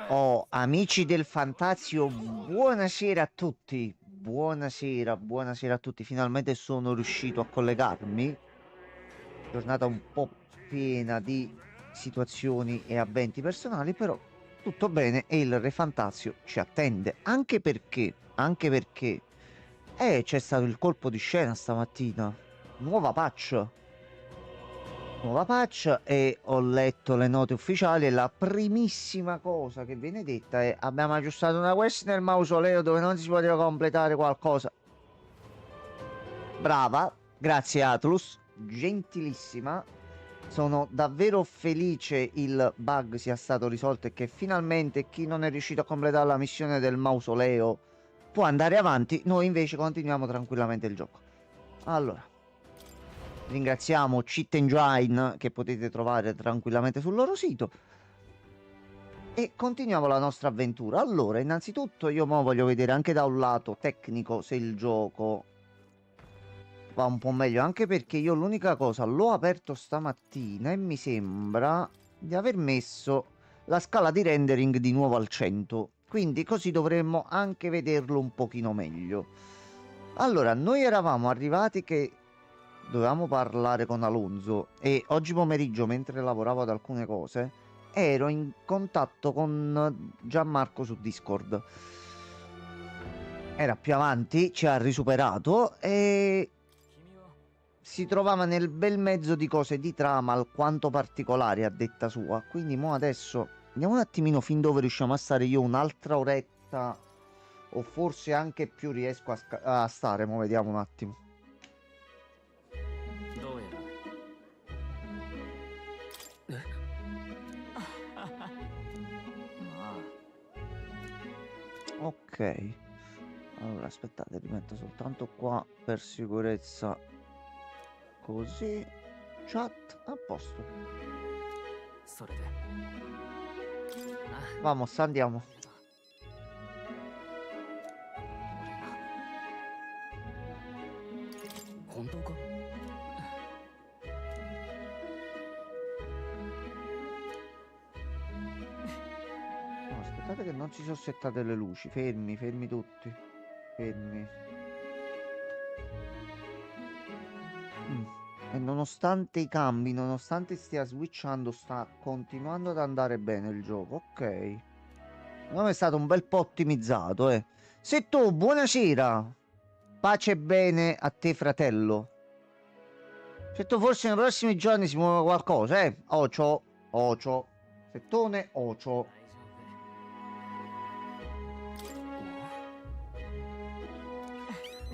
Oh, amici del Fantazio, buonasera a tutti. Buonasera, buonasera a tutti. Finalmente sono riuscito a collegarmi. Giornata un po' piena di situazioni e avventi personali, però tutto bene e il Re Fantazio ci attende. Anche perché, c'è stato il colpo di scena stamattina. Nuova patch. Nuova patch e ho letto le note ufficiali e la primissima cosa che viene detta è: abbiamo aggiustato una quest nel mausoleo dove non si poteva completare qualcosa. Brava, grazie Atlus, gentilissima. Sono davvero felice il bug sia stato risolto e che finalmente chi non è riuscito a completare la missione del mausoleo può andare avanti. Noi invece continuiamo tranquillamente il gioco. Allora. Ringraziamo Cheat Engine che potete trovare tranquillamente sul loro sito. E continuiamo la nostra avventura. Allora, innanzitutto io mo voglio vedere anche da un lato tecnico se il gioco va un po' meglio. Anche perché io l'unica cosa l'ho aperto stamattina e mi sembra di aver messo la scala di rendering di nuovo al 100. Quindi così dovremmo anche vederlo un pochino meglio. Allora, noi eravamo arrivati che dovevamo parlare con Alonso e oggi pomeriggio, mentre lavoravo ad alcune cose, ero in contatto con Gianmarco su Discord. Era più avanti, ci ha risuperato e si trovava nel bel mezzo di cose di trama alquanto particolari a detta sua. Quindi mo adesso vediamo un attimino fin dove riusciamo a stare. Io un'altra oretta o forse anche più riesco a stare. Mo vediamo un attimo. Ok. Allora, aspettate, rimetto soltanto qua per sicurezza. Così. Chat a posto. Vamos, andiamo. No, aspettate che non si sono settate le luci. Fermi, fermi tutti. Fermi. E nonostante i cambi, nonostante stia switchando, sta continuando ad andare bene il gioco. Ok. Secondo me è stato un bel po' ottimizzato, eh. Se tu, buonasera. Pace e bene a te, fratello. Se tu forse nei prossimi giorni si muove qualcosa, eh. Ocio, ocio. Settone, ocio.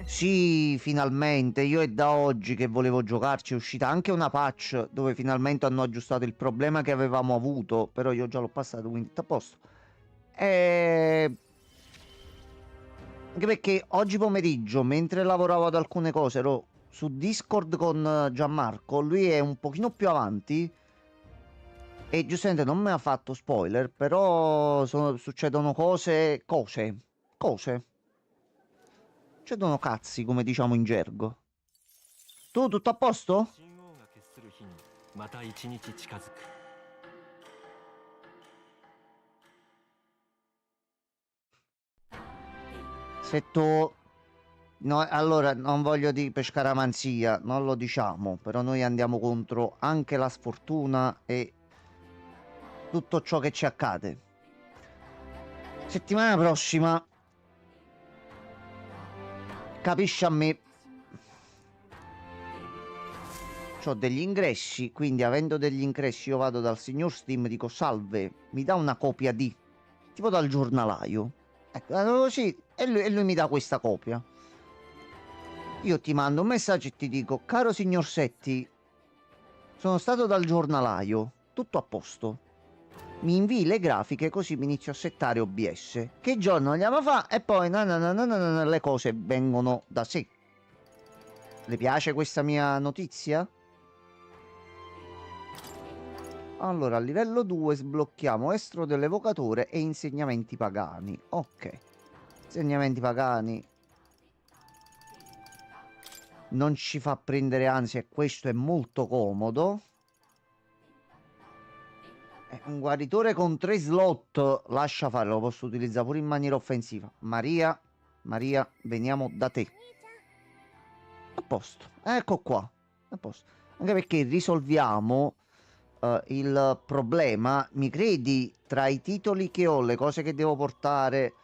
Sì, finalmente, io è da oggi che volevo giocarci, è uscita anche una patch dove finalmente hanno aggiustato il problema che avevamo avuto, però io già l'ho passato, quindi tutto a posto. E... Anche perché oggi pomeriggio, mentre lavoravo ad alcune cose, ero su Discord con Gianmarco, lui è un pochino più avanti e giustamente non mi ha fatto spoiler, però succedono cose. Succedono cazzi, come diciamo in gergo. Tu tutto a posto? Se tu... No, allora non voglio dire per scaramanzia, non lo diciamo, però noi andiamo contro anche la sfortuna e tutto ciò che ci accade. Settimana prossima, capisci a me, ho degli ingressi, quindi avendo degli ingressi io vado dal signor Steam, dico salve, mi dà una copia di, tipo dal giornalaio. Ecco, così, e lui mi dà questa copia. Io ti mando un messaggio e ti dico, caro signor Setti, sono stato dal giornalaio, tutto a posto. Mi invii le grafiche così mi inizio a settare OBS. Che giorno andiamo a fare? E poi le cose vengono da sé. Le piace questa mia notizia? Allora, a livello 2 sblocchiamo estro dell'evocatore e insegnamenti pagani. Ok. Insegnamenti pagani. Non ci fa prendere ansia e questo è molto comodo. Un guaritore con 3 slot, lascia fare, lo posso utilizzare pure in maniera offensiva. Maria, Maria, veniamo da te. A posto, ecco qua. A posto. Anche perché risolviamo il problema, mi credi, tra i titoli che ho, le cose che devo portare,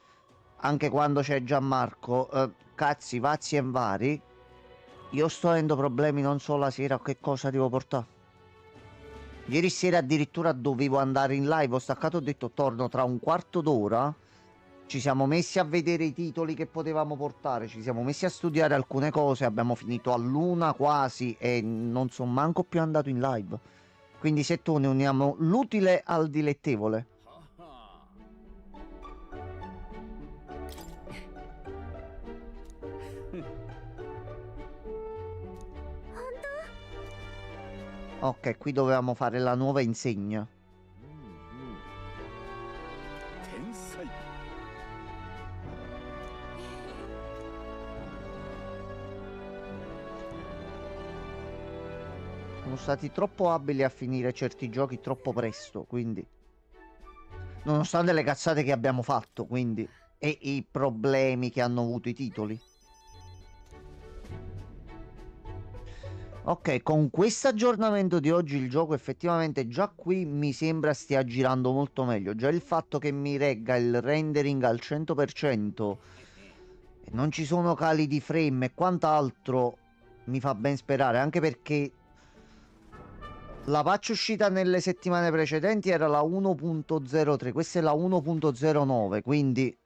anche quando c'è Gianmarco, cazzi, vazzi e vari, io sto avendo problemi non solo la sera, che cosa devo portare. Ieri sera addirittura dovevo andare in live, ho staccato, ho detto torno tra un quarto d'ora. Ci siamo messi a vedere i titoli che potevamo portare, ci siamo messi a studiare alcune cose, abbiamo finito all'una quasi e non sono manco più andato in live. Quindi se tu ne uniamo l'utile al dilettevole. Ok, qui dovevamo fare la nuova insegna. Sono stati troppo abili a finire certi giochi troppo presto, quindi... Nonostante le cazzate che abbiamo fatto, quindi... E i problemi che hanno avuto i titoli. Ok, con questo aggiornamento di oggi il gioco effettivamente già qui mi sembra stia girando molto meglio. Già il fatto che mi regga il rendering al 100% e non ci sono cali di frame e quant'altro mi fa ben sperare, anche perché la patch uscita nelle settimane precedenti era la 1.03, questa è la 1.09, quindi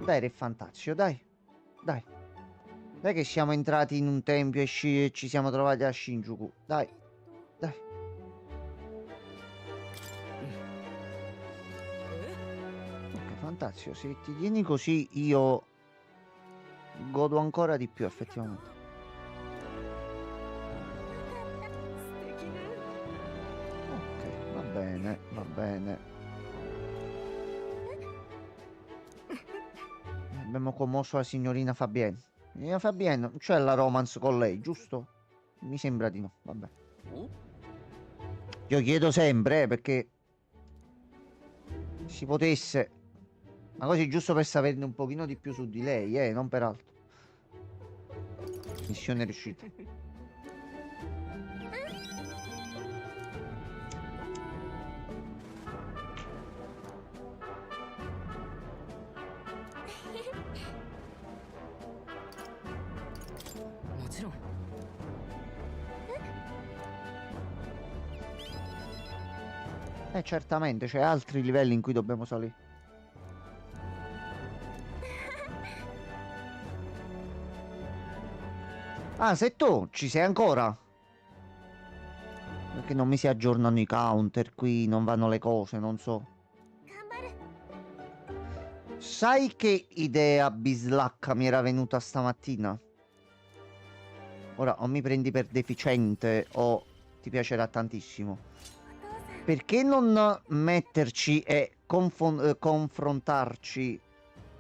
dai, Re Fantazio, dai, dai. Dai che siamo entrati in un tempio e ci siamo trovati a Shinjuku. Dai, dai. Ok, Fantazio, se ti tieni così io godo ancora di più, effettivamente. Ok, va bene, va bene. Abbiamo commosso la signorina Fabienne. Signorina Fabienne, non c'è la romance con lei, giusto? Mi sembra di no, vabbè. Io chiedo sempre, perché si potesse, ma così giusto per saperne un pochino di più su di lei, non per altro. Missione riuscita. Certamente, c'è altri livelli in cui dobbiamo salire. Ah, sei tu, ci sei ancora? Perché non mi si aggiornano i counter qui, non vanno le cose, non so. Sai che idea bislacca mi era venuta stamattina? Ora, o mi prendi per deficiente o ti piacerà tantissimo. Perché non metterci e confrontarci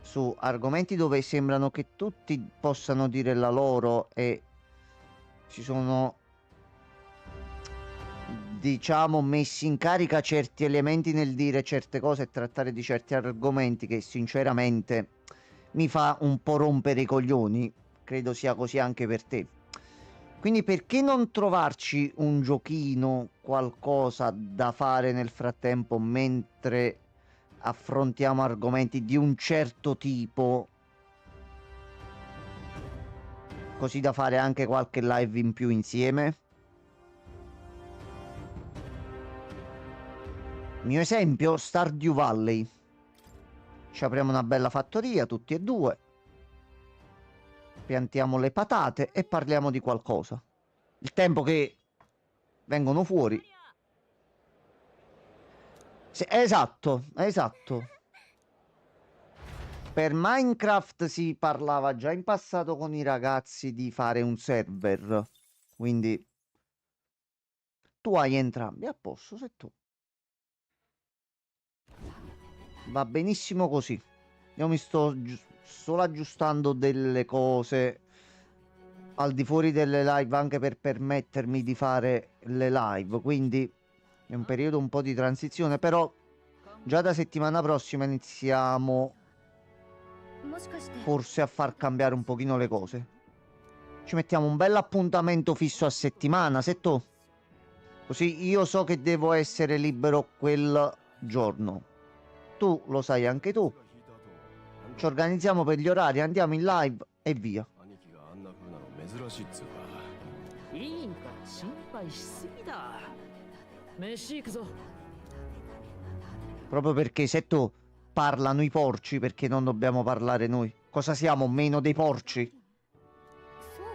su argomenti dove sembrano che tutti possano dire la loro e ci sono, diciamo, messi in carica certi elementi nel dire certe cose e trattare di certi argomenti che sinceramente mi fa un po' rompere i coglioni. Credo sia così anche per te. Quindi perché non trovarci un giochino, qualcosa da fare nel frattempo mentre affrontiamo argomenti di un certo tipo, così da fare anche qualche live in più insieme? Mio esempio, Stardew Valley. Ci apriamo una bella fattoria, tutti e due. Piantiamo le patate e parliamo di qualcosa. Il tempo che vengono fuori. Sì, esatto, esatto. Per Minecraft si parlava già in passato con i ragazzi di fare un server. Quindi tu hai entrambi a posto, se tu. Va benissimo così. Io mi sto solo aggiustando delle cose al di fuori delle live anche per permettermi di fare le live. Quindi è un periodo un po' di transizione, però già da settimana prossima iniziamo forse a far cambiare un pochino le cose. Ci mettiamo un bel appuntamento fisso a settimana, se tu. Così io so che devo essere libero quel giorno. Tu lo sai anche tu. Ci organizziamo per gli orari, andiamo in live e via. いいんか心配しすぎだ飯行くぞ Proprio perché se tu parlano i porci, perché non dobbiamo parlare noi? Cosa siamo, meno dei porci? そう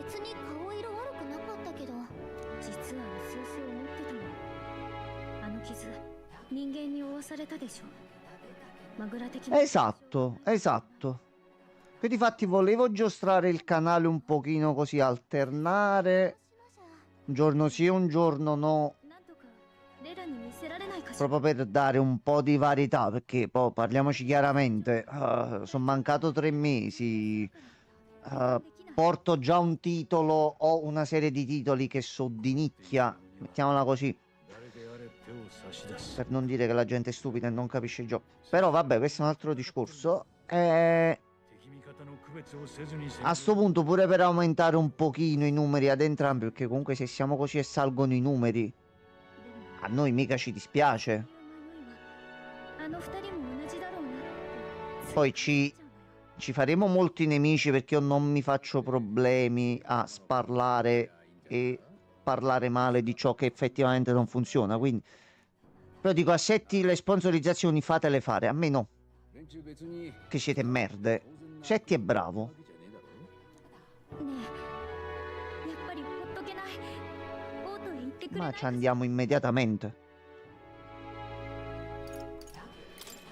別に顔色悪くなかったけど実は薄々思ってたのあの傷人間に負わされたでしょマグラ的な Esatto, esatto. Quindi infatti volevo giostrare il canale un pochino così, alternare un giorno sì, un giorno no, なんとかレラに見せられないかしら proprio per dare un po' di varietà, perché poi parliamoci chiaramente, sono mancato 3 mesi, porto già un titolo, ho una serie di titoli che so di nicchia, mettiamola così, per non dire che la gente è stupida e non capisce il gioco. Però vabbè, questo è un altro discorso. A sto punto pure per aumentare un pochino i numeri ad entrambi, perché comunque se siamo così e salgono i numeri, a noi mica ci dispiace. あの二人も同じだろうなって Poi ci faremo molti nemici perché io non mi faccio problemi a sparlare e parlare male di ciò che effettivamente non funziona. Quindi, però dico, accetti le sponsorizzazioni, fatele fare. A me no, che siete merde. Setti è bravo. ねえやっぱりほっとけないオートへ行ってくれな Ma い ci andiamo immediatamente.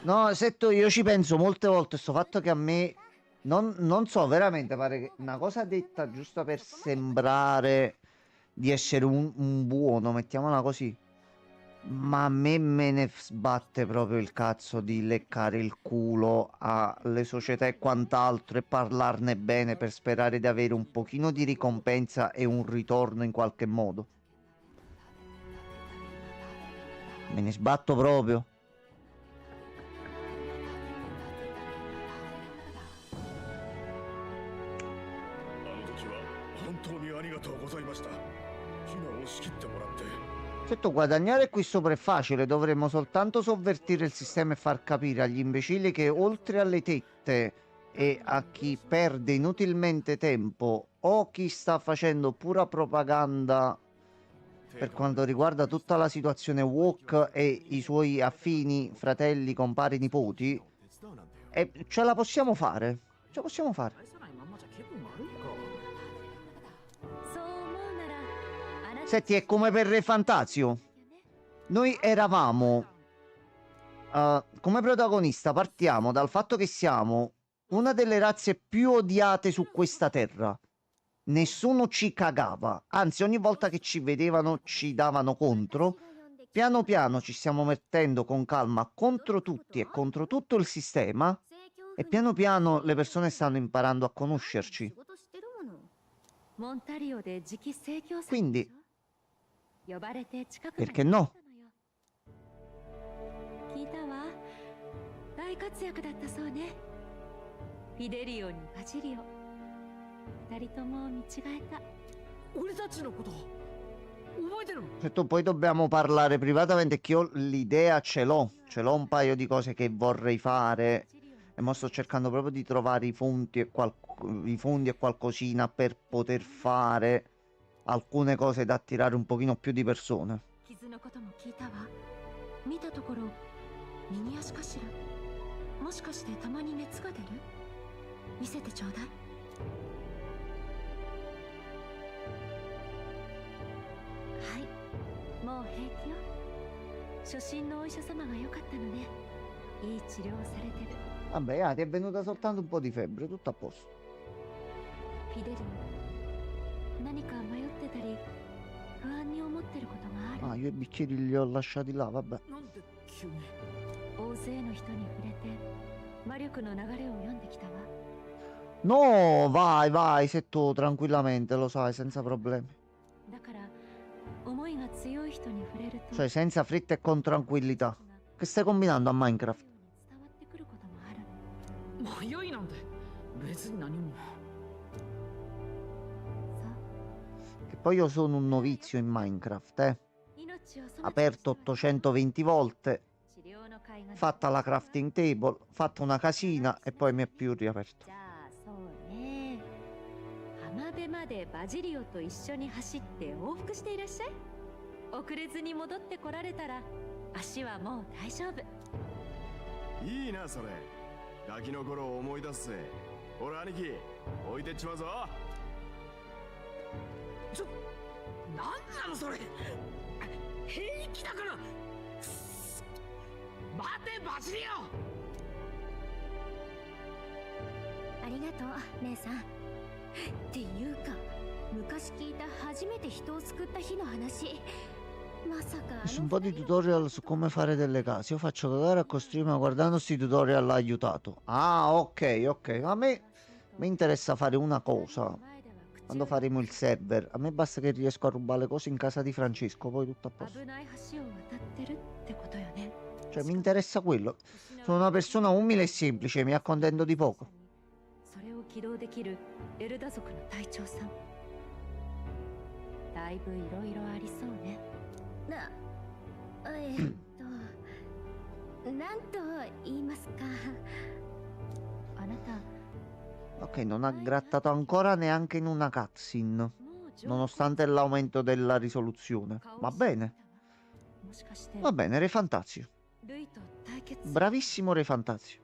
No, Setto, io ci penso molte volte. Sto fatto che a me non so, veramente pare che una cosa detta giusto per sembrare di essere un buono, mettiamola così. Ma a me ne sbatte proprio il cazzo di leccare il culo alle società e quant'altro e parlarne bene per sperare di avere un pochino di ricompensa e un ritorno in qualche modo. Me ne sbatto proprio. あの時は本当にありがとうございました避難を仕切ってもらって Certo, guadagnare qui sopra è facile, dovremmo soltanto sovvertire il sistema e far capire agli imbecilli che oltre alle tette e a chi perde inutilmente tempo o chi sta facendo pura propaganda per quanto riguarda tutta la situazione Wok e i suoi affini, fratelli, compari, nipoti, e ce la possiamo fare, ce la possiamo fare. 返さないまんまじゃ気分悪いか そう思うならあなた Senti, è come per Re Fantasio. Noi eravamo come protagonista, partiamo dal fatto che siamo una delle razze più odiate su questa terra. Nessuno ci cagava, anzi ogni volta che ci vedevano ci davano contro. Piano piano ci stiamo mettendo con calma contro tutti e contro tutto il sistema e piano piano le persone stanno imparando a conoscerci. 仕事してるものモンタリオで次期正教祭 Quindi 呼ばれて近くまで perché no? 聞いたわ大活躍だったそうねフィデリオにバジリオ二人とも見違えた俺たちのこと覚えてるの Certo, poi dobbiamo parlare privatamente che io l'idea ce l'ho un paio di cose che vorrei fare e mo sto cercando proprio di trovare i fondi e qualcosina per poter fare alcune cose da attirare un pochino più di persone. 傷のことも聞いたわ見たところ右足かしらもしかしてたまに熱が出る見せてちょうだいはいもう平気よ初心のお医者様が良かったのねいい治療をされてる Vabbè, ti è venuta soltanto un po' di febbre, tutto a posto. フィデリオ、何か迷ってたり不安に思ってることがある？ Ah, io i bicchieri li ho lasciati là, vabbè. なんで急に。大勢の人に触れて魔力の流れを読んできたわ。 No, vai, vai, sei tu tranquillamente, lo sai, senza problemi. だから思いが強い人に触れると Cioè, senza fretta e con tranquillità. Che stai combinando a Minecraft? 伝わってくることもある。迷いなんて別に何も。そう Che poi io sono un novizio in Minecraft, eh. 命を粗末に Aperto 820 volte, 治療の甲斐が fatta la crafting table, fatta una casina e poi mi è più riaperto. じゃあそうね。浜辺までバジリオと一緒に走って往復していらっしゃい。遅れずに戻ってこられたら足はもう大丈夫。いいなそれ。ガキの頃を思い出すぜ。ほら兄貴、置いてっちまうぞ。なんなのそれ。平気だから。くっそ待てバジリオ。ありがとう姉さん。っていうか昔聞いた初めて人を救った日の話。まさか Ho visto un po' di tutorial su come fare delle case. Io faccio cagare a costruire, ma guardando sti tutorial l'ha aiutato. Ah, ok, ok. A me mi interessa fare una cosa. Quando faremo il server, a me basta che riesco a rubare le cose in casa di Francesco, poi tutto a posto. 危ない橋を渡ってるってことよね。 Cioè, mi interessa quello. Sono una persona umile e semplice, mi accontento di poco. それを起動できるエルダ族の隊長さん。だいぶいろいろありそうね。なんと言いますか。あなた Ok, non ha grattato ancora neanche in una cutscene, nonostante l'aumento della risoluzione. Va bene, もしかして va bene, Re Fantazio. ルイと対決 Bravissimo Re Fantazio.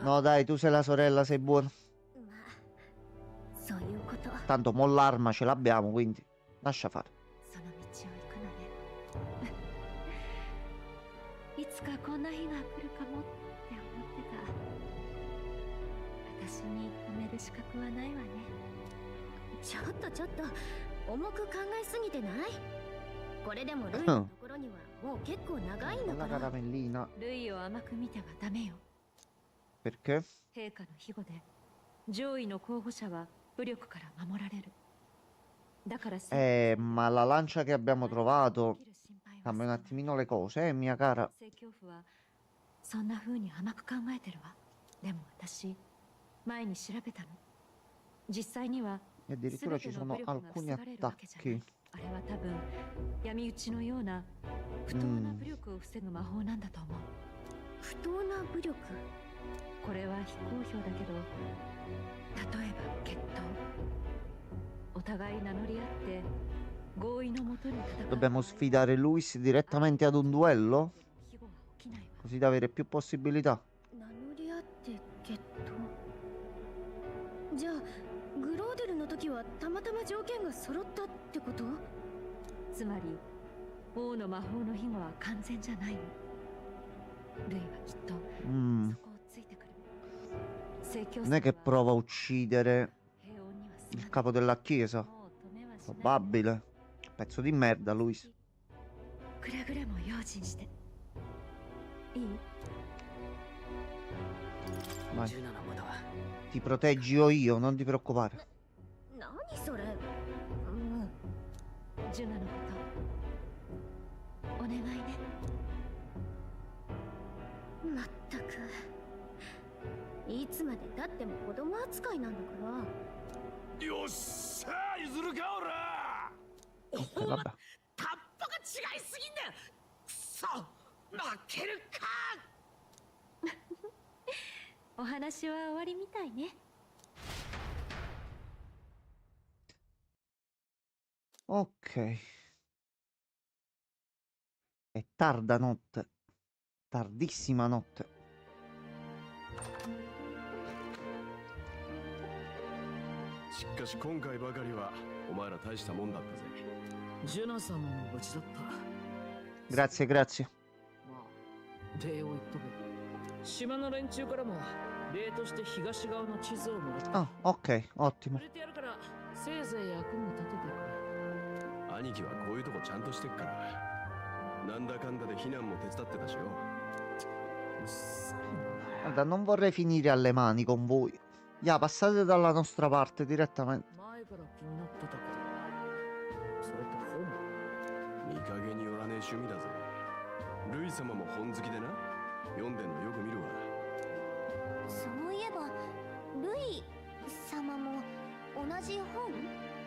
No dai, tu sei la sorella, sei buona. まあそういうこと。 Tanto mo l'arma ce l'abbiamo, quindi lascia fare. その道を行くのね。いつかこんな日が来るかもって思ってた。私に止める資格はないわね。ちょっと重く考えすぎてない？これでもルイのところにはもう結構長いんだ La から。 caramellina. ルイを甘く見てはダメよ。 Perché? 陛下の庇護で上位の候補者は武力から守られる。だから Ma la lancia che abbiamo trovato cambia un attimino le cose, mia cara. 正教府はそんな風に甘く考えてるわ。でも私前に調べたの。実際には E addirittura ci sono alcuni attacchi. あれは多分闇討ちのような不当な武力を防ぐ魔法なんだと思う。不当な武力。これは非公表だけど、例えば決闘。お互い名乗り合って合意のもとに戦う。 Dobbiamo sfidare Luis direttamente ad un duello? 庇護は起きないわ。 Così da avere più possibilità. 名乗り合って決闘。じゃあグローデルの時はたまたま条件が揃ったってこと？つまり王の魔法の庇護は完全じゃないの。ルイはきっと Mm. そこをついてくる。正教 Non è che prova a uccidere 平穏にはすま il ない capo della chiesa. もう止めはしない。 Probabile. Pezzo di merda, Luis. くれぐれも用心して。いい？ Vai. 17まだ。 Ti proteggo io, non ti preoccupare. 何それ？ジュナのことお願いね。まったく。いつまで経っても子供扱いなんだから。よっしゃー、譲るかおら。 Ok, vabbè. タッパが違いすぎんだよ。くそ負けるか。お話は終わりみたいね。 Ok. È tarda notte. Tardissima notte. しかし今回ばかりはお前ら大したもんだったぜ。ジュナ様も無事だった。 Grazie, grazie. 礼を言っとく。島の連中からも礼として東側の地図をもらった。 Ah, ok, く ottimo. れてやるからせいぜい役に立ててくれ。兄貴はこういうとこちゃんとしてっから。なんだかんだで避難も手伝ってたしよ。うっさい Guarda, non vorrei finire alle mani con voi. Ya, passate dalla nostra parte direttamente. な。前から気になってたけど、それって本？見かけによらねえ趣味だぜ。ルイ様も本好きでな。読んでんのよく見るわ。そういえばルイ様も同じ本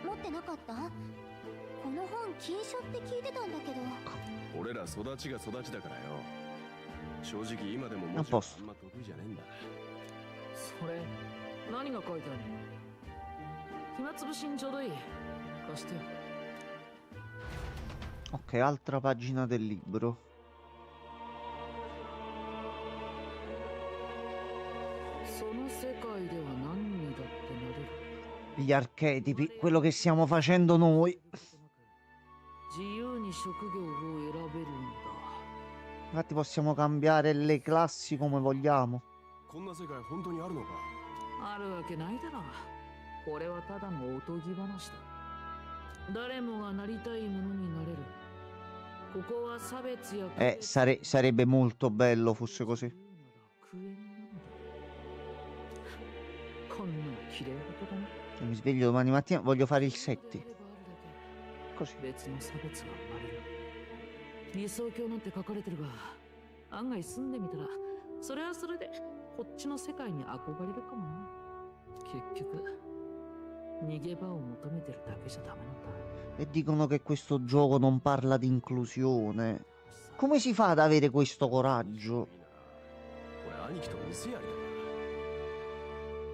持ってなかった？この本禁書って聞いてたんだけど。俺ら育ちが育ちだからよ。正直今でも文字ポスはあんま得意じゃねえんだ。それ何が書いてあるの？暇つぶしにちょうどいい。貸してよ。 Ok, altra pagina del libro. その世界では何にだってなれる。 Gli archetipi, quello che stiamo facendo noi. 自由に職業を選べるんだ。 Infatti possiamo cambiare le classi come vogliamo. こんな世界本当にあるのか？あるわけないだろう。これはただのおとぎ話だ。誰もがなりたいものになれる。ここは差別や Sarebbe molto bello fosse così. 楽園なんだ。こんなの綺麗事だな。 Se mi sveglio domani mattina, voglio fare il 7. Così. 別の差別が生まれる。理想郷なんて書かれてるが、案外住んでみたら、それはそれでこっちの世界に憧れるかもな。結局、逃げ場を求めてるだけじゃダメなんだ。 E dicono che questo gioco non parla di inclusione. Come si fa ad avere questo coraggio? 俺兄貴と店やりだ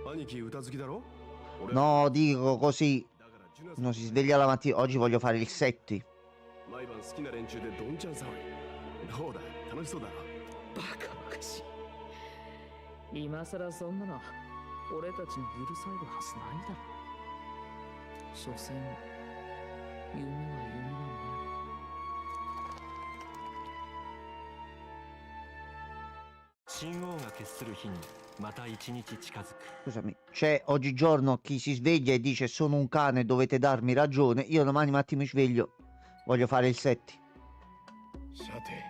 から。兄貴歌好きだろ？ No, dico così. だからジュナさん Non si sveglia la mattina. Oggi voglio fare il 7. 毎晩好きな連中でどんちゃん騒ぎ。どうだ？楽しそうだろ？バカバカしい。今さらそんなの俺たちに許されるはずないだろ。所詮夢は夢なんだよ。神王が決する日にまた一日近づく。 Scusami, c'è oggigiorno chi si sveglia e dice sono un cane, dovete darmi ragione. Io domani mattina mi sveglio, voglio fare il 7. さて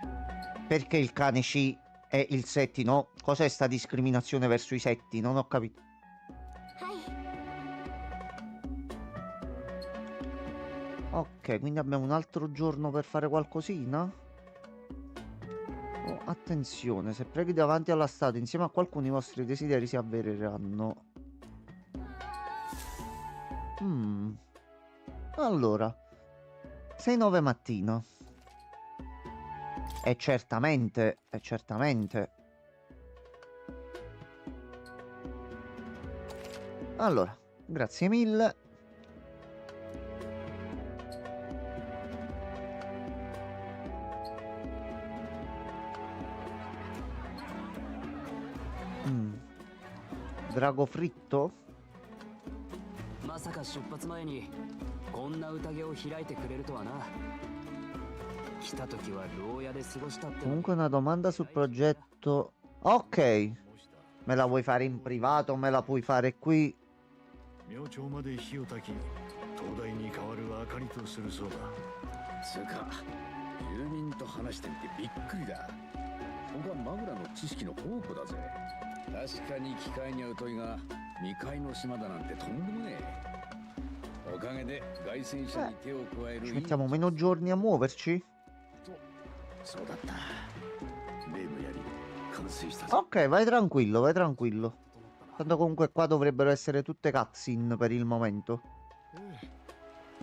Perché il cane C è il 7, no? Cos'è sta discriminazione verso i 7? Non ho capito. はい。 Ok, quindi abbiamo un altro giorno per fare qualcosina. Oh, attenzione, se preghi davanti alla statua insieme a qualcuno i vostri desideri si avvereranno. Allora, 6-9 mattina. E certamente. Allora, grazie mille. Drago fritto? まさか出発前にこんな宴を開いてくれるとはな。来た時は牢屋で過ごしたって。 Comunque una domanda sul progetto. Ok. Me la vuoi fare in privato? Me la puoi fare qui? 明朝まで火を焚き灯台に代わる明かりとするそうだ。つうか住民と話してみてびっくりだ。僕はマグラの知識の宝庫だぜ。確かに機械に合う問いが未開の島だなんてとんでもねえ。おかげで凱旋者に手を加える Ci mettiamo meno giorni a muoverci? そうだった。霊の槍完成したぞ。 Ok, vai tranquillo, vai tranquillo. Tanto comunque qua dovrebbero essere tutte cutscene per il momento.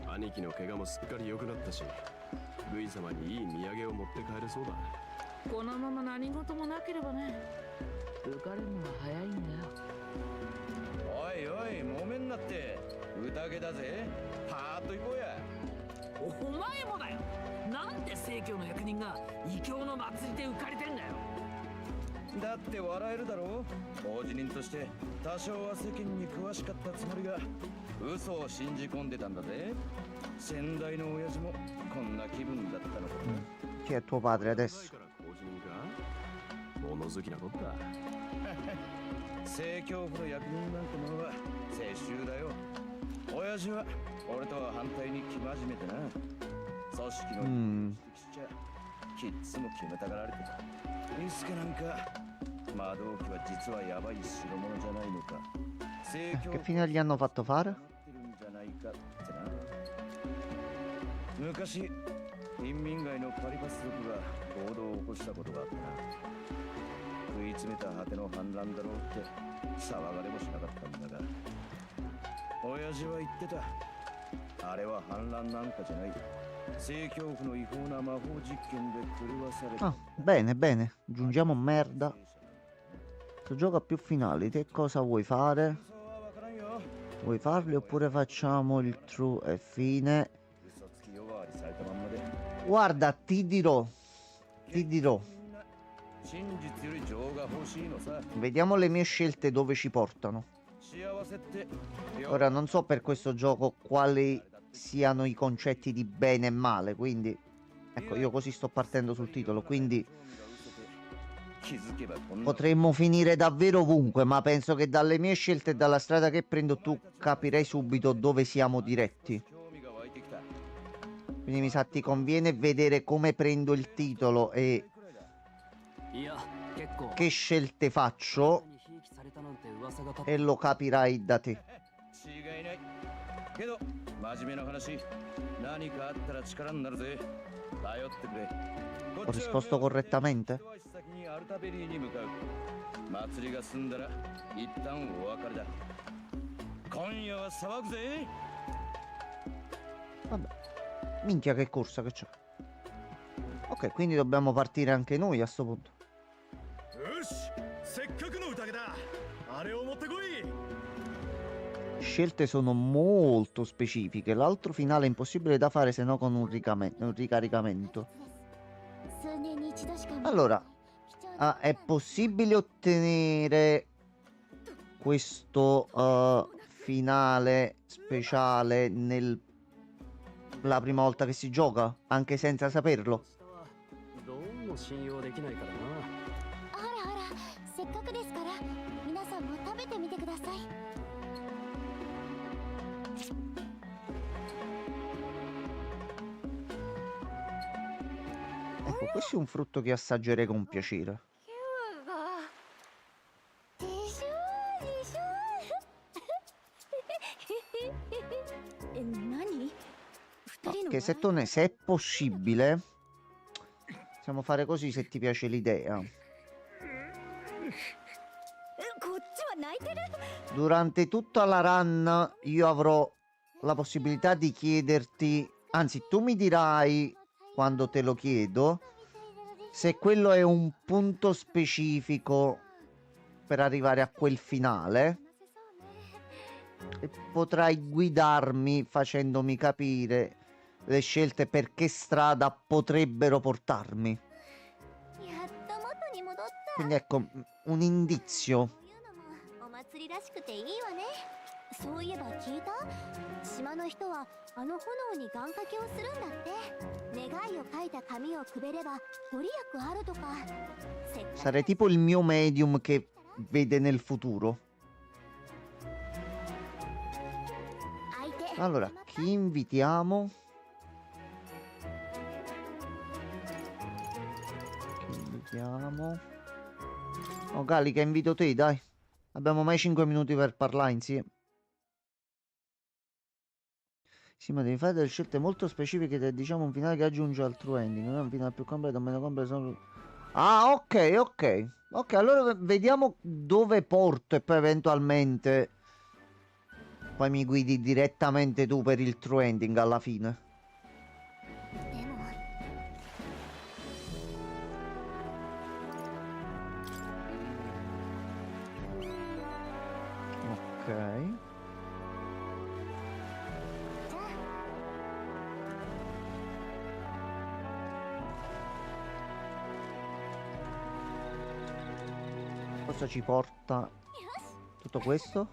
兄貴の怪我もすっかり良くなったし、ルイ様にいい土産を持って帰れそうだ。このまま何事もなければね。浮かれるのは早いんだよ。おいおい、揉めんなって。宴だぜ。パーッと行こうや。お前もだよ。なんで正教の役人が異教の祭りで浮かれてんだよ。だって笑えるだろう。法事人として多少は世間に詳しかったつもりが嘘を信じ込んでたんだぜ。先代の親父もこんな気分だったのかな。Chi è tuo padre adesso? 前から工事人か？物好きなこった正教府の役人なんてものは世襲だよ。親父は俺とは反対に生真面目でな。組織のMm. 指揮しちゃキッズも決めたがられてた。イスケなんか魔導機は実はヤバい代物じゃないのか。正教 Che fine gli hanno fatto fare? ってるんじゃないかってな。昔貧民街のパリパス族が暴動を起こしたことがあったな。食い詰めた果ての反乱だろうって騒がれもしなかったんだが、親父は言ってた。あれは反乱なんかじゃない。正教府の違法な魔法実験で狂わされた。 Ah, bene, bene. Aggiungiamo merda. Questo gioco ha più finali. Te cosa vuoi fare? Vuoi farli oppure facciamo il true e fine? Guarda, ti dirò. Vediamo le mie scelte dove ci portano. Ora non so per questo gioco quali siano i concetti di bene e male, quindi ecco, io così sto partendo sul titolo, quindi potremmo finire davvero ovunque, ma penso che dalle mie scelte e dalla strada che prendo tu capirei subito dove siamo diretti. Quindi mi sa ti conviene vedere come prendo il titolo e che scelte faccio e lo capirai da te. Ho risposto correttamente? Vabbè. Minchia che corsa che c'è. Ok, quindi dobbiamo partire anche noi a sto punto. Scelte sono molto specifiche. L'altro finale è impossibile da fare se no con un ricaricamento. Allora, è possibile ottenere questo finale speciale la prima volta che si gioca, anche senza saperlo? Ecco, questo è un frutto che assaggerei con piacere. Ok, Settone, se è possibile, possiamo fare così se ti piace l'idea. Durante tutta la run io avrò la possibilità di chiederti, anzi tu mi dirai quando te lo chiedo, se quello è un punto specifico per arrivare a quel finale, e potrai guidarmi facendomi capire le scelte per che strada potrebbero portarmi. Quindi ecco, un indizio. Sarei tipo il mio medium che vede nel futuro. Allora, chi invitiamo? Oh Gali, che invito te, dai. Abbiamo mai 5 minuti per parlare insieme. Sì, ma devi fare delle scelte molto specifiche, diciamo un finale che aggiunge al true ending, non è un finale più completo o meno completo. Ah, ok. Ok, allora vediamo dove porto e poi eventualmente poi mi guidi direttamente tu per il true ending alla fine. Ok. Cosa ci porta tutto questo?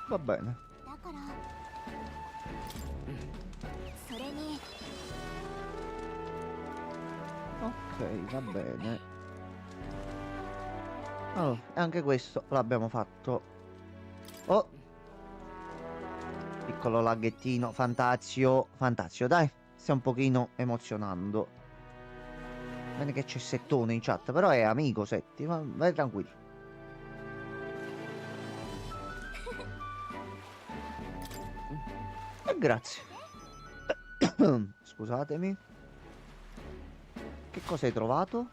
Va bene. だからそれに Ok, va bene. Oh, anche questo l'abbiamo fatto. Oh, piccolo laghettino. Fantazio. Fantazio, dai. Stai un pochino emozionando. Bene che c'è Settone in chat, però è amico Setti, ma vai tranquillo. E grazie. Scusatemi. Che cosa hai trovato?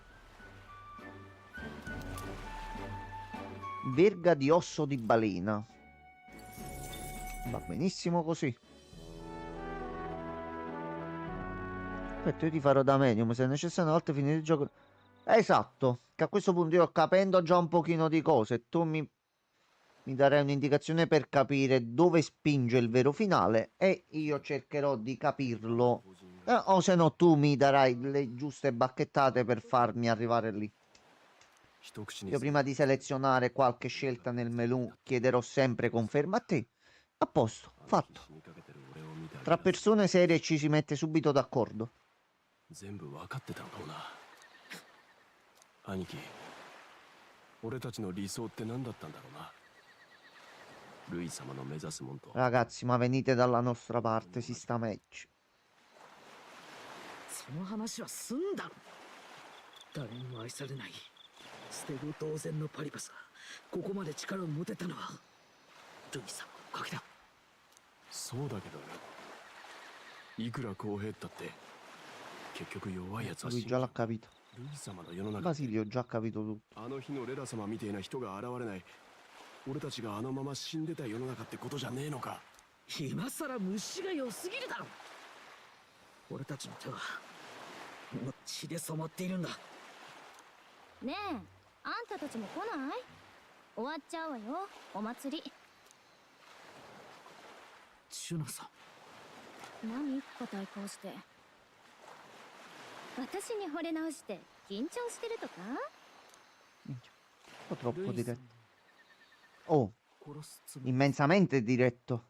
Verga di osso di balena. Va benissimo così. Aspetta, io ti farò da medium se è necessario una volta finire il gioco. Esatto, che a questo punto io capendo già un pochino di cose, tu mi darai un'indicazione per capire dove spinge il vero finale e io cercherò di capirlo. O se no tu mi darai le giuste bacchettate per farmi arrivare lì. Io prima di selezionare qualche scelta nel menu chiederò sempre conferma a te. A posto, fatto. Tra persone serie ci si mette subito d'accordo. 全部分かってたのかもな。兄貴、俺たちの理想って何だったんだろうな。ルイ様の目指すもんと。 Ragazzi, ma venite dalla nostra parte, si sta meglio. その話は済んだろ。誰にも愛されない捨て子同然のパリパスがここまで力を持てたのはルイさんのおかげだ。そうだけど、いくら公平ったって結局弱いやつは Lui già l'ha capito. ルイ様の世の中 Basilio, ho già capito tutto. あの日のレラ様みてえな人が現れない俺たちがあのまま死んでた世の中ってことじゃねえのか。今さら虫が良すぎるだろ。俺たちの手はもう血で染まっているんだ。ねえ、あんたたちも来ない？終わっちゃうわよ、お祭り。ジュナさん、何硬い顔して。私に惚れ直して緊張してるとか？ Un po' troppo diretto. Oh, 殺すつもり。 immensamente diretto.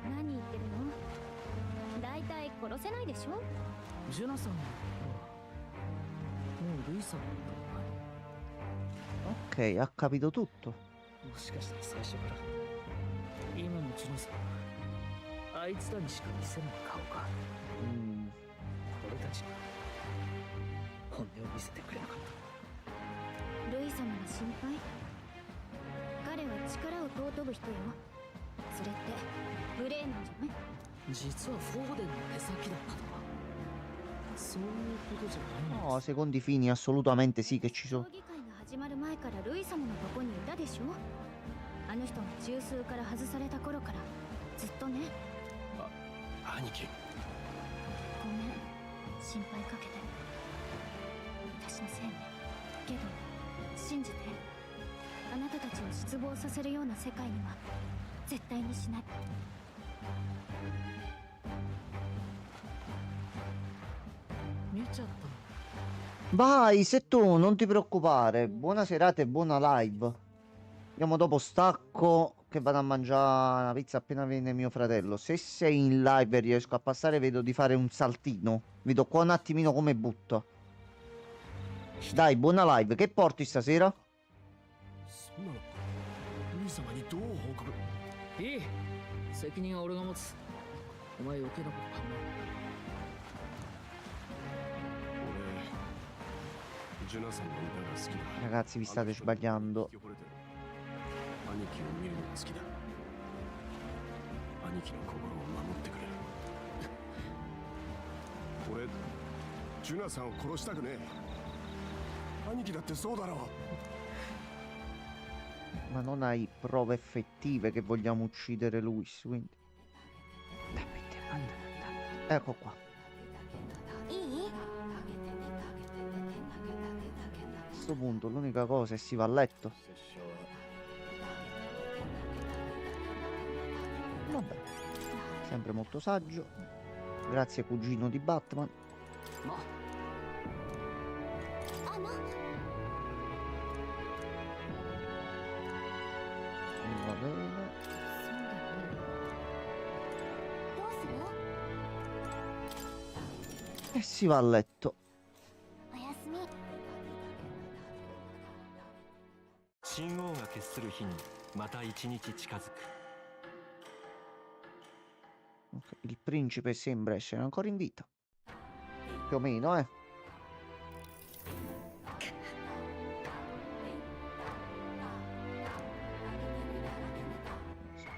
何言ってるの？だいたい殺せないでしょ？ジュナさんのもうルイさんのことは Ok, ha capito tutto. もしかしたら最初から今のジュナさんはあいつらにしか見せない顔か。 Mm. 俺たちに本音を見せてくれなかった。ルイ様の心配？彼は力を尊ぶ人よ。それって無礼なんじゃない？実はフォーデンの手先だったとか。そういうことじゃないの？ No, secondo i fini assolutamente sì che ci 将 sono. 棋会が始まる前からルイ様のとこにいたでしょ？あの人が中枢から外された頃からずっとね。兄貴、ごめん、心配かけて。私のせいね。けど信じて、あなたたちを失望させるような世界には絶対にしない。見ちゃったの？ Vai, se tu non ti preoccupare. Buona serata e buona live. Andiamo dopo stacco che vado a mangiare una pizza appena viene mio fratello. Se sei in live e riesco a passare vedo di fare un saltino. Vedo qua un attimino come butta. Dai, buona live. Che porti stasera? そんなのルイ様にどう報告。いい、責任は俺が持つ。お前余計なこと考俺ジュナさんの歌が好きだ。 Ragazzi, vi state sbagliando. 兄貴を見るのが好きだ。兄貴の心を守ってくれ。俺ジュナさんを殺したくねえ。兄貴だってそうだろう。 Ma non hai prove effettive che vogliamo uccidere Luis, quindi... Ecco qua. いい？ A questo punto l'unica cosa è si va a letto. Vabbè. Sempre molto saggio. Grazie cugino di Batman. あの Va bene. E si va a letto. おやすみ。神王が決する日にまた一日近づく。 Ok, il principe sembra essere ancora in vita. Più o meno, eh.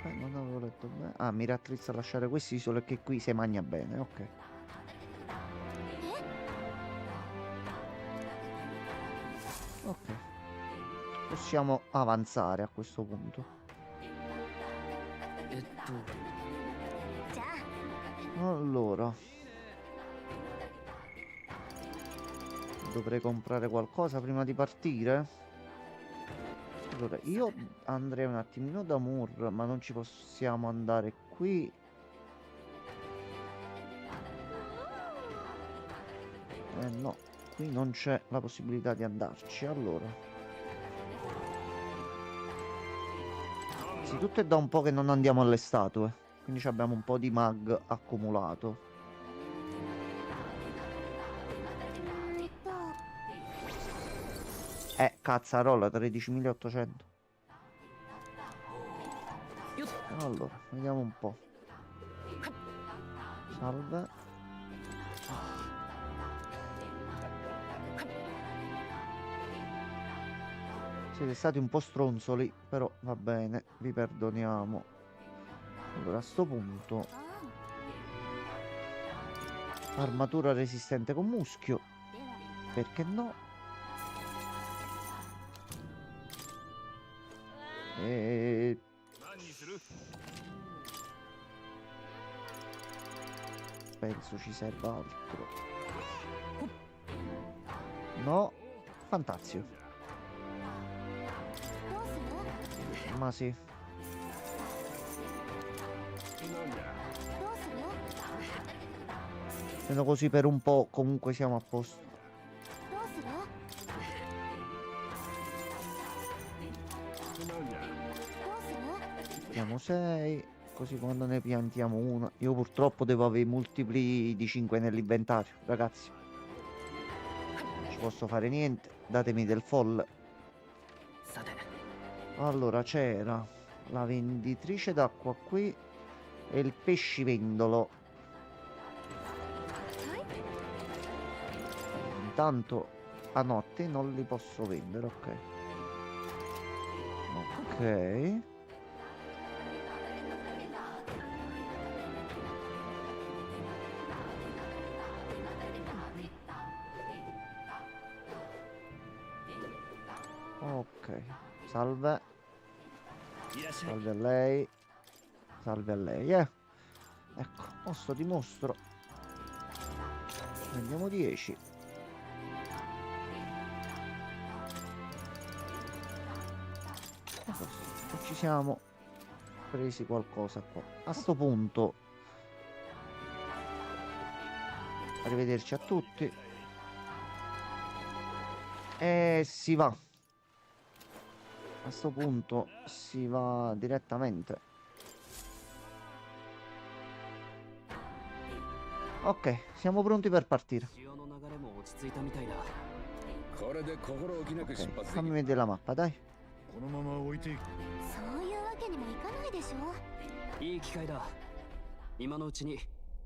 Non avevo letto bene. Ah, mi rattrizza a lasciare quest'isola e che qui si mangia bene, ok. Ok. Possiamo avanzare a questo punto. じゃあ Allora. Dovrei comprare qualcosa prima di partire? Allora, io andrei un attimino da Mur, ma non ci possiamo andare qui. No, qui non c'è la possibilità di andarci. Allora. Sì, tutto è da un po' che non andiamo alle statue. Quindi ci abbiamo un po' di mag accumulato. Cazzarola, 13.800. Allora, vediamo un po'. Salve. Siete stati un po' stronzoli, però va bene, vi perdoniamo. Allora, a sto punto, armatura resistente con muschio, perché no? E... penso ci serva altro. No, Fantazio. どうする？ Ma sì. どうする？ Almeno così per un po' comunque siamo a posto. どうする？ どうする？ Abbiamo 6, così quando ne piantiamo una. Io purtroppo devo avere multipli di 5 nell'inventario, ragazzi. Non ci posso fare niente, datemi del folle. Allora c'era la venditrice d'acqua qui e il pescivendolo. Intanto a notte non li posso vendere, ok. Ok. Ok, salve. Salve a lei. Salve a lei, Ecco, posto ti mostro. Prendiamo 10. E ci siamo presi qualcosa qua. A sto punto, arrivederci a tutti. E si va. A sto punto si va direttamente. Ok, siamo pronti per partire. Ok, fammi vedere la mappa, dai. このまま置いていく。そういうわけにもいかないでしょ。いい機会だ。今のうちに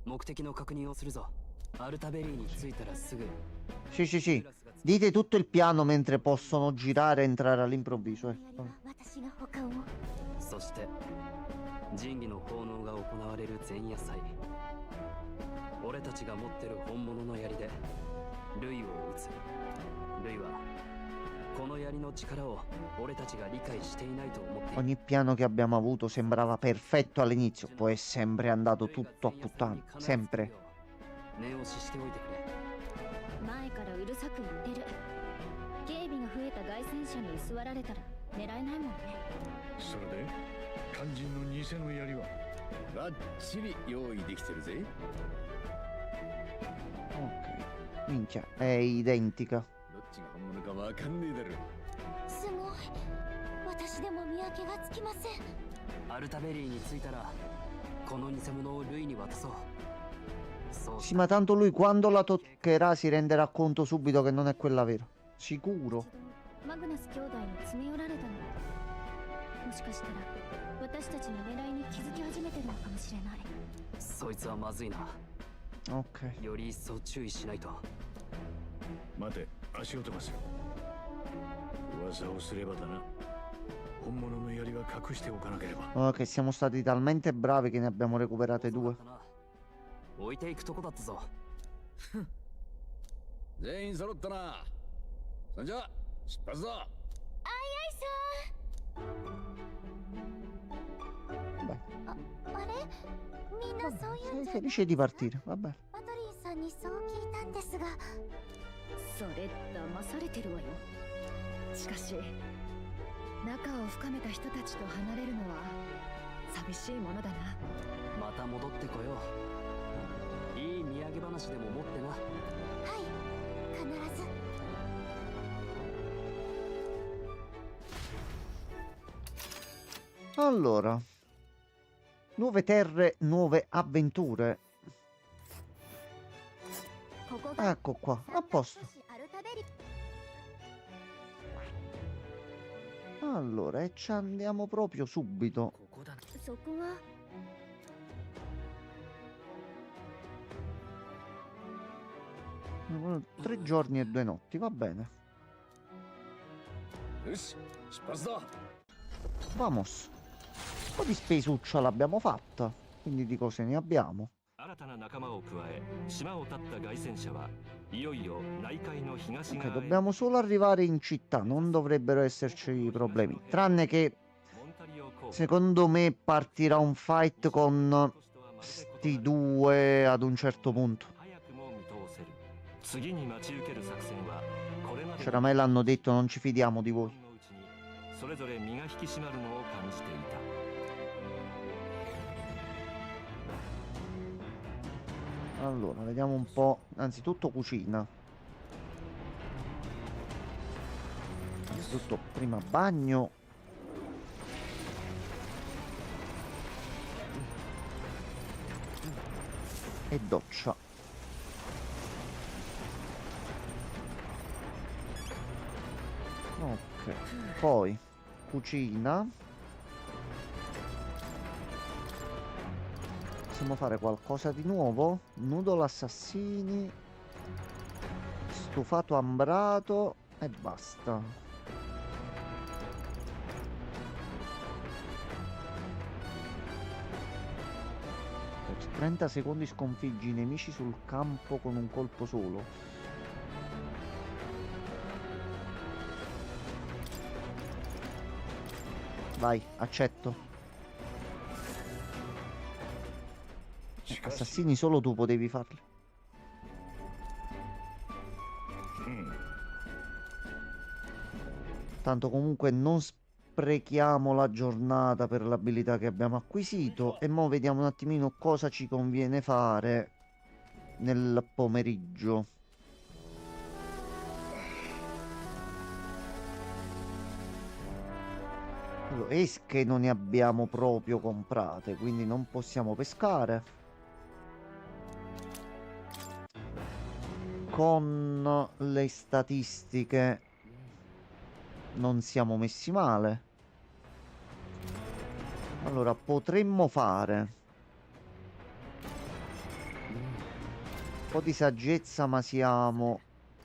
目的の確認をするぞ。アルタベリーに着いたらすぐ。 Sì, sì, sì. Dite tutto il piano mentre possono girare e entrare all'improvviso. 私が他を。そして神器の奉納が行われる前夜祭。俺たちが持ってる本物の槍でルイを撃つ。ルイはこの槍の力を俺たちが理解していないと思っている。 Ogni piano che abbiamo avuto sembrava perfetto all'inizio, poi è sempre andato tutto a puttana. Sempre. 念押ししておいてくれ。前からうるさく言ってる。警備が増えた凱旋者に居座られたら狙えないもんね。それで肝心の偽の槍はバッチリ用意できてるぜ。 Ok. Minchia, è identica. どっちが本物かわかんねえだろ。すごい。私でも見分けがつきません。アルタベリーに着いたらこの偽物をルイに渡そう。そ Sì, ma tanto lui quando la toccherà si renderà conto subito che non è quella vera. Sicuro. マグナス兄弟に詰め寄られたの。もしかしたら私たちの狙いに気づき始めてるのかもしれない。そいつはまずいな。 Ok. より一層注意しないと。待て、足音がする。噂をすればだな。本物の槍は隠しておかなければ。 Ok, siamo stati talmente bravi che ne abbiamo recuperate 2. 置いていくとこだったぞ。全員揃ったな。そんじゃ出発だ。あれみんなそういうん Sei じゃない felice di partire, vabbè. マトリンさんにそう聞いたんですが。それ騙されてるわよ。しかし仲を深めた人たちと離れるのは寂しいものだな。また戻ってこよう。いい土産話でも持ってな。はい、必ず。 Allora, nuove terre, nuove avventure. ここが Ecco qua, a posto. アルタベリ。 Allora, e ci andiamo proprio subito. そこは 3 giorni e 2 notti, va bene. よし出発だ。 Vamos. Un po' di spesuccia l'abbiamo fatta, quindi di cose ne abbiamo. 新たな仲間を加え島を立った凱旋者はいよいよ内海の東 Ok, 側へ dobbiamo solo arrivare in città, non dovrebbero esserci problemi. Tranne che, モンタリオ港 secondo me, partirà un fight con sti due ad un certo punto. 早くも見通せる次に待ち受ける作戦はこれまで C'era me l'hanno detto, non ci fidiamo di voi. のうちにそれぞれ身が引き締まるのを感じていた Allora, vediamo un po'. Anzitutto cucina. Innanzitutto prima bagno. E doccia. Ok, poi cucina. Possiamo fare qualcosa di nuovo? Noodle assassini, stufato ambrato e basta. 30 secondi sconfiggi i nemici sul campo con un colpo solo. Vai, accetto. Assassini solo tu potevi farli. Tanto comunque non sprechiamo la giornata per l'abilità che abbiamo acquisito. E mo vediamo un attimino cosa ci conviene fare nel pomeriggio. Allora, esche non ne abbiamo proprio comprate, quindi non possiamo pescare. Con le statistiche non siamo messi male. Allora potremmo fare un po' di saggezza, ma siamo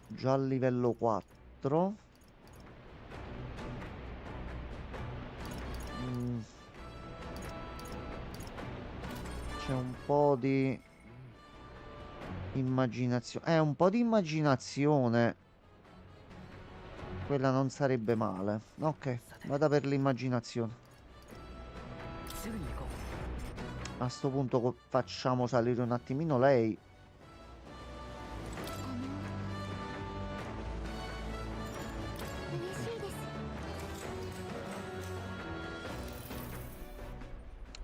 già a livello 4. C'è un po' di immaginazione. Un po' di immaginazione. Quella non sarebbe male. Ok, vada per l'immaginazione. A sto punto facciamo salire un attimino lei.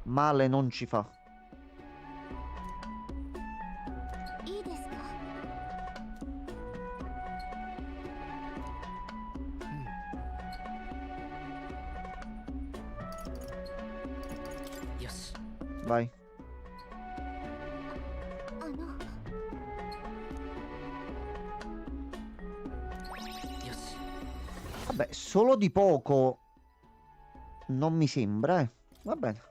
Male non ci fa. いいですか。よし。Vai. Vabbè, solo di poco non mi sembra, eh. Va bene.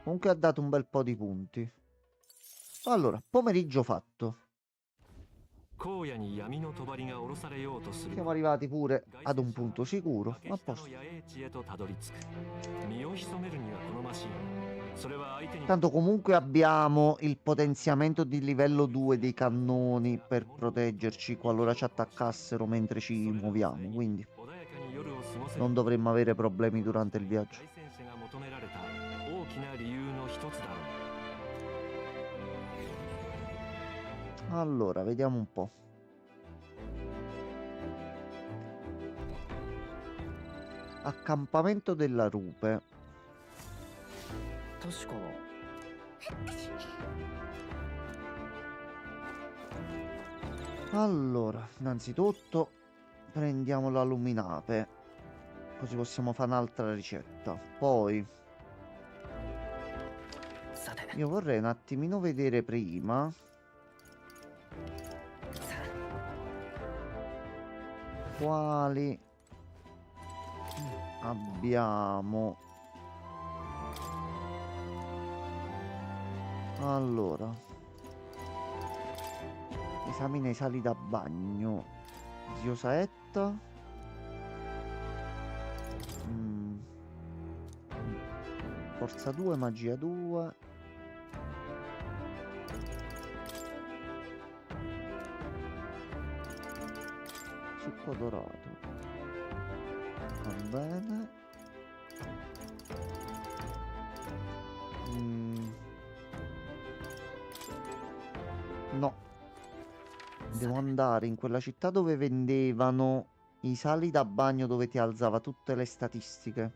Comunque ha dato un bel po' di punti. Allora, pomeriggio fatto. 荒野に闇の帳が下ろされようとする Siamo arrivati pure ad un punto sicuro. A 崖下の posto. 野営地へとたどり着く身を潜めるには好ましいそれは相手に Tanto comunque abbiamo il potenziamento di livello 2 dei cannoni per proteggerci qualora ci attaccassero mentre ci muoviamo. Quindi 穏やかに夜を過ごせる non dovremmo avere problemi durante il viaggio. 対戦者が求められた大きな理由の一つだろう Allora, vediamo un po'. Accampamento della rupe. 確か Allora, innanzitutto prendiamo la luminape, così possiamo fare un'altra ricetta. Poi さて io vorrei un attimino vedere prima quali abbiamo. Allora, esamina i sali da bagno. Zio Saetta. Forza 2, magia 2. Succo dorato. Va bene. No. Devo andare in quella città dove vendevano i sali da bagno, dove ti alzava tutte le statistiche.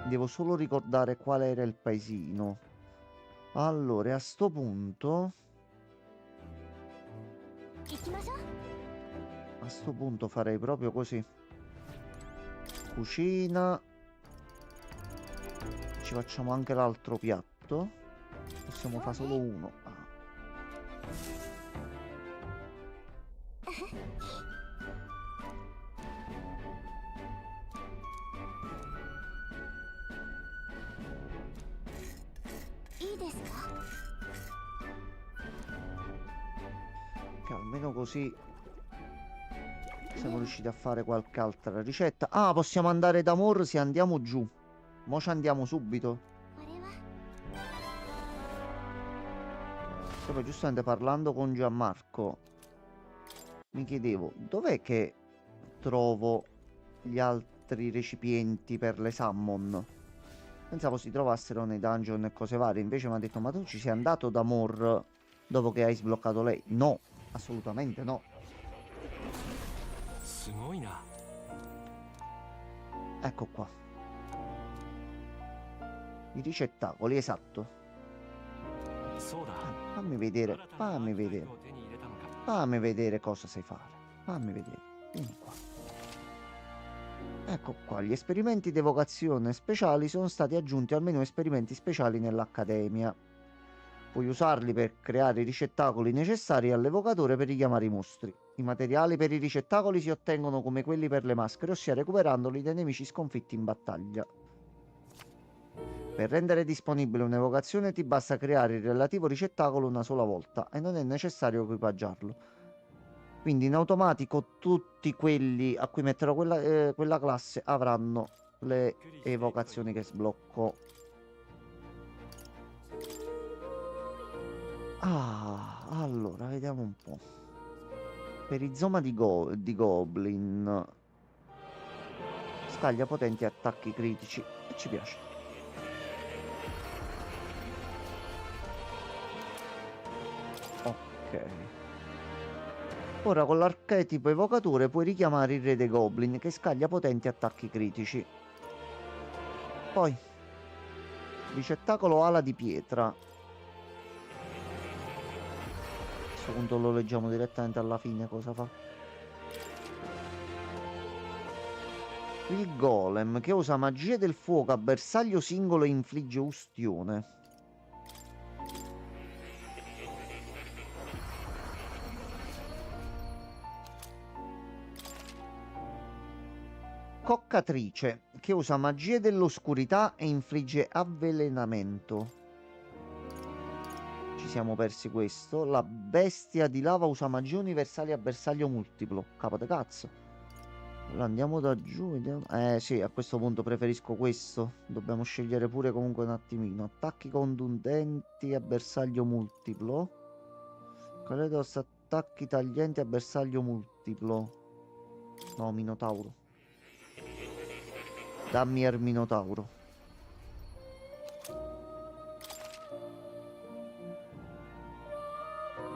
Devo solo ricordare qual era il paesino. Allora, a sto punto... A sto punto farei proprio così. Cucina. Ci facciamo anche l'altro piatto. Possiamo fare solo uno. Ah. Che almeno così siamo riusciti a fare qualche altra ricetta. Ah, possiamo andare da Mor se andiamo giù. Mo' ci andiamo subito. Poi giustamente parlando con Gianmarco mi chiedevo dov'è che trovo gli altri recipienti per le summon. Pensavo si trovassero nei dungeon e cose varie. Invece mi ha detto: ma tu ci sei andato da Mor dopo che hai sbloccato lei? No, assolutamente no. すごいな Ecco qua. I ricettacoli, esatto. そうだ Fammi vedere, fammi vedere. を手に入れたのか Fammi vedere cosa sai fare. Fammi vedere. Vieni qua. Ecco qua, gli esperimenti di evocazione speciali sono stati aggiunti al menu esperimenti speciali nell'Accademia. Puoi usarli per creare i ricettacoli necessari all'evocatore per richiamare i mostri. I materiali per i ricettacoli si ottengono come quelli per le maschere, ossia recuperandoli dai nemici sconfitti in battaglia. Per rendere disponibile un'evocazione ti basta creare il relativo ricettacolo una sola volta e non è necessario equipaggiarlo. Quindi in automatico tutti quelli a cui metterò quella classe avranno le evocazioni che sblocco. Ah, allora, vediamo un po'. Perizoma di Goblin. Scaglia potenti attacchi critici. E ci piace. Ok. Ora con l'archetipo evocatore puoi richiamare il re dei Goblin che scaglia potenti attacchi critici. Poi ricettacolo ala di pietra. A questo punto lo leggiamo direttamente alla fine cosa fa. Il golem che usa magie del fuoco a bersaglio singolo e infligge ustione. Invocatrice che usa magie dell'oscurità e infligge avvelenamento. Ci siamo persi questo. La bestia di lava usa magie universali a bersaglio multiplo. Capo de cazzo. Allora andiamo da giù, vediamo. Sì, a questo punto preferisco questo. Dobbiamo scegliere pure comunque un attimino. Attacchi contundenti a bersaglio multiplo. Kaledos, attacchi taglienti a bersaglio multiplo. No, Minotauro. Dammi il Minotauro.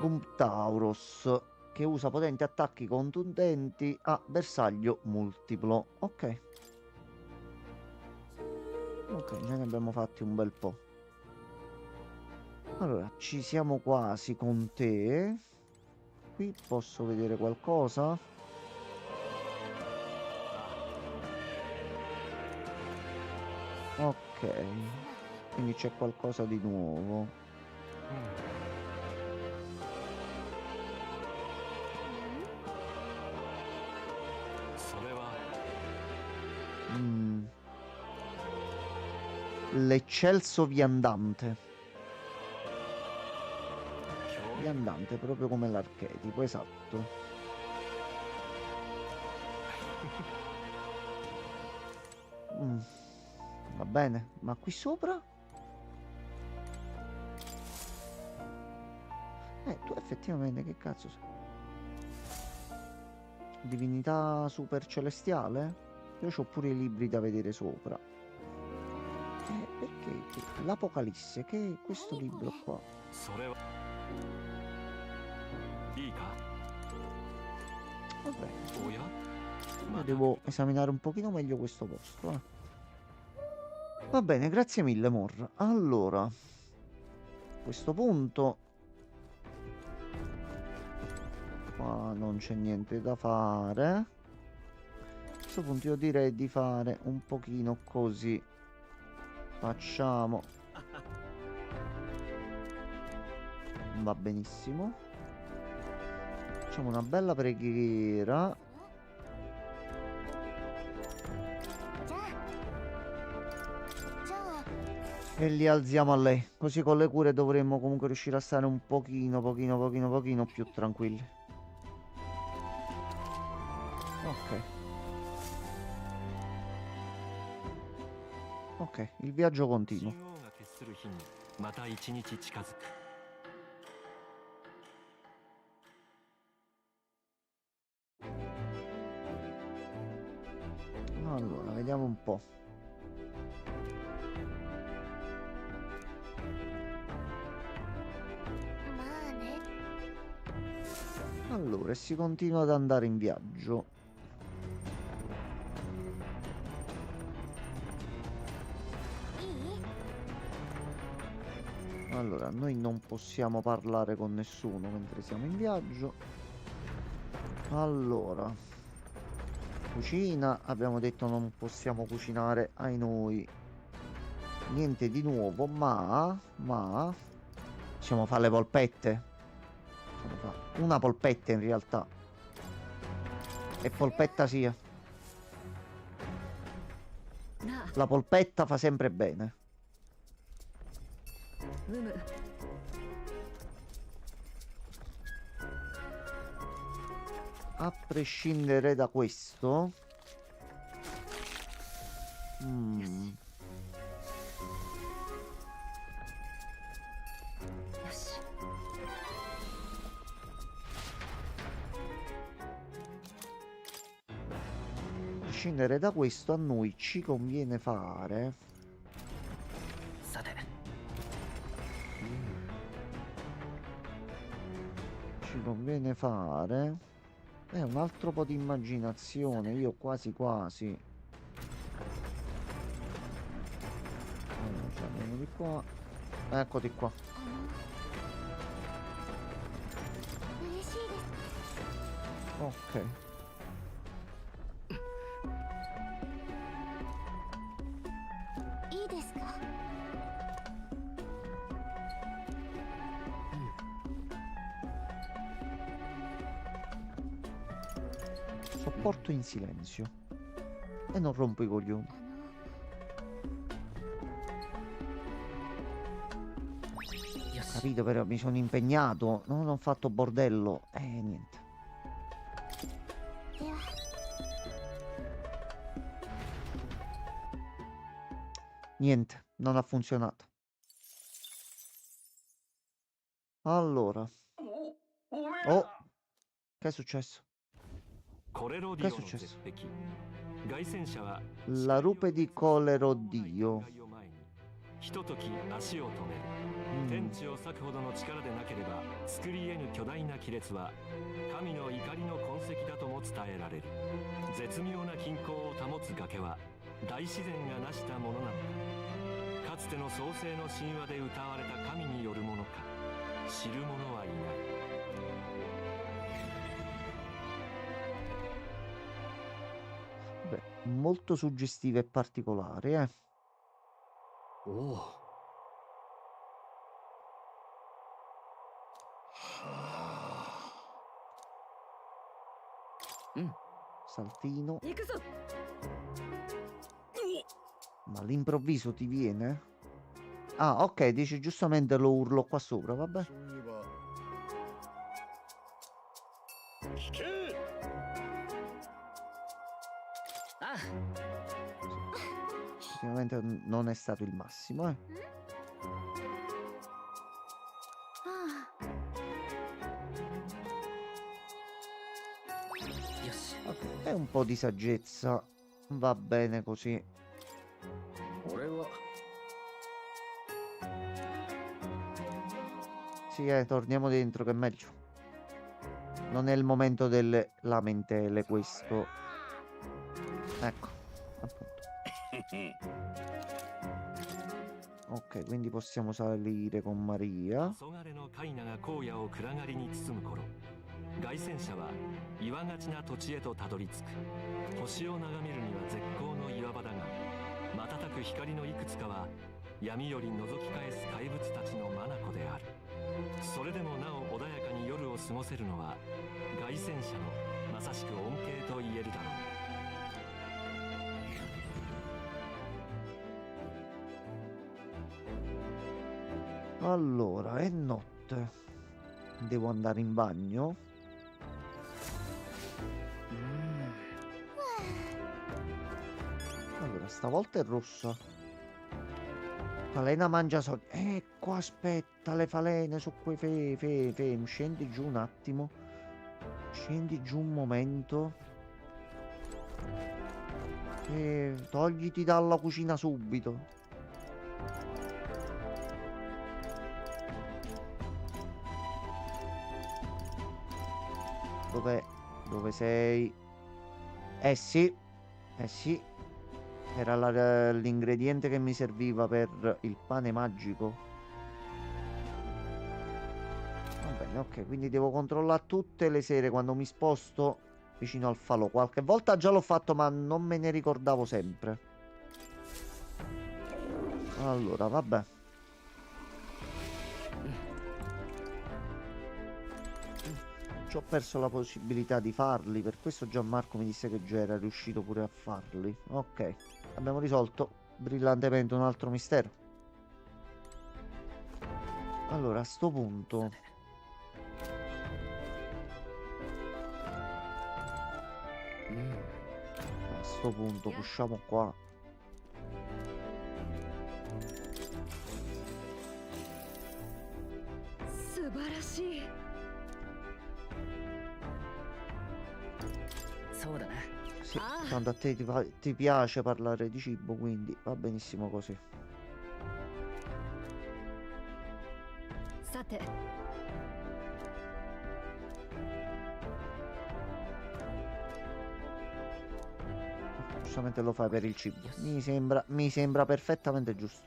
Gumptauros che usa potenti attacchi contundenti a bersaglio multiplo. Ok. Ok, ce ne abbiamo fatti un bel po'. Allora, ci siamo quasi con te. Qui posso vedere qualcosa? Ok. Quindi c'è qualcosa di nuovo. L'eccelso viandante. Viandante, proprio come l'archetipo, esatto. Va bene, ma qui sopra? Tu effettivamente che cazzo sei? Divinità super celestiale? Io c'ho pure i libri da vedere sopra. Perché? L'Apocalisse, che è questo libro qua? Vabbè. Io devo esaminare un pochino meglio questo posto. Va bene, grazie mille, Mor. Allora, a questo punto qua non c'è niente da fare. A questo punto io direi di fare un pochino così. Facciamo. Va benissimo. Facciamo una bella preghiera. E li alziamo a lei. Così con le cure dovremmo comunque riuscire a stare un pochino più tranquilli. Ok. Ok, il viaggio continua. Allora, vediamo un po'. Allora, si continua ad andare in viaggio. Allora, noi non possiamo parlare con nessuno mentre siamo in viaggio. Allora, cucina, abbiamo detto non possiamo cucinare ai noi. Niente di nuovo, ma possiamo fare le polpette. Possiamo fare una polpetta in realtà. E polpetta sia. La polpetta fa sempre bene. A prescindere da questo, a prescindere da questo, a noi ci conviene fare. Ci conviene fare un altro po' di immaginazione. Io quasi quasi andiamo di qua. Eccoti qua. Ok. Sopporto in silenzio. e non rompo i coglioni. Capito, però mi sono impegnato, non ho fatto bordello e niente. Niente, non ha funzionato. Allora. Oh, che è successo? Che è successo? La rupe di Colerodio. ひととき足を止める、天地を裂くほどの力でなければ作り得ぬ巨大な亀裂は神の怒りの痕跡だとも伝えられる。絶妙な均衡を保つ崖は大自然が成したものなのか、かつての創世の神話で歌われた神によるものか、知る者はいない。Beh, molto suggestiva e particolare, eh. Oh. Saltino. Ma all'improvviso ti viene? Ah, ok, dici giustamente lo urlo qua sopra, vabbè. Sicuramente non è stato il massimo, eh. Ok, è un po' di saggezza. Va bene così. Sì, torniamo dentro che è meglio. Non è il momento delle lamentele questo. Ecco, appunto. Ok, quindi possiamo salire con Maria. 凱旋者は岩がちな土地へとたどり着く。星を眺めるには絶好の岩場だが、瞬く光のいくつかは闇より覗き返す怪物たちの眼である。それでもなお穏やかに夜を過ごせるのは凱旋者のまさしく恩恵と言えるだろう。 Allora, è notte. Devo andare in bagno. Allora, stavolta è rossa. Falena mangia soldi. Ecco, aspetta, le falene su quei fermi. Scendi giù un attimo. Scendi giù un momento. Togliti dalla cucina subito. Dove sei? Eh sì. Era l'ingrediente che mi serviva per il pane magico. Va bene, ok, quindi devo controllare tutte le sere quando mi sposto vicino al falò. Qualche volta già l'ho fatto, ma non me ne ricordavo sempre. Allora, vabbè. Ci ho perso la possibilità di farli, per questo Gianmarco mi disse che già era riuscito pure a farli. Ok, abbiamo risolto brillantemente un altro mistero. Allora, a sto punto pushiamo qua. Sì, tanto a te ti piace parlare di cibo, quindi va benissimo così. Giustamente lo fai per il cibo. Mi sembra perfettamente giusto.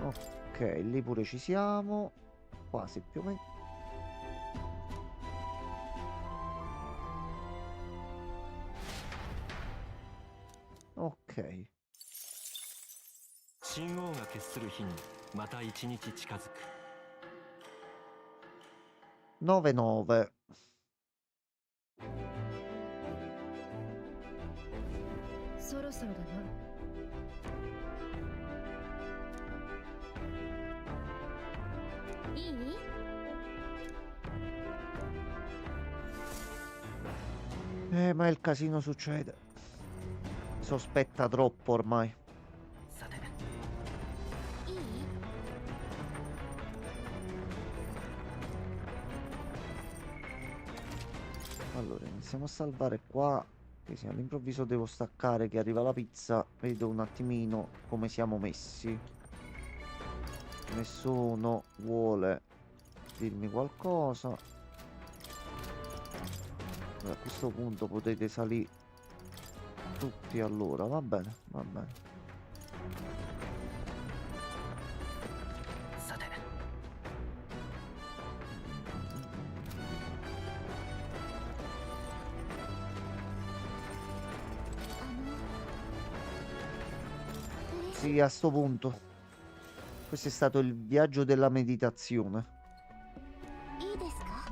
Ok, lì pure ci siamo. Quasi più o meno. Ok. 神王が決する日にまた一日近づく。 9-9. そろそろだな。いい？Ma il casino succede. Sospetta troppo ormai. さて、いい？ Allora, iniziamo a salvare qua. Che se all'improvviso devo staccare che arriva la pizza, vedo un attimino come siamo messi. Nessuno vuole dirmi qualcosa. A questo punto potete salire tutti allora, va bene, va bene. さて、Sì, a sto punto. Questo è stato il viaggio della meditazione. いいですか？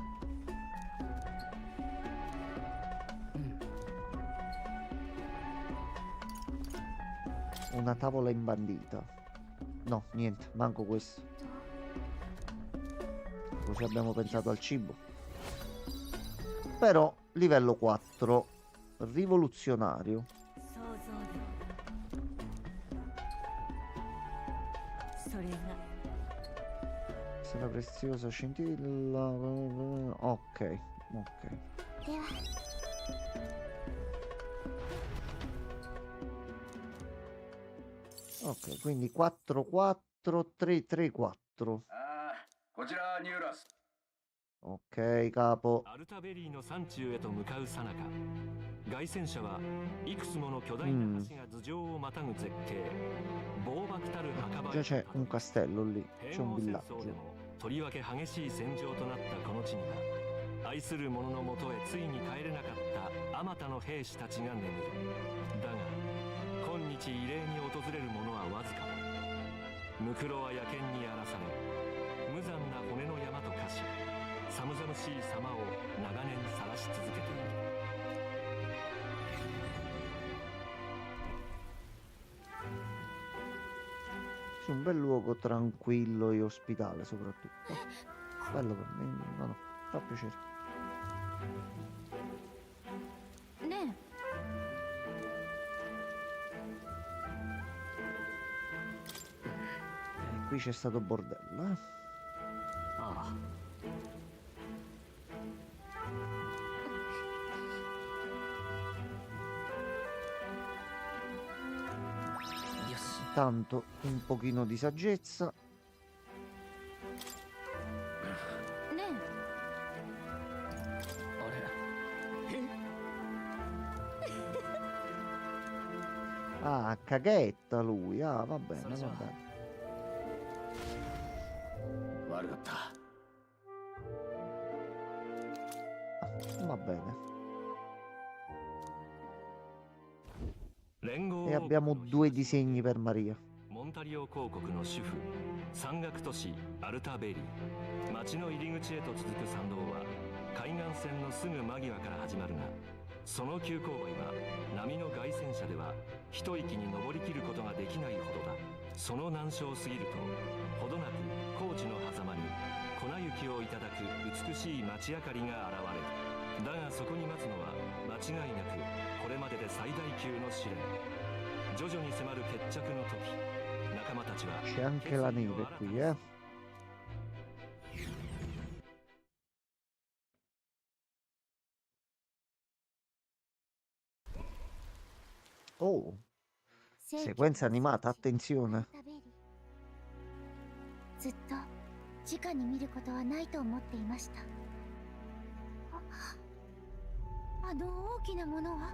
Una tavola imbandita. No, niente, manco questo. Così abbiamo pensato al cibo. Però, livello 4. Rivoluzionario. 想像力それが Sarà preziosa scintilla. Ok, ok. では。 Ok, quindi 4, 4, 3, 3, 4. ああ、こちらニューラス。 Ok, capo. アルタベリーの山中へと向かうさなか、凱旋者はいくつもの巨大な橋が頭上をまたぐ絶景、暴漠たる墓場 Già c'è un castello lì, c'è 平 un 和戦争 villaggio. でもとりわけ激しい戦場となったこの地には、愛する者のもとへついに帰れなかったあまたの兵士たちが眠る。だが今日慰霊に訪れる者はわずかだ。ムクロは野犬に荒らされ、無残な骨の山と化し、寒々しい様を長年晒し続けている。 Sì, un bel luogo tranquillo e ospitale soprattutto. Bello per me, no, no, fa piacere. ね Qui c'è stato bordello, eh. ああ、 Intanto un pochino di saggezza. え。ね あれ、 Ah, caghetta lui. Ah, va bene, va bene. 悪かった。 Va bene. 連合 E abbiamo 2 disegni per Maria. モンタリオ公国の主婦、山岳都市アルタベリー。町の入り口へと続く参道は海岸線のすぐ間際から始まるが、その急勾配は波の凱旋車では一息に登りきることができないほどだ。その難所を過ぎると、ほどなく高地の狭間に粉雪をいただく美しい街明かりが現れる。だがそこに待つのは間違いなくこれまでで最大級の試練。徐々に迫る決着の時、仲間たちは C'è anche la neve qui, eh. Oh, え。 sequenza animata, attenzione. ずっと直に見ることはないと思っていました。あの大きなものは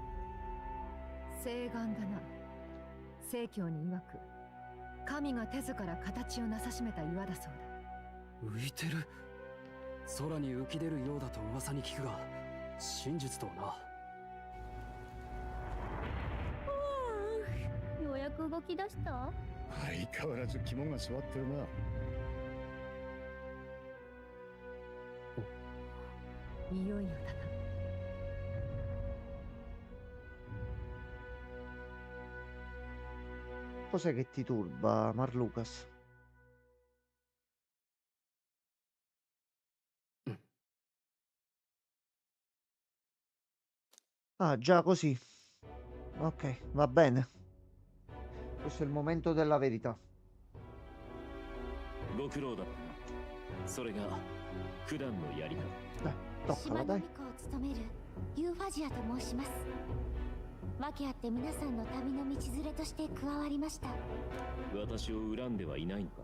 聖岩だな。聖教に曰く神が手ずから形をなさしめた岩だそうだ。浮いてる。空に浮き出るようだと噂に聞くが、真実とはな。ようやく動き出した。相変わらず肝が据わってるな。いよいよだな。Cos'è che ti turba, Marlucas? Ah, già così. Ok, va bene. Questo è il momento della verità. ご苦労だったそれが普段のやり方 Toccala, 島の dai. 巫女を務めるユーファジアと申します。訳あって皆さんの旅の道連れとして加わりました。私を恨んではいないのか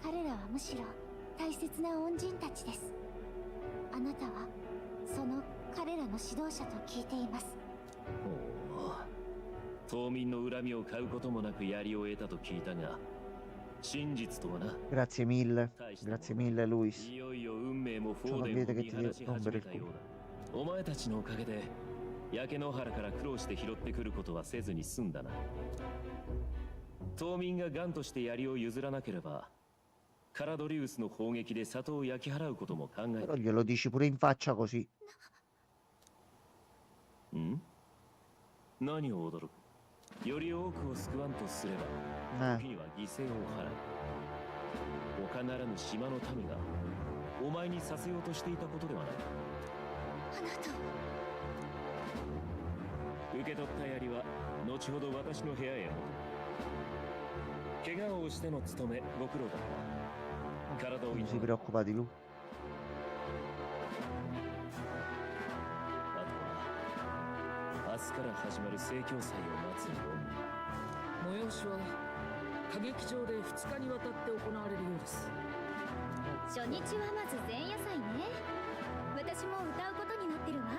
彼らはむしろ大切な恩人たちです。あなたはその彼らの指導者と聞いています。おお島民の恨みを買うこともなく槍を得たと聞いたが真実とはな Grazie mille. Grazie mille, Luis. いよいよ運命もフォーデン Vede を che 見 ti 放し deve 始め rompere il たよ culo. うだお前たちのおかげで焼け野原から苦労して拾ってくることはせずに済んだな島民がガンとして槍を譲らなければカラドリウスの砲撃で里を焼き払うことも考え Però glielo dici pure in faccia così. ん何を驚くより多くを救わんとすれば時には犠牲を払う他ならぬ島の民がお前にさせようとしていたことではないあなた受け取った槍は後ほど私の部屋へ戻る怪我をしての務めご苦労だった体を Non si preoccupa di lui. あとは明日から始まる盛況祭を待つのみ催しは歌劇場で2日にわたって行われるようです。初日はまず前夜祭ね。私も歌うことになってるわ。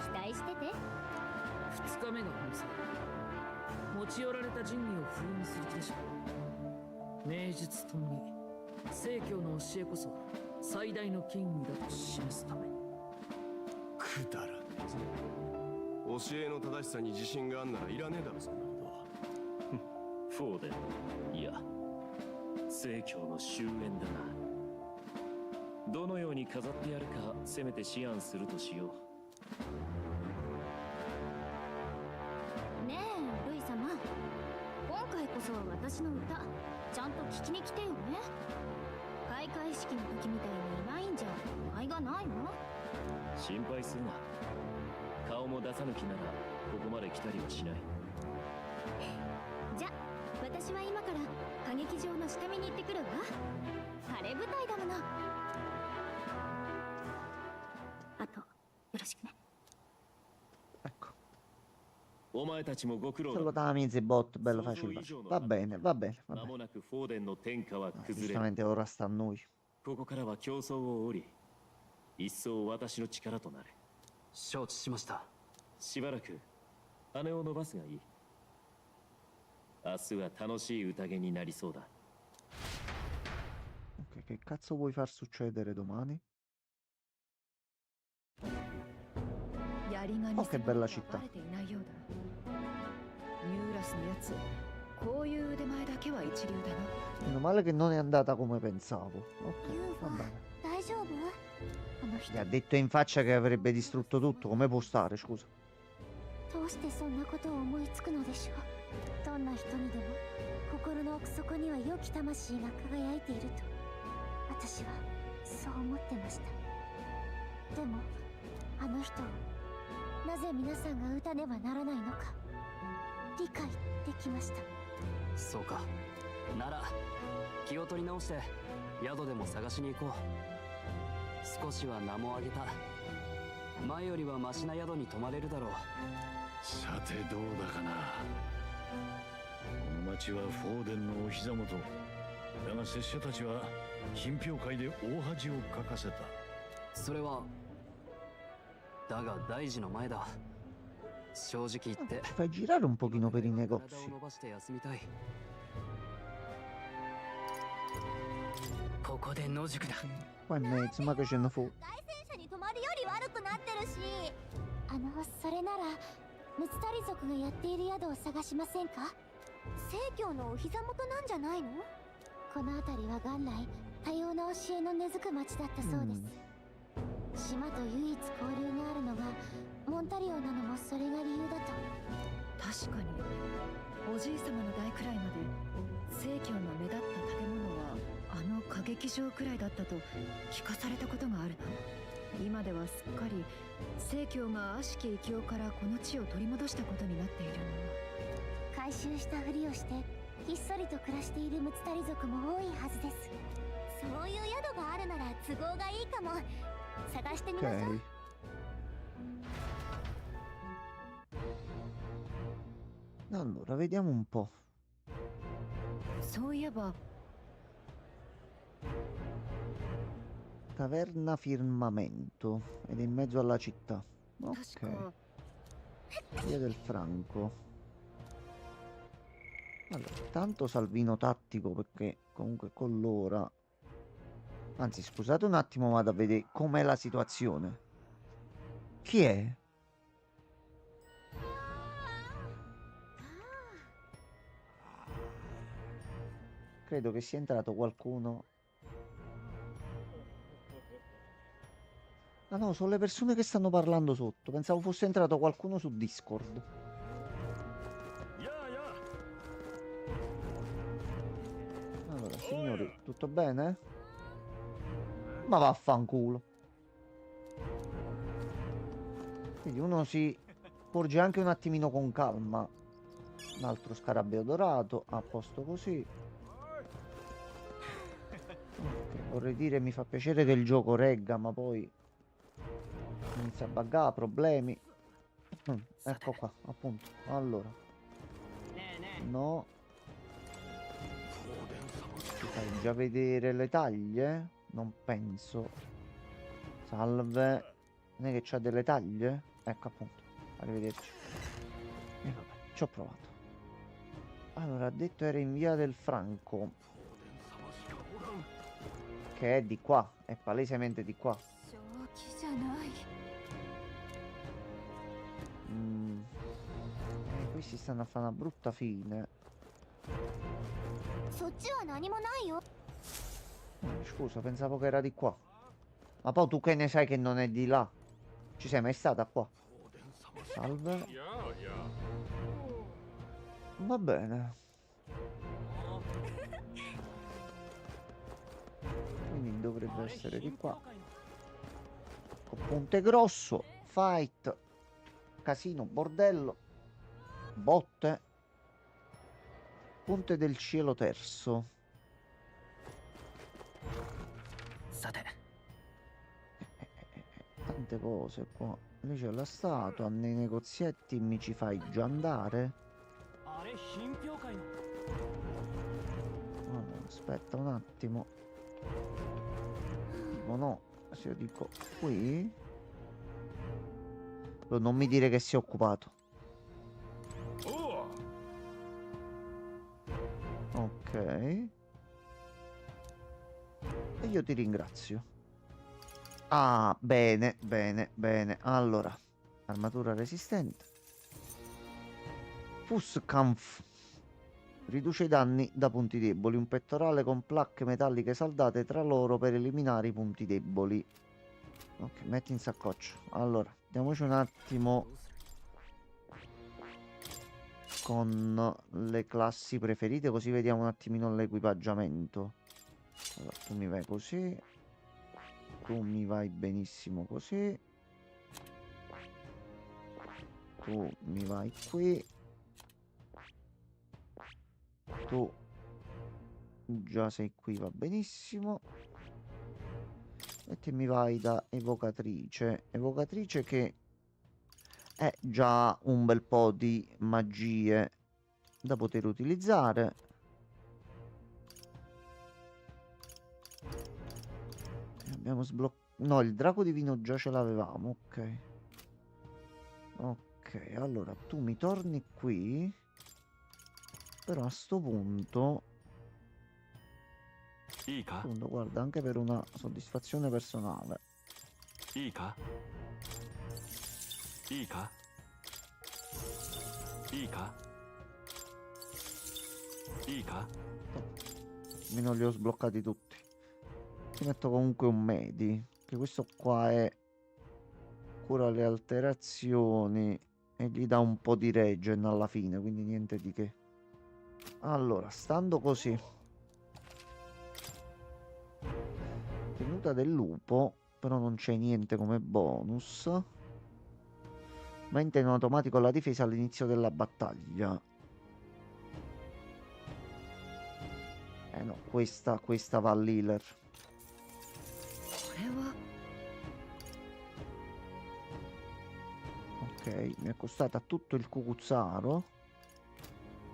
期待してて。2日目が本祭。持ち寄られた神器を封印する気でしょう。名実ともに聖教の教えこそ最大の権威だと示すため。くだらねえぞ。教えの正しさに自信があんならいらねえだろそんなことは。フォーデンいや聖教の終焉だなどのように飾ってやるかせめて思案するとしようねえルイ様、今回こそ私の歌ちゃんと聞きに来てよね。開会式の時みたいにいないんじゃ場合がないの。心配するな顔も出さぬ気ならここまで来たりはしないじゃ私は今から歌劇場の下見に行ってくるわ。晴れ舞台だもの。あとよろしくね。 Ecco. お前たちもご苦労 Salutami Zebot, bello facile. Va bene, va bene. Va 間 bene. もなくフォーデンの天下は崩れる Giustamente ora sta a noi. ここからは競争を折り一層私の力となれ承知しました。しばらく羽を伸ばすがいい明日は楽しい宴になりそうだ Ok, che cazzo vuoi far succedere domani? Oh, che bella città. ニューラスのやつ、こういう腕前だけは一流だな。 Meno male che non è andata come pensavo. Ok, va bene. 大丈夫？あの人 Gli ha detto in faccia che avrebbe distrutto tutto. Come può stare, scusa? どうしてそんなことを思いつくのでしょう。どんな人にでも心の奥底には良き魂が輝いていると私はそう思ってました。でもあの人をなぜ皆さんが歌ねばならないのか理解できました。そうか。なら気を取り直して宿でも探しに行こう。少しは名も挙げた。前よりはマシな宿に泊まれるだろう。さてどうだかな。この町はフォーデンのお膝元だが拙者たちは品評会で大恥をかかせた。それはだが大事の前だ。正直言って Fai girare un pochino per i 体を negozi. 伸ばして休みたい。ここで野宿だ。 Qua in mezzo, ma che ce ne fu? 外戦車に泊まるより悪くなってるし。それならムツタリ族がやっている宿を探しませんか。聖教のお膝元なんじゃないの。この辺りは元来多様な教えの根付く町だったそうです、島と唯一交流があるのがモンタリオなのもそれが理由だと。確かにおじい様の代くらいまで正教の目立った建物はあの歌劇場くらいだったと聞かされたことがあるな。今ではすっかり正教が悪しき勢いからこの地を取り戻したことになっている回収したふりをしてひっそりと暮らしているムツタリ族も多いはずです。そういう宿があるなら都合がいいかも。探してみましょう。Ok. Allora, vediamo un po'. そういえば Taverna Firmamento. Ed è in mezzo alla città. 確 Ok. か Via del Franco. Allora, tanto salvino tattico perché comunque con l'ora... Anzi, scusate un attimo, vado a vedere com'è la situazione. Chi è? Credo che sia entrato qualcuno. Ah no, sono le persone che stanno parlando sotto. Pensavo fosse entrato qualcuno su Discord. Allora, signori, tutto bene? Ma vaffanculo. Quindi uno si porge anche un attimino con calma. Un altro scarabeo dorato, a posto così. Ok, vorrei dire, mi fa piacere che il gioco regga, ma poi inizia a buggare, problemi. Ecco qua, appunto. Allora. No. Ti fai già vedere le taglie? Non penso. Salve. Non è che c'ha delle taglie? Ecco appunto. Arrivederci. E vabbè, ci ho provato. Allora, ha detto era in via del Franco. Che è di qua. È palesemente di qua. Questi stanno a fare una brutta fine. Scusa, pensavo che era di qua. Ma poi tu che ne sai che non è di là? Ci sei mai stata qua? Salve. Va bene. Quindi dovrebbe essere di qua. Con Ponte Grosso. Fight. Casino, bordello. Botte. Ponte del Cielo Terzo. Tante cose qua. Lì c'è la statua. Nei negozietti mi ci fai già andare? Allora, aspetta un attimo. Tipo no. Se io dico qui. Non mi dire che si è occupato. Ok. E io ti ringrazio. Ah, bene, bene, bene. Allora, armatura resistente. Fußkampf. Riduce i danni da punti deboli. Un pettorale con placche metalliche saldate tra loro per eliminare i punti deboli. Ok, metti in saccoccia. Allora, vediamoci un attimo con le classi preferite, così vediamo un attimino l'equipaggiamento. Allora, tu mi vai così. Tu mi vai benissimo così. Tu mi vai qui. Tu già sei qui, va benissimo. E te mi vai da evocatrice. Evocatrice che è già un bel po' di magie da poter utilizzare. Abbiamo sbloccato. No, il drago divino già ce l'avevamo. Ok. Ok, allora tu mi torni qui. Però a sto punto... Appunto, guarda, anche per una soddisfazione personale. Ika? Ika? Ika? Ika? Almeno li ho sbloccati tutti. Ti metto comunque un Medi. Che questo qua è... Cura le alterazioni. E gli dà un po' di regen alla fine. Quindi niente di che. Allora, stando così, tenuta del lupo, però non c'è niente come bonus. Menta in automatico la difesa all'inizio della battaglia. Eh no, questa va all'healer. これは Ok, mi è costata tutto il cucuzzaro.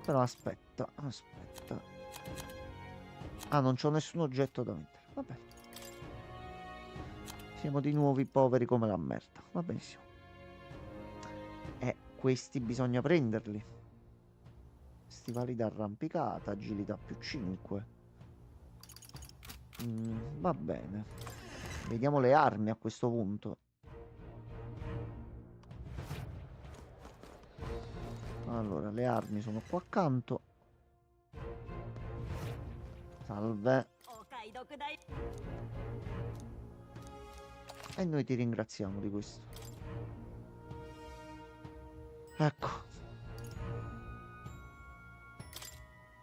Però aspetta. Ah, non c'ho nessun oggetto da mettere. Va bene. Siamo di nuovo poveri come la merda. Va benissimo. Questi bisogna prenderli. Stivali d'arrampicata, agilità più 5. Va bene. Vediamo le armi a questo punto. Allora, le armi sono qua accanto. Salve. E noi ti ringraziamo di questo. Ecco.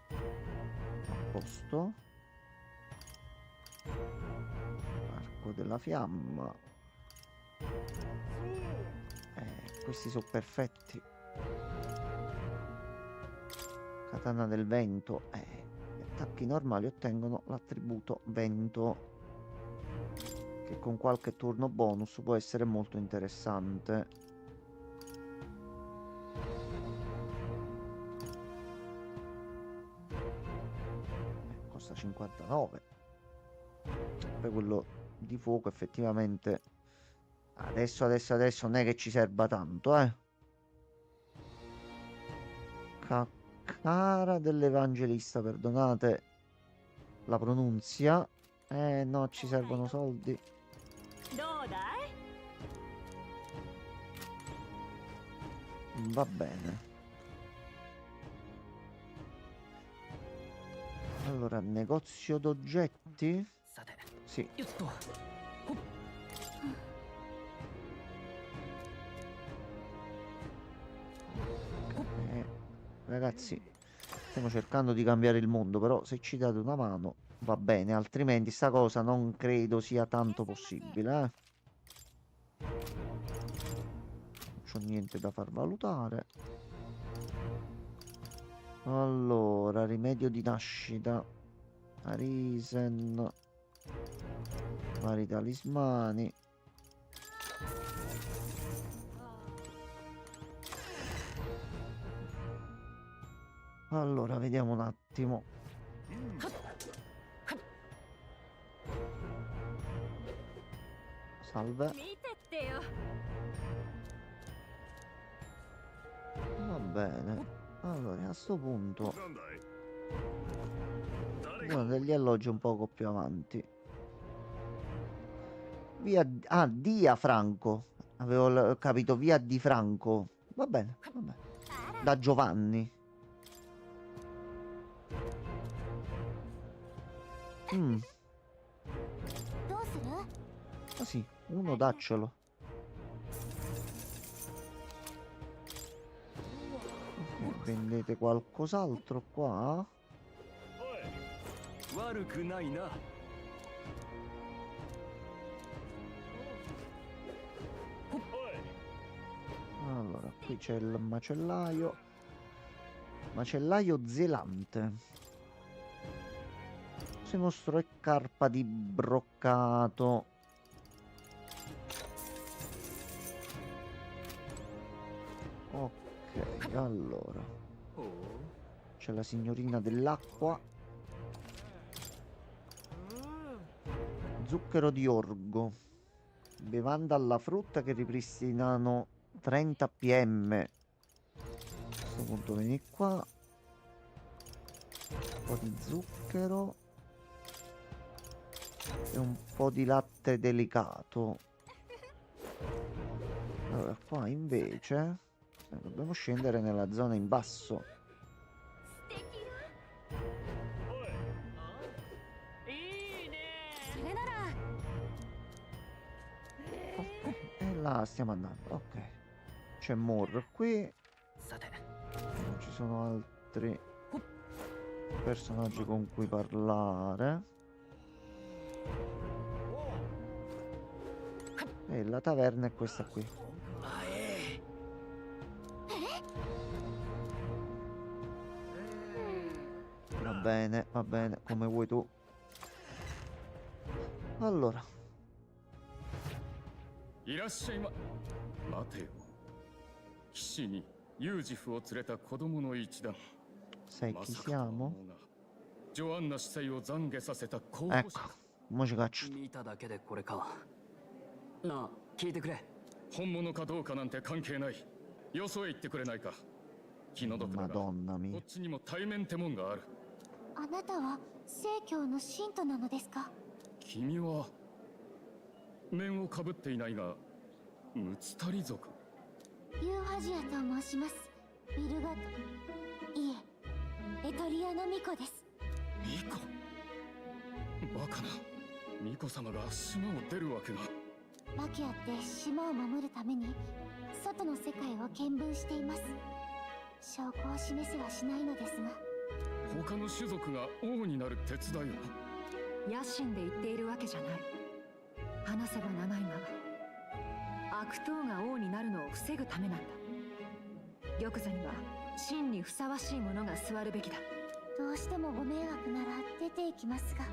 A posto. Arco della fiamma. Questi sono perfetti. Katana del vento. Gli attacchi normali ottengono l'attributo vento, che con qualche turno bonus può essere molto interessante. Costa 59. Poi quello di fuoco effettivamente adesso non è che ci serva tanto, Cara dell'Evangelista, perdonate la pronunzia. No, ci servono soldi. Va bene. Allora, negozio d'oggetti? Sì. Ragazzi, stiamo cercando di cambiare il mondo, però se ci date una mano va bene, altrimenti sta cosa non credo sia tanto possibile, Non c'ho niente da far valutare. Allora, rimedio di nascita, Arisen, vari talismani. Allora, vediamo un attimo. Salve. Va bene. Allora, a sto punto uno degli alloggi un poco più avanti. Via... Ah, Dia Franco. Avevo capito, via di Franco. Va bene, va bene. Da Giovanni. Ah sì, uno daccelo. Ok, vendete qualcos'altro qua? Allora, qui c'è il macellaio. Macellaio zelante. Se mostro è carpa di broccato. Ok, allora. C'è la signorina dell'acqua. Zucchero di orgo. Bevanda alla frutta che ripristinano 30 pm. A questo punto vieni qua. Un po' di zucchero. E un po' di latte delicato. Allora qua invece dobbiamo scendere nella zona in basso. E là stiamo andando. Ok. C'è Mor qui. Non ci sono altri personaggi con cui parlare. E la taverna è questa qui. Va bene, come vuoi tu. Allora. いらっしゃいま。待てよ。騎士にユージフを連れた子供の一団。 Sai chi siamo? ジョアンナ司祭を懺悔させた候補者。 Ecco, mo ci caccio. 見ただけでこれか。なあ、聞いてくれ。本物かどうかなんて関係ない。よそへ行ってくれないか。気の毒だが、こ Madonna mia. っちにも対面ってもんがある。あなたは聖教の信徒なのですか？君は面をかぶっていないが、ムツタリ族。ユーファジアと申します。ビルガト。いえ、エトリアの巫女です。巫女？バカな。巫女様が島を出るわけが。訳あって島を守るために外の世界を見聞しています。証拠を示せはしないのですが。他の種族が王になる手伝いを。野心で言っているわけじゃない。話せば長いが、悪党が王になるのを防ぐためなんだ。玉座には真にふさわしいものが座るべきだ。どうしてもご迷惑なら出ていきますが。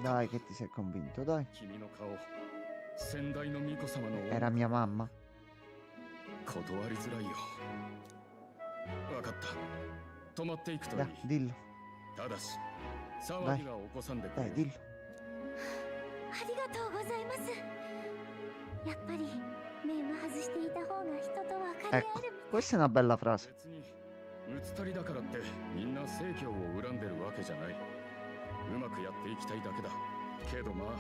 Dai, che ti sei convinto, dai. 君の顔、先代の巫女様の。 Era mia mamma. 断りづらいよ。わかった。止まっていくといい。 Dai, dillo. ただし、騒ぎは起こさんでくれ。 Dai, dillo. ありがとうございます。やっぱり面を外していた方が人と分かり Ecco, 合える。 questa è una bella frase. 別にムツタリだからってみんな正教を恨んでるわけじゃない。うまくやっていきたいだけだ。けどまあ、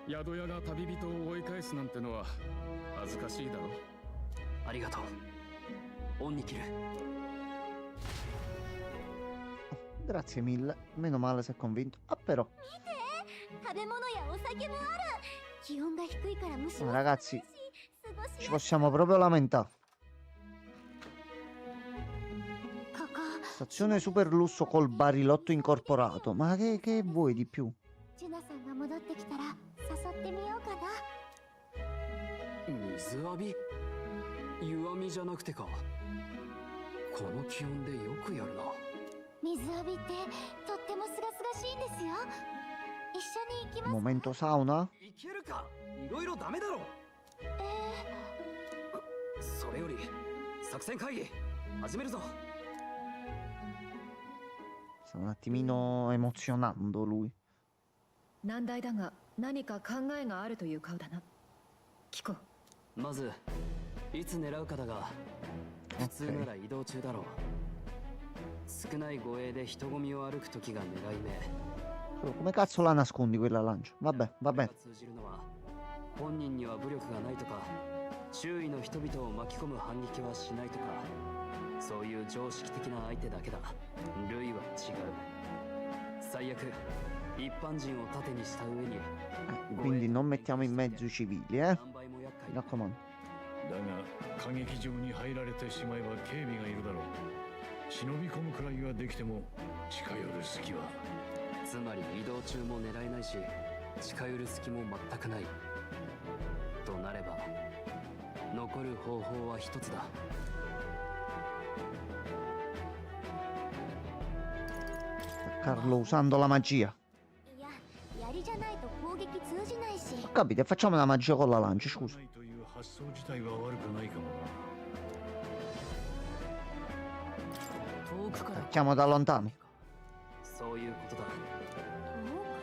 宿屋が旅人を追い返すなんてのは恥ずかしいだろ。ありがとう。恩に切る。 Grazie mille. Meno male si è convinto. Ah, però. 食べ物やお酒もある。気温が低いから虫も Ragazzi, 過ごし ci possiamo proprio lamentare. ここ Stazione super lusso col barilotto incorporato. Ma che vuoi di più? ジュナさんが戻ってきたら誘ってみようかな。水浴び？湯あみじゃなくてか。この気温でよくやるな。水浴びってとってもすがすがしいんですよ。一緒に行きます。 Momento sauna? いけるか？いろいろダメだろ。それより作戦会議始めるぞ。 Sta un attimino emozionando lui. 難題だが何か考えがあるという顔だな。聞こう。まずいつ狙うかだが、普通なら移動中だろう。少ない護衛で人混みを歩く時が狙い目。 Come cazzo la nascondi quella lancia? Vabbè, va bene. 通じるのは本人には武力がないとか、周囲の人々を巻き込む反撃はしないとか、そういう常識的な相手だけだ。ルイは違う。最悪一般人を盾にした上に。 Quindi non mettiamo in mezzo i civili, Mi raccomando. だが過激場に入られてしまえば警備がいるだろう。忍び込むくらいはできても近寄る隙は。 つまり移動中も狙えないし、近寄る隙も全くない。となれば残る方法は一つだ。 Carlo usando la magia. いや、槍じゃないと攻撃通じないし。 Ho capito, e facciamo la magia con la lancia, scusa. という発想自体は悪くないかもな。 遠くから Attacchiamo da lontano. そういうことだ。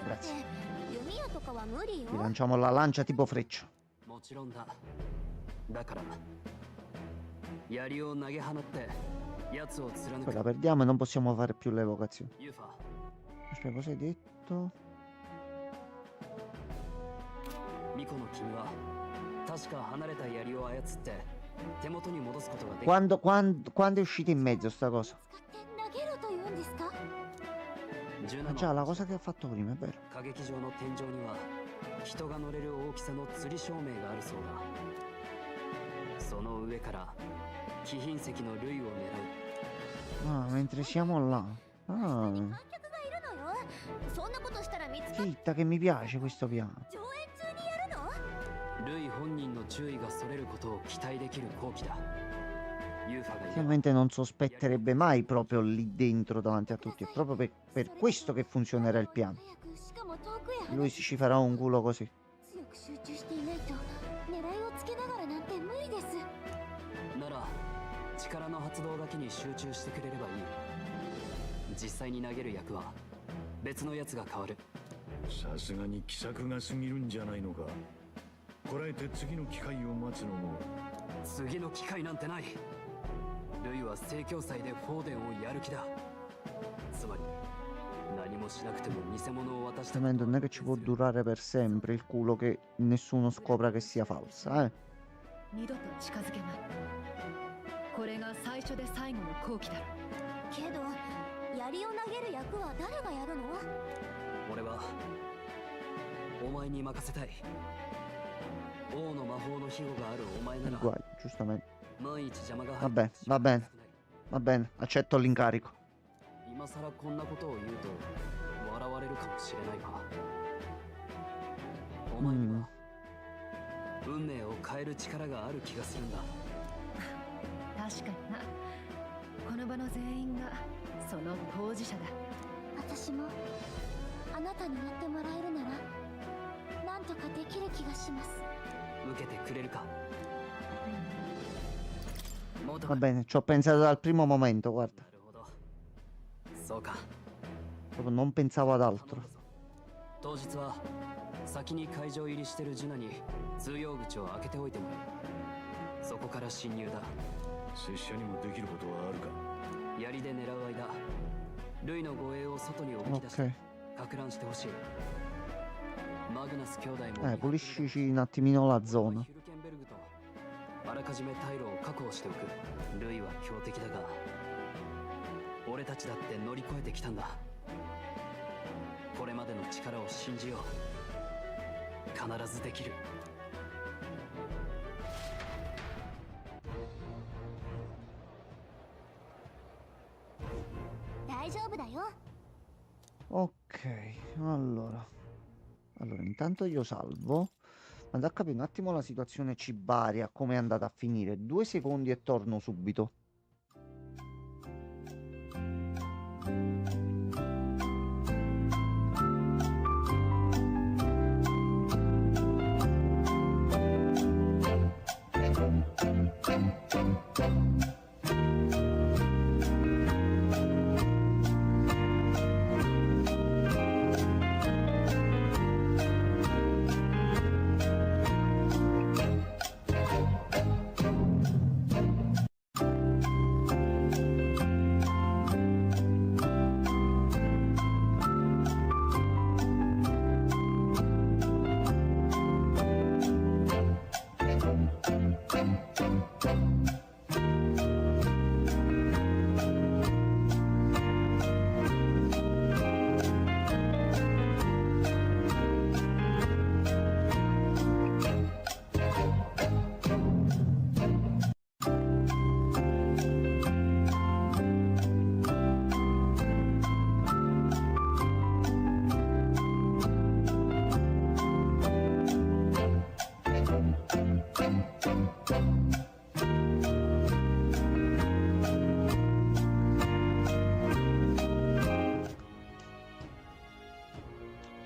Grazie. 弓矢とかは無理よ。 Ti lanciamo la lancia tipo freccia. もちろんだ。だから槍を投げ放って奴を貫 Poi く。 la perdiamo e non possiamo fare più le evocazioni. ユーファ、 Aspetta, cosa hai detto? ミコの君は確か離れた槍を操って手元に戻すことができる。 Quando è uscito in mezzo sta cosa? 投げろと言うんですか？ Ah, già, la cosa che ha fatto prima, è vero. 歌劇場の天井には人が乗れる大きさの吊り照明があるそうだ。その上から貴賓席の類を狙う。Ah, mentre siamo là. Ah, 客がいるのよ。そんなことしたら見つかっ zitta che mi piace questo piano. 上演中にやるの？ルイ本人の注意がそれることを期待できる好機だ。ユーファがいる。 Chiaramente non sospetterebbe mai proprio lì dentro davanti a tutti. È proprio per questo che funzionerà il piano. しかも遠くへ Lui si ci farà un culo così. 強く集中していないと狙いをつけながらなんて無理です。なら力の発動だけに集中してくれればいい。実際に投げる役は別のやつが変わる。さすがに奇策が過ぎるんじゃないのか。こらえて次の機会を待つのも。次の機会なんてない。ルイは聖教祭でフォーデンをやる気だ。つまり何もしなくても偽物を渡した。 Ovviamente non è che ci può durare per sempre il culo che nessuno scopra che sia falsa, eh. 二度と近づけない。これが最初で最後の好機だ。けど槍を投げる役は誰がやるの？俺はお前に任せたい。王の魔法の庇護があるお前なら Guai, giustamente. 万一邪魔が Va bene, va bene, va bene, accetto l'incarico. 今さらこんなことを言うと笑われるかもしれないが、お前には運命を変える力がある気がするんだ。確かにな。この場の全員がその当事者だ。私もあなたにやってもらえるならなんとかできる気がします。受けてくれるか。 Va bene, ci ho pensato dal primo momento, guarda. そうか。 Proprio non pensavo ad altro. 当日は先に会場入りしてるジュナに通用口を開けておいてもらう。そこから侵入だ。拙者にもできることはあるか。槍で狙う間、ルイの護衛を外におびき出して Ok. か乱してほしい。マグナス兄弟も Puliscici un attimino la zona. ヒルケンベルグとあらかじめ退路を確保しておく。ルイは強敵だが、俺たちだって乗り越えてきたんだ。これまでの力を信じよう。必ずできる。大丈夫だよ。 Ok, allora. Allora, intanto io salvo. Vado a capire un attimo la situazione cibaria, come è andata a finire. 2 secondi e torno subito.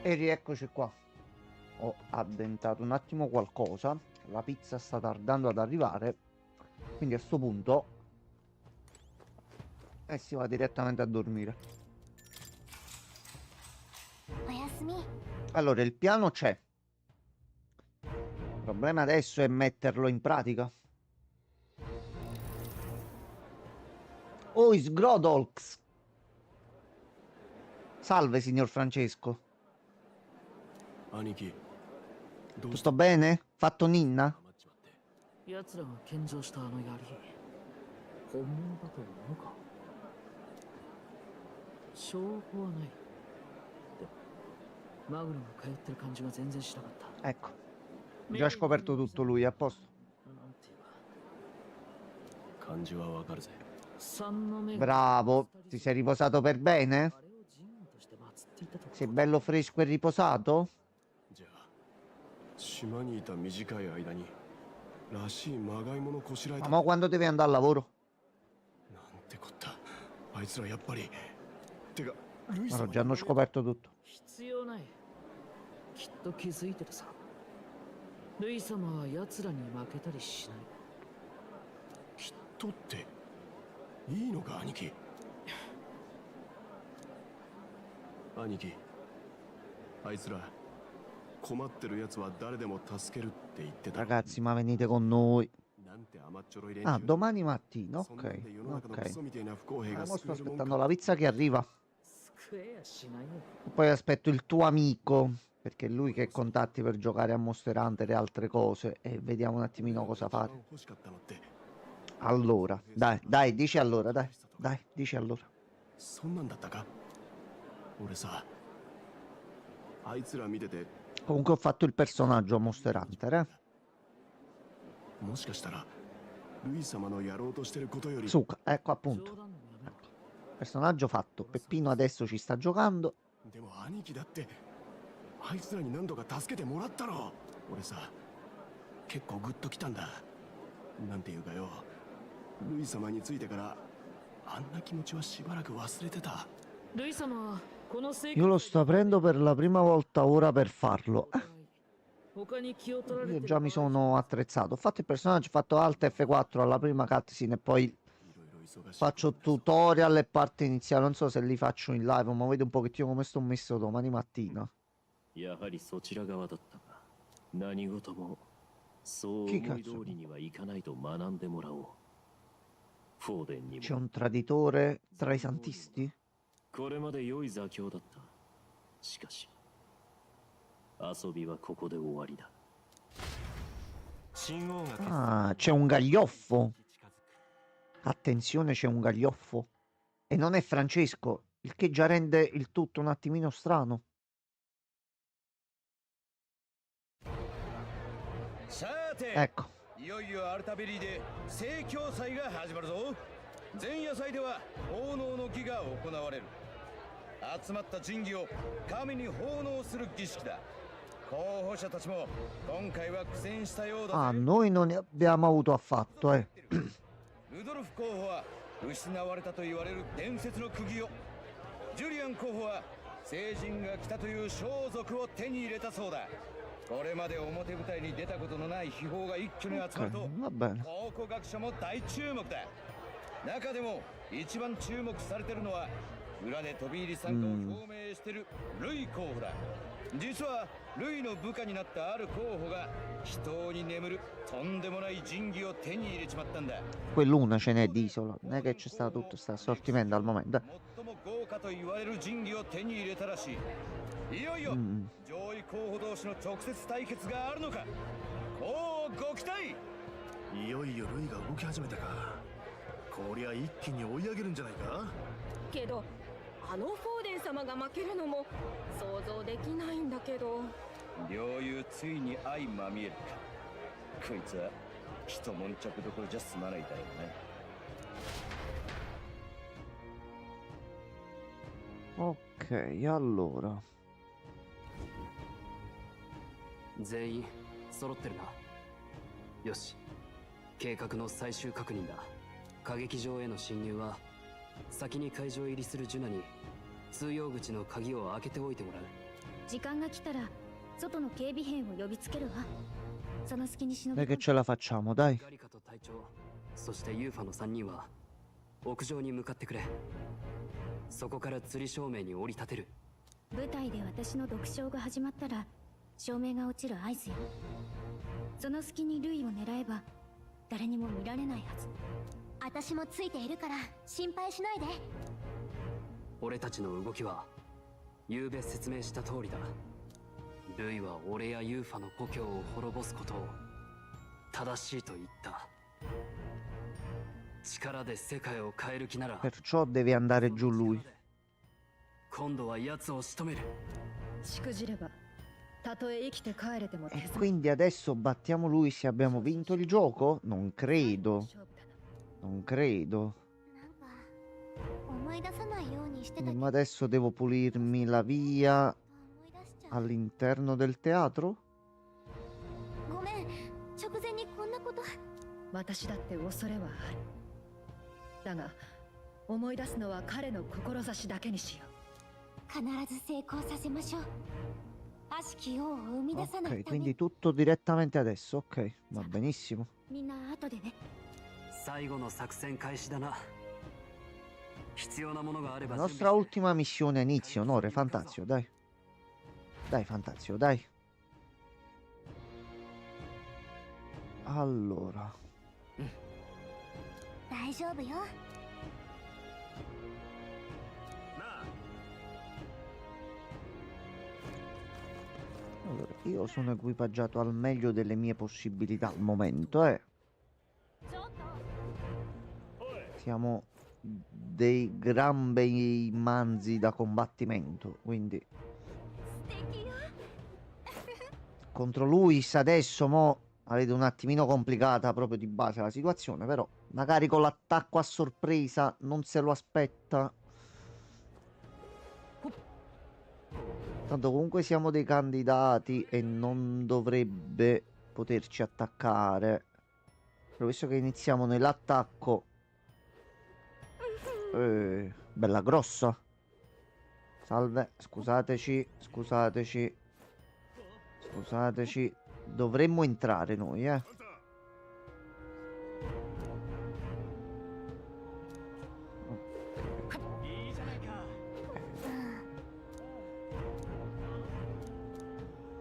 E rieccoci qua. Ho addentato un attimo qualcosa. La pizza sta tardando ad arrivare. Quindi a sto punto si va direttamente a dormire. Allora, il piano c'è. Il problema adesso è metterlo in pratica. Oh, Sgrodolx. Salve, signor Francesco. Tutto bene? Fatto ninna? 奴らが献上したあの槍、本物だと思うか？証拠はない。でもマグロが通ってる感じが全然しなかった。 Ecco. Già scoperto tutto lui, a posto. 感じはわかるぜ。Bravo, ti sei riposato per bene? Sei bello fresco e riposato? 島にいた短い間にらしいまがいものこしらえた Ma mo quando devi andare al lavoro? なんてこった。あいつらやっぱり。てか、ルイ Ma 様 no, già hanno scoperto tutto. 必要ない。きっと気づいてるさ。ルイ様は奴らに負けたりしない。きっとっていいのか兄貴。兄貴、あいつら困ってるやつは誰でも助けるって言ってた。 Ragazzi, ma venite con noi. なんて甘っちょろい連 Ah, 中。 domani mattina, そんなん ok. で世の中のク Ok. ソみたいな不公平 Ah, が mo 救 sto えるもん aspettando か。 la pizza che arriva. 救えやしないよ。 Poi aspetto il tuo amico, perché è lui che contatti per giocare a Monster Hunter e altre cose. E vediamo un attimino cosa fare. 欲しかったのって Allora, dai, dici allora, dai, dici allora. そんなんだったか。俺さ、あいつら見てて、 Comunque ho fatto il personaggio a Monster Hunter, eh. もしかしたらルイ様のやろうとしてることより Suka, ecco appunto. Personaggio fatto. Peppino adesso ci sta giocando. でも兄貴だってあいつらに何度か助けてもらったろ。俺さ、結構グッときたんだ。なんていうかよ、ルイ様についてからあんな気持ちはしばらく忘れてた。ルイ様はこの世 Io lo sto aprendo per la prima volta ora per farlo. 他に気を取られ Io て già mi sono attrezzato. Ho fatto il personaggio, ho fatto Alt F4 alla prima cutscene e poi faccio tutorial e parte iniziale. Non so se li faccio in live, ma vedo un pochettino come sto messo domani mattina. やはりそちら側だったが、何事もそう思い通りにはいかないと学んでもらおう。フォーデンに C'è も un traditore tra i santisti? これまで良い座興だった。しかし遊びはここで終わりだ。信号が Ah, c'è un gaglioffo. Attenzione, c'è un gaglioffo. E non è Francesco, il che già rende il tutto un attimino strano. さて、 Ecco. いよいよアルタベリーで聖教祭が始まるぞ。前夜祭では奉納の儀が行われる。集まった神器を神に奉納する儀式だ。候補者たちも今回は苦戦したようだ。 Ah, noi non ne abbiamo avuto affatto, eh. ルドルフ候補は失われたと言われる伝説の釘を、ジュリアン候補は聖人が来たという装束を手に入れたそうだ。これまで表舞台に出たことのない秘宝が一挙に集まると、 Va bene. 考古学者も大注目だ。中でも一番注目されているのは裏で飛び入り参加を表明しているルイ候補だ。実はルイの部下になったある候補が秘湯に眠るとんでもない神器を手に入れちまったんだ。 Quell'una ce n'è di isola, non è che c'è stato tutto sta assortimento al momento. 最も豪華と言われる神器を手に入れたらしい。いよいよ上位候補同士の直接対決があるのか。こうご期待。いよいよルイが動き始めたか。こりゃ一気に追い上げるんじゃないか。けどあのフォーデン様が負けるのも想像できないんだけど。両友ついに相まみえるか。こいつは一悶着どころじゃ済まないだろうね。 Ok, allora. 全員揃ってるな。よし、計画の最終確認だ。歌劇場への侵入は先に会場入りするジュナに通用口の鍵を開けておいてもらう。時間が来たら外の警備兵を呼びつけるわ。その隙に忍び Dai che ce la facciamo, dai. ガリカと隊長、そしてユーファの3人は屋上に向かってくれ。そこから吊り照明に降り立てる。舞台で私の独唱が始まったら照明が落ちる合図よ。その隙にルイを狙えば誰にも見られないはず。私もついているから心配しないで。俺たちの動きは昨べ説明した通りだ。ルイは俺やユーファの故郷を滅ぼすことを正しいと言った。力で世界を変える気なら Perciò deve andare giù lui. 今度は奴を仕留める。しくじればたとえ生きて帰れても手 E 伝う。 quindi adesso battiamo lui se abbiamo vinto il gioco? Non credo. Non credo. なんか思い出さないようにしてた Ma adesso devo pulirmi la via all'interno del teatro? ごめん、直前にこんなこと。私だって恐れはある。だが思い出すのは彼の志だけにしよう。必ず成功させましょう。悪しき王を生み出さない Ok, ため quindi tutto direttamente adesso. Ok, va benissimo. みんな後でね。最後の作戦開始だな。必要なものがあれば La 準備 nostra ultima missione a inizio, no? Re Fantazio, dai. Dai, Fantazio, dai. Allora. 大丈夫よ。 Allora, io sono equipaggiato al meglio delle mie possibilità al momento, eh. Siamo dei gran bei manzi da combattimento, quindi contro Luis adesso mo la vedo un attimino complicata proprio di base la situazione, però magari con l'attacco a sorpresa non se lo aspetta. Tanto comunque siamo dei candidati e non dovrebbe poterci attaccare. Però visto che iniziamo nell'attacco, bella grossa. Salve, scusateci, scusateci, scusateci. Dovremmo entrare noi, eh.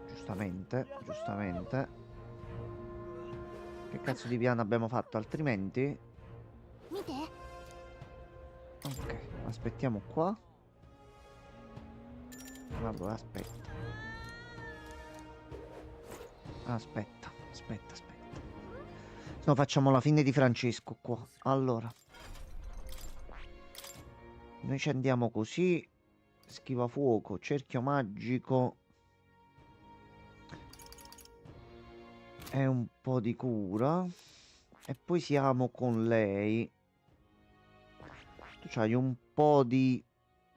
Giustamente, giustamente. Che cazzo di piano abbiamo fatto altrimenti? 見て。 Ok, aspettiamo qua. Allora, aspetta. Aspetta, aspetta, aspetta. Se no facciamo la fine di Francesco qua. Allora. Noi ci andiamo così. Schivafuoco, cerchio magico. E un po' di cura. E poi siamo con lei. Tu c'hai un po' di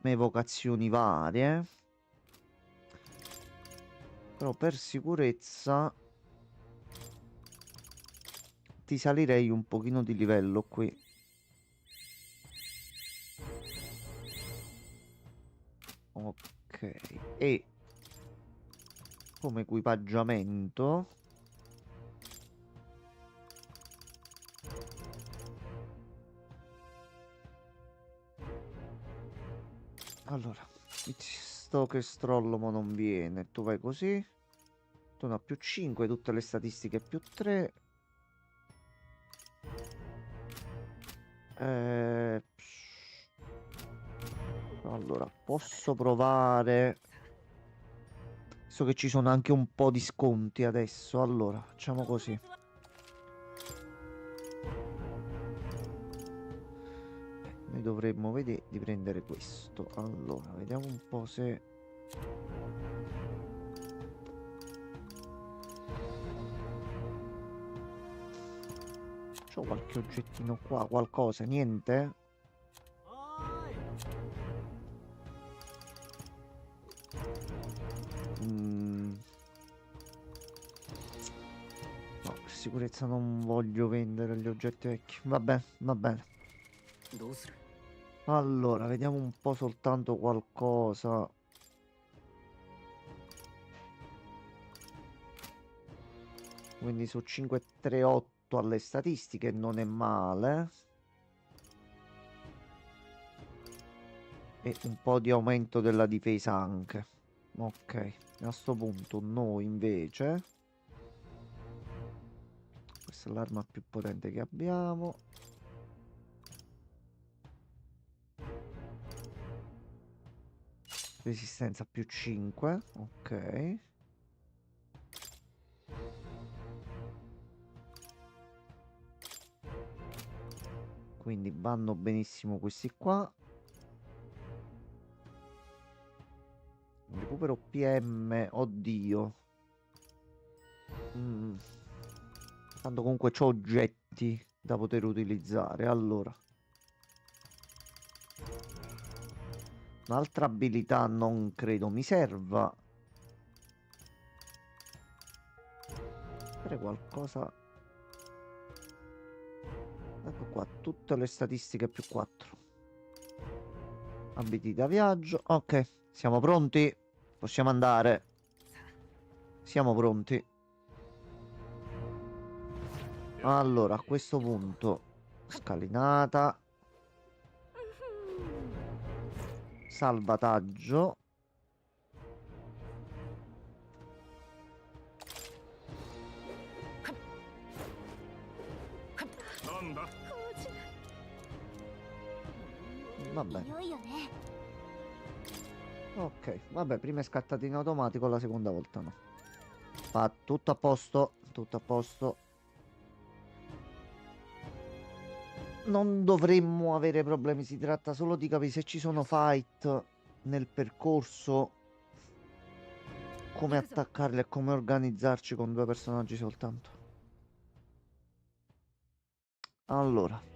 evocazioni varie. Però per sicurezza ti salirei un pochino di livello qui. Ok. E come equipaggiamento allora, sto che strollo ma non viene. Tu vai così. Tu no, più 5, tutte le statistiche più 3. Allora, posso provare. So che ci sono anche un po' di sconti adesso. Allora, facciamo così. Noi dovremmo vedere di prendere questo. Allora, vediamo un po' se... C'ho qualche oggettino qua, qualcosa, niente? No, per sicurezza non voglio vendere gli oggetti vecchi. Vabbè, va bene. Allora, vediamo un po' soltanto qualcosa. Quindi su 5, 3, 8 alle statistiche non è male. E un po' di aumento della difesa anche. Ok, a sto punto noi invece... Questa è l'arma più potente che abbiamo. Resistenza più 5, ok. Quindi vanno benissimo questi qua. Recupero PM, oddio. Tanto comunque c'ho oggetti da poter utilizzare, allora. Un'altra abilità non credo mi serva. Fare qualcosa. Ecco qua, tutte le statistiche più 4. Abiti da viaggio. Ok, siamo pronti? Possiamo andare. Siamo pronti. Allora, a questo punto, scalinata. Salvataggio. Vabbè. Ok, vabbè, prima è scattato in automatico, la seconda volta no. Va tutto a posto, tutto a posto. Non dovremmo avere problemi, si tratta solo di capire se ci sono fight nel percorso, come attaccarli e come organizzarci con 2 personaggi soltanto. Allora.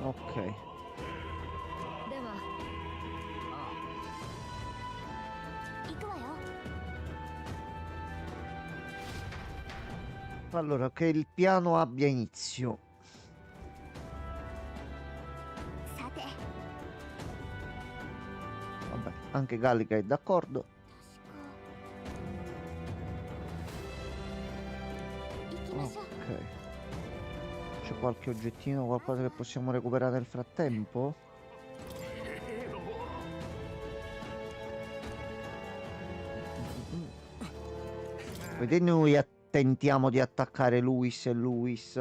Ok. では行くわよ。 Allora, che il piano abbia inizio. さて Vabbè, anche Gallica è d'accordo. 行きましょう。 Ok. C'è qualche oggettino, qualcosa che possiamo recuperare nel frattempo? Vedete, noi tentiamo di attaccare Luis e Luis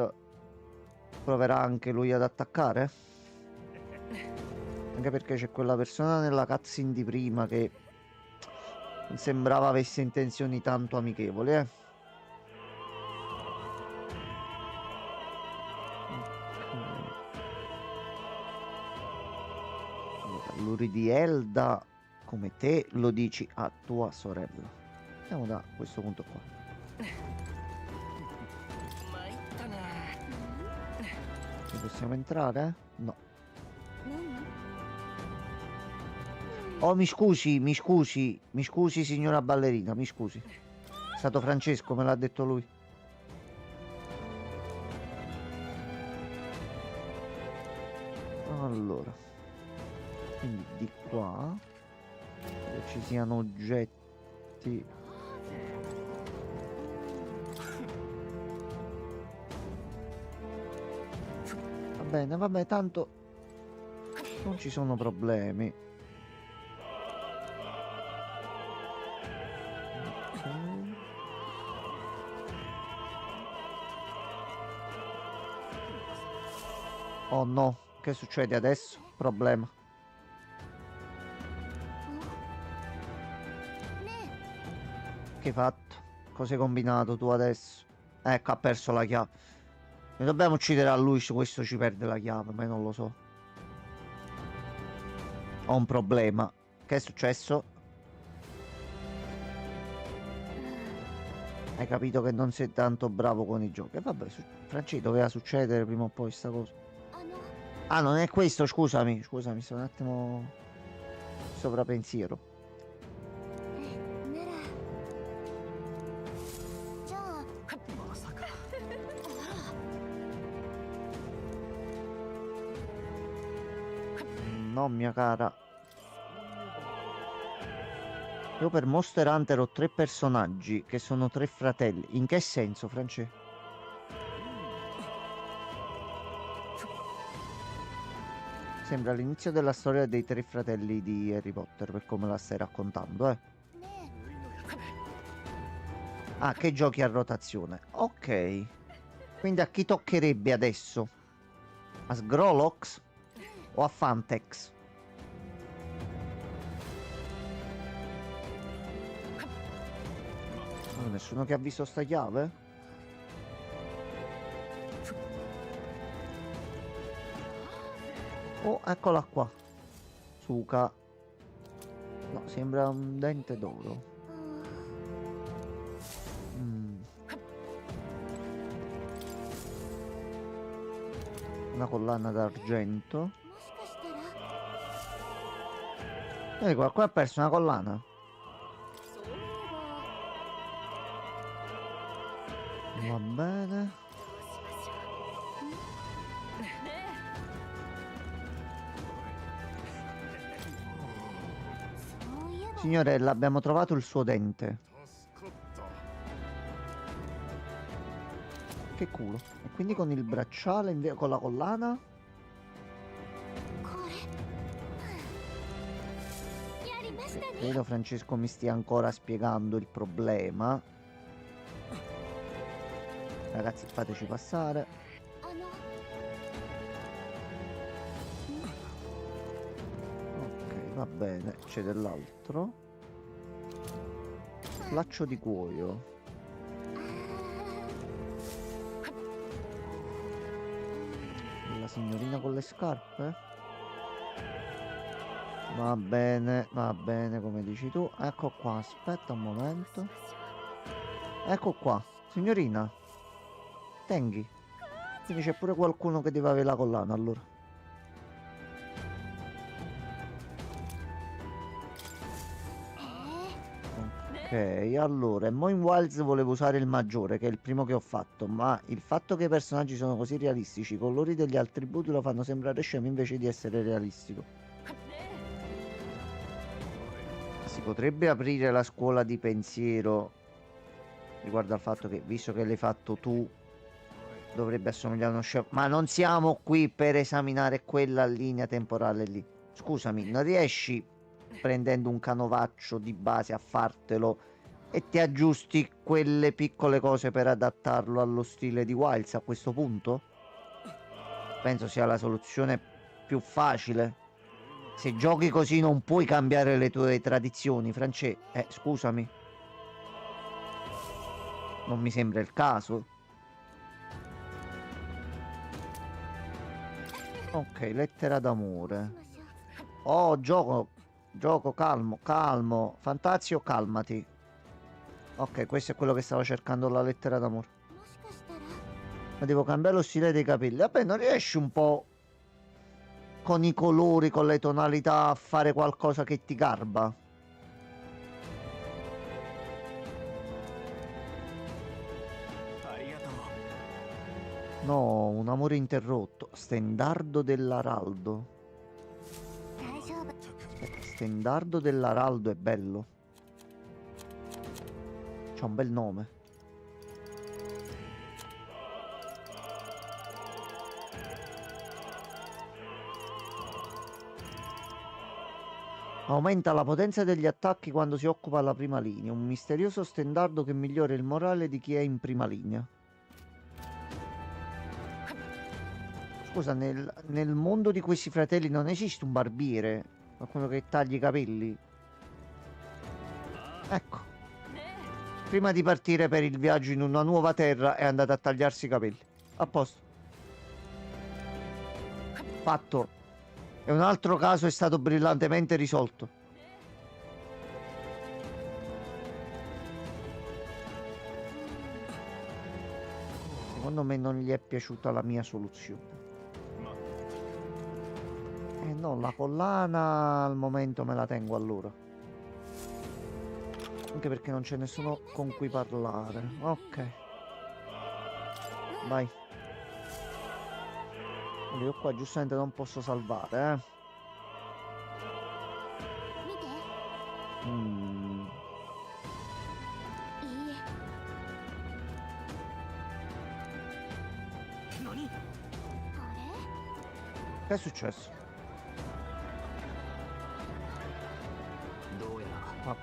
proverà anche lui ad attaccare? Anche perché c'è quella persona nella cutscene di prima che non sembrava avesse intenzioni tanto amichevoli, eh? Luridielda, come te lo dici a tua sorella. Andiamo da questo punto qua. Ci possiamo entrare? No. Oh, mi scusi signora ballerina, mi scusi. È stato Francesco, me l'ha detto lui. Allora. Quindi di qua che ci siano oggetti. Va bene, vabbè, tanto non ci sono problemi. Ok. Oh no, che succede adesso? Problema. Che hai fatto? Cosa hai combinato tu adesso? Ecco, ha perso la chiave. Ne dobbiamo uccidere a lui, se questo ci perde la chiave, ma io non lo so. Ho un problema. Che è successo? Hai capito che non sei tanto bravo con i giochi. Vabbè, Franci, doveva succedere prima o poi sta cosa. Ah, non è questo, scusami. Scusami, sto un attimo sovrappensiero. No, mia cara. Io per Monster Hunter ho 3 personaggi che sono 3 fratelli. In che senso, Francesco? Sembra l'inizio della storia dei 3 fratelli di Harry Potter, per come la stai raccontando, eh. Ah, che giochi a rotazione. Ok. Quindi a chi toccherebbe adesso? A Sgrolox? O a Fantex? Oh, nessuno che ha visto sta chiave? Oh, eccola qua. Suka. No, sembra un dente d'oro. una collana d'argento. Vedi, qualcuno ha perso una collana. Va bene. Signorella, abbiamo trovato il suo dente. Che culo. E quindi con il bracciale, con la collana? Credo Francesco mi stia ancora spiegando il problema. Ragazzi, fateci passare. Ok, va bene. C'è dell'altro. Laccio di cuoio. La signorina con le scarpe? Va bene, come dici tu. Ecco qua, aspetta un momento. Ecco qua, signorina. Tenghi. Quindi c'è pure qualcuno che deve avere la collana, allora. Ok, allora, mo in Wilds volevo usare il maggiore, che è il primo che ho fatto, ma il fatto che i personaggi sono così realistici, i colori degli altri attributi lo fanno sembrare scemo invece di essere realistico. Si potrebbe aprire la scuola di pensiero riguardo al fatto che, visto che l'hai fatto tu, dovrebbe assomigliare a uno scemo. Ma non siamo qui per esaminare quella linea temporale lì. Scusami, non riesci prendendo un canovaccio di base a fartelo e ti aggiusti quelle piccole cose per adattarlo allo stile di Wilds a questo punto? Penso sia la soluzione più facile. Se giochi così non puoi cambiare le tue tradizioni, Francesco. Scusami. Non mi sembra il caso. Ok, lettera d'amore. Oh, gioco, calmo. Fantazio, calmati. Ok, questo è quello che stavo cercando, la lettera d'amore. Ma devo cambiare lo stile dei capelli. Vabbè, non riesci un po' con i colori, con le tonalità a fare qualcosa che ti garba? No, un amore interrotto. Stendardo dell'Araldo. Stendardo dell'Araldo è bello. C'ha un bel nome. Aumenta la potenza degli attacchi quando si occupa la prima linea. Un misterioso stendardo che migliora il morale di chi è in prima linea. Scusa, nel mondo di questi fratelli non esiste un barbiere? Qualcuno che tagli i capelli? Ecco. Prima di partire per il viaggio in una nuova terra è andato a tagliarsi i capelli. A posto. Fatto. E un altro caso è stato brillantemente risolto. Secondo me non gli è piaciuta la mia soluzione. No, la collana al momento me la tengo allora. Anche perché non c'è nessuno con cui parlare. Ok. Vai. Io qua giustamente non posso salvare, Che è successo? Fa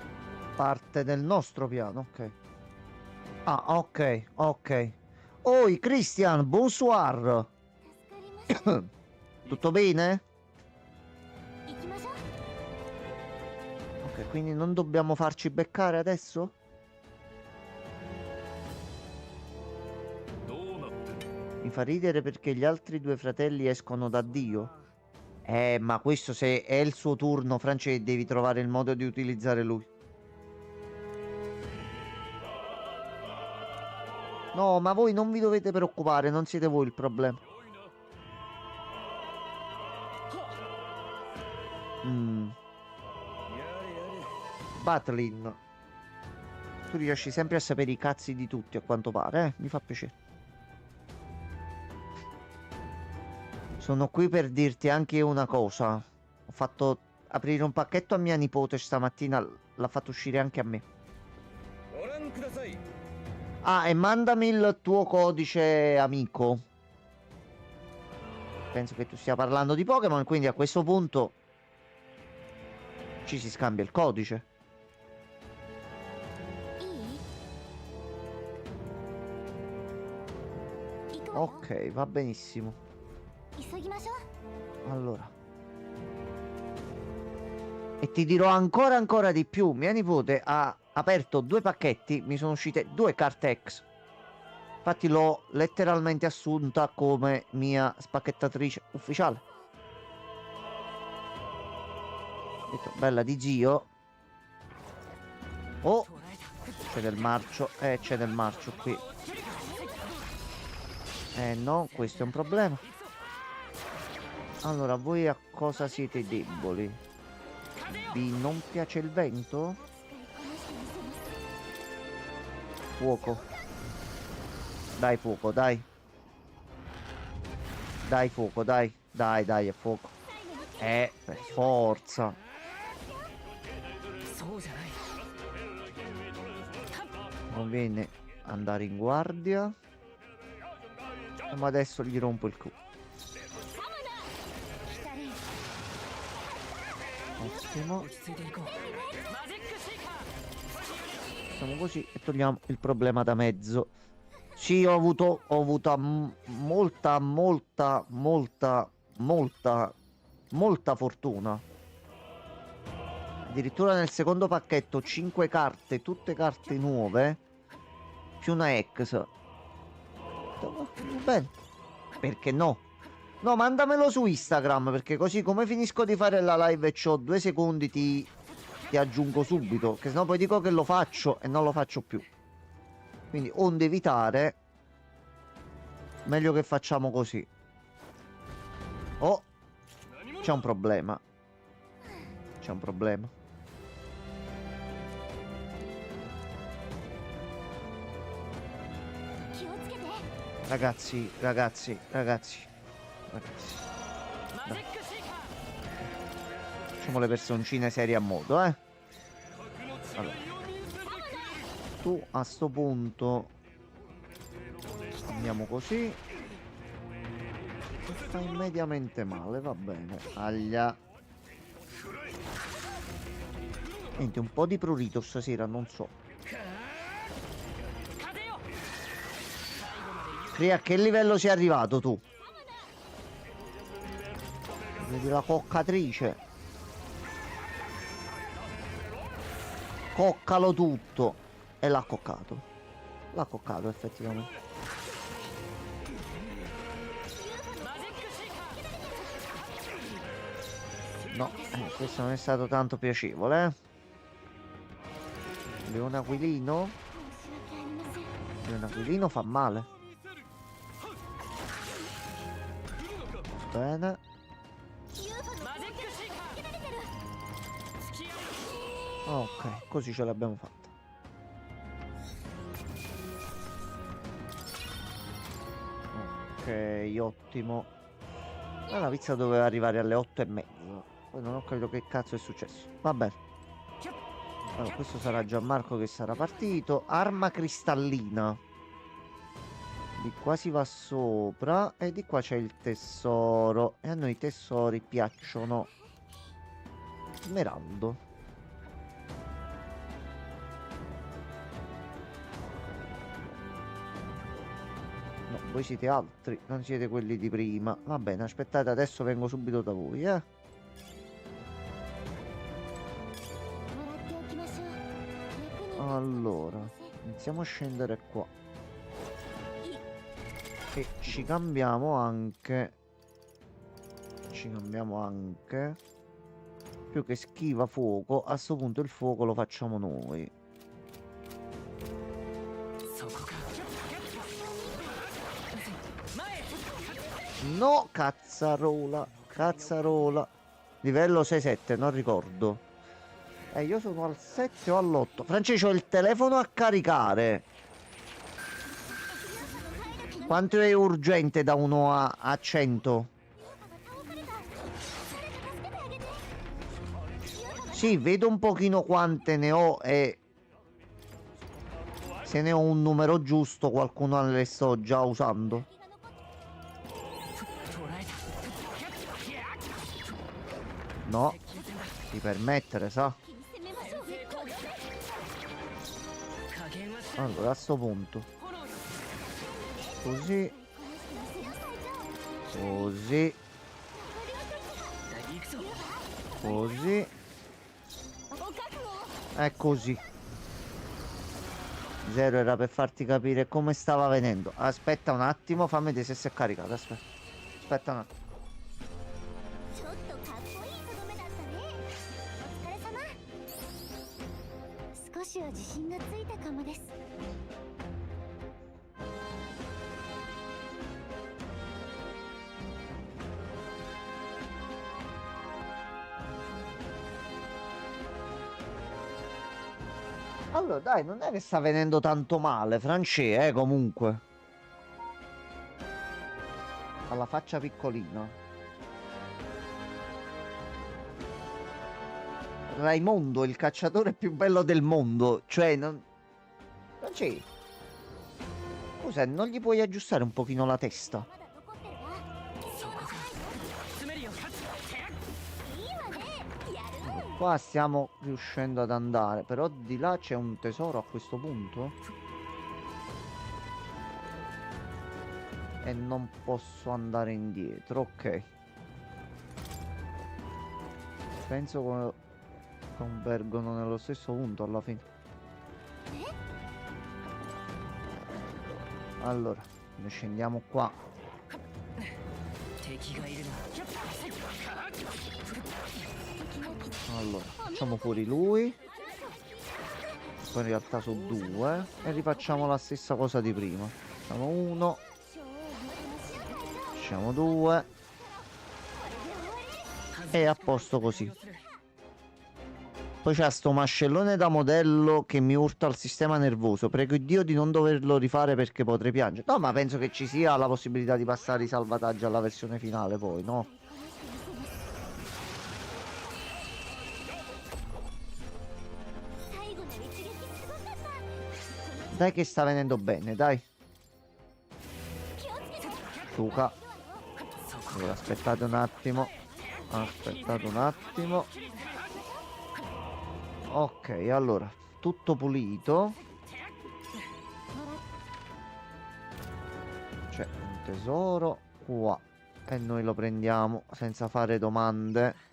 parte del nostro piano, ok. Ah, ok. Oi, Christian, bonsoir. Tutto bene? Ok, quindi non dobbiamo farci beccare adesso? Mi fa ridere perché gli altri due fratelli escono da Dio. Ma questo, se è il suo turno, Francesco, devi trovare il modo di utilizzare lui. No, ma voi non vi dovete preoccupare, non siete voi il problema. Batlin. Tu riesci sempre a sapere i cazzi di tutti, a quanto pare, eh? Mi fa piacere. Sono qui per dirti anche una cosa. Ho fatto aprire un pacchetto a mia nipote stamattina, l'ha fatto uscire anche a me. Ah, e mandami il tuo codice amico. Penso che tu stia parlando di Pokémon, quindi a questo punto ci si scambia il codice. Ok, va benissimo. Allora. E ti dirò ancora di più. Mia nipote ha aperto 2 pacchetti, mi sono uscite 2 carte X. Infatti l'ho letteralmente assunta come mia spacchettatrice ufficiale. Detto, bella di zio. Oh, c'è del marcio. C'è del marcio qui. No, questo è un problema. Allora, voi a cosa siete deboli? Vi non piace il vento? Fuoco. Dai fuoco, dai. Dai fuoco, dai. Dai, è fuoco. Per forza. Conviene andare in guardia. Ma adesso gli rompo il culo. Ottimo. Facciamo così e togliamo il problema da mezzo. Sì, ho avuto molta fortuna. Addirittura nel secondo pacchetto 5 carte, tutte carte nuove, più una ex. Bene. Perché no? No, mandamelo su Instagram, perché così come finisco di fare la live e c'ho 2 secondi ti aggiungo subito, che sennò poi dico che lo faccio e non lo faccio più. Quindi onde evitare, meglio che facciamo così. Oh, c'è un problema. C'è un problema. Ragazzi. Dai. Facciamo le personcine serie a modo, eh. Allora. Tu a sto punto andiamo così. Stai mediamente male, va bene. Aglia. Niente, un po' di prurito stasera, non so. Crea, a che livello sei arrivato tu? Vedi la coccatrice. Coccalo tutto. E l'ha coccato. L'ha coccato effettivamente. No, questo non è stato tanto piacevole, Leone aquilino. Leone aquilino fa male. Bene. Ok, così ce l'abbiamo fatta. Ok, ottimo. La pizza doveva arrivare alle 8:30. Poi non ho capito che cazzo è successo. Va bene. Allora, questo sarà Gianmarco che sarà partito. Arma cristallina. Di qua si va sopra. E di qua c'è il tesoro. E a noi i tesori piacciono. Smeraldo. No, voi siete altri, non siete quelli di prima. Va bene, aspettate, adesso vengo subito da voi, Allora, iniziamo a scendere qua. E ci cambiamo anche. Più che schiva fuoco, a sto punto il fuoco lo facciamo noi. No, cazzarola. Livello 6-7, non ricordo. Io sono al 7 o all'8. Francesco, ho il telefono a caricare. Quanto è urgente da 1 a 100? Sì, vedo un pochino quante ne ho e se ne ho un numero giusto qualcuno le sto già usando. No, di permettere, sa? Allora, a sto punto. Così. Così. Così. E così. Zero era per farti capire come stava venendo. Aspetta un attimo, fammi vedere se si è caricato. Aspetta un attimo. ちょっとかっこいいとどめだったね。お疲れ様。少しは自信がついたかもです。 Allora, dai, non è che sta venendo tanto male, Francesco, comunque. Ha la faccia piccolina. Raimondo, il cacciatore più bello del mondo. Cioè, non... Francesco. Scusa, non gli puoi aggiustare un pochino la testa? Qua stiamo riuscendo ad andare, però di là c'è un tesoro a questo punto. E non posso andare indietro, ok. Penso che convergono nello stesso punto alla fine. Allora, noi scendiamo qua. Allora, facciamo fuori lui. Poi in realtà sono due. E rifacciamo la stessa cosa di prima. Facciamo uno. Facciamo due. E a posto così. Poi c'è sto mascellone da modello che mi urta il sistema nervoso. Prego Dio di non doverlo rifare perché potrei piangere. No, ma penso che ci sia la possibilità di passare i salvataggi alla versione finale poi, no? Dai che sta venendo bene, dai. Suca. Allora, aspettate un attimo. Aspettate un attimo. Ok, allora, tutto pulito. C'è un tesoro qua. E noi lo prendiamo senza fare domande.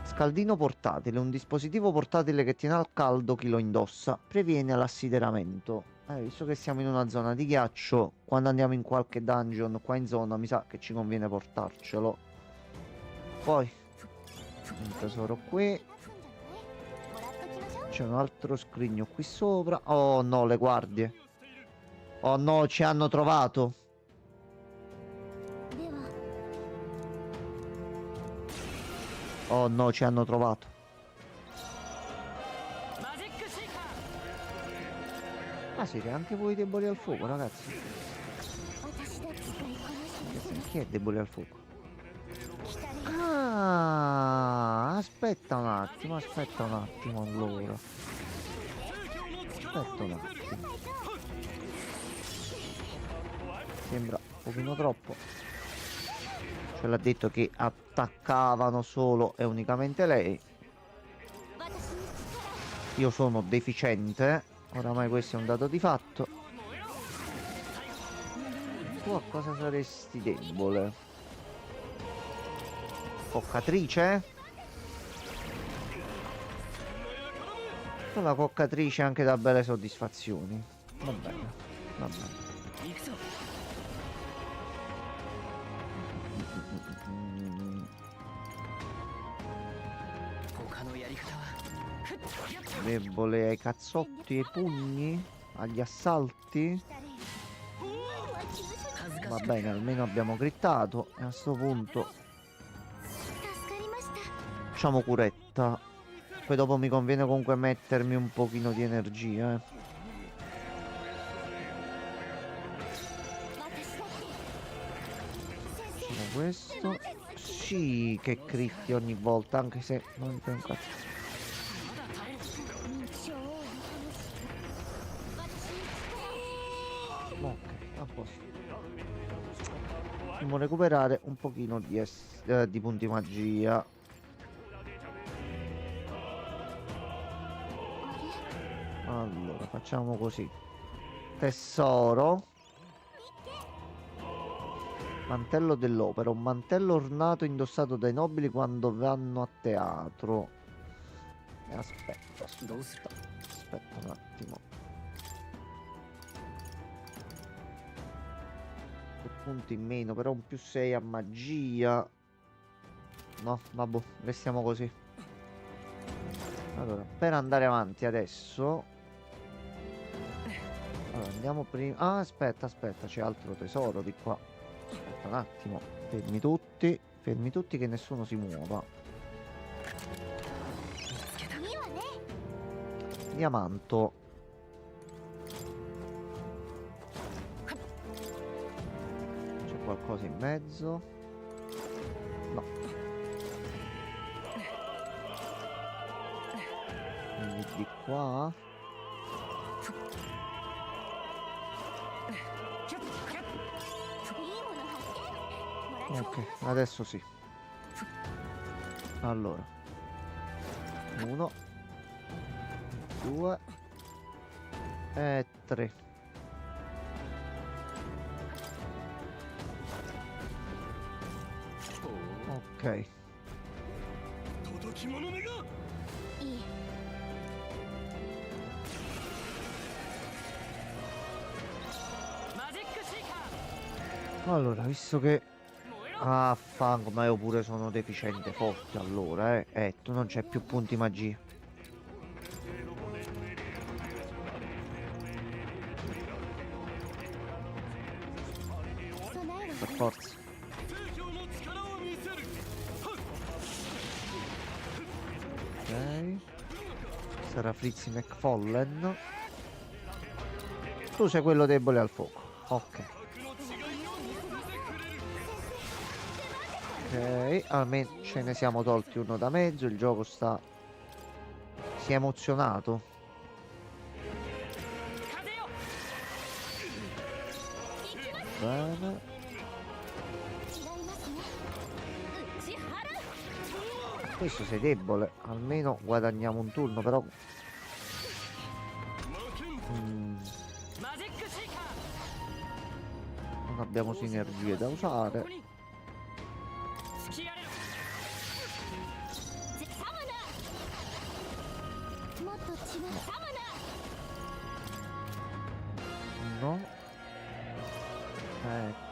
Scaldino portatile, un dispositivo portatile che tiene al caldo chi lo indossa, previene l'assideramento. Visto che siamo in una zona di ghiaccio, quando andiamo in qualche dungeon qua in zona mi sa che ci conviene portarcelo. Poi un tesoro qui. C'è un altro scrigno qui sopra. Oh no, le guardie. Oh no, ci hanno trovato. Oh no, ci hanno trovato. Ah sì, anche voi deboli al fuoco, ragazzi. Chi è debole al fuoco? Ah, aspetta un attimo allora. Aspetta un attimo. Sembra un pochino troppo. Ce l'ha detto che attaccavano solo e unicamente lei. Io sono deficiente. Oramai questo è un dato di fatto. Tu a cosa saresti debole? Coccatrice? La coccatrice anche dà belle soddisfazioni. Va bene, va bene. Debole ai cazzotti, ai pugni, agli assalti. Va bene, almeno abbiamo grittato. E a sto punto facciamo curetta. Poi dopo mi conviene comunque mettermi un pochino di energia, eh. Facciamo questo. Sì, che critti ogni volta, anche se non mi frega un cazzo. Ok, a posto. Dobbiamo recuperare un pochino di punti magia. Allora, facciamo così. Tesoro. Mantello dell'opera. Un mantello ornato indossato dai nobili quando vanno a teatro. Aspetta un attimo. Punti in meno, però un +6 a magia. No, vabbè, restiamo così. Allora, per andare avanti adesso, allora, andiamo prima. Ah, aspetta, c'è altro tesoro di qua. Aspetta un attimo, fermi tutti che nessuno si muova. Diamanto. Qualcosa in mezzo? No. Quindi di qua. Ok, adesso sì. Allora. 1 2 e 3. Ok. Allora, visto che... Ah, fango, ma io pure sono deficiente forte allora, eh. Tu non c'è più punti magia. Per forza. Ok. Sarà Fritzy McFallen. Tu sei quello debole al fuoco. Ok. Ok, almeno ce ne siamo tolti uno da mezzo. Il gioco si è emozionato. Bene. Questo sei debole. Almeno guadagniamo un turno, però. Non abbiamo sinergie da usare. No.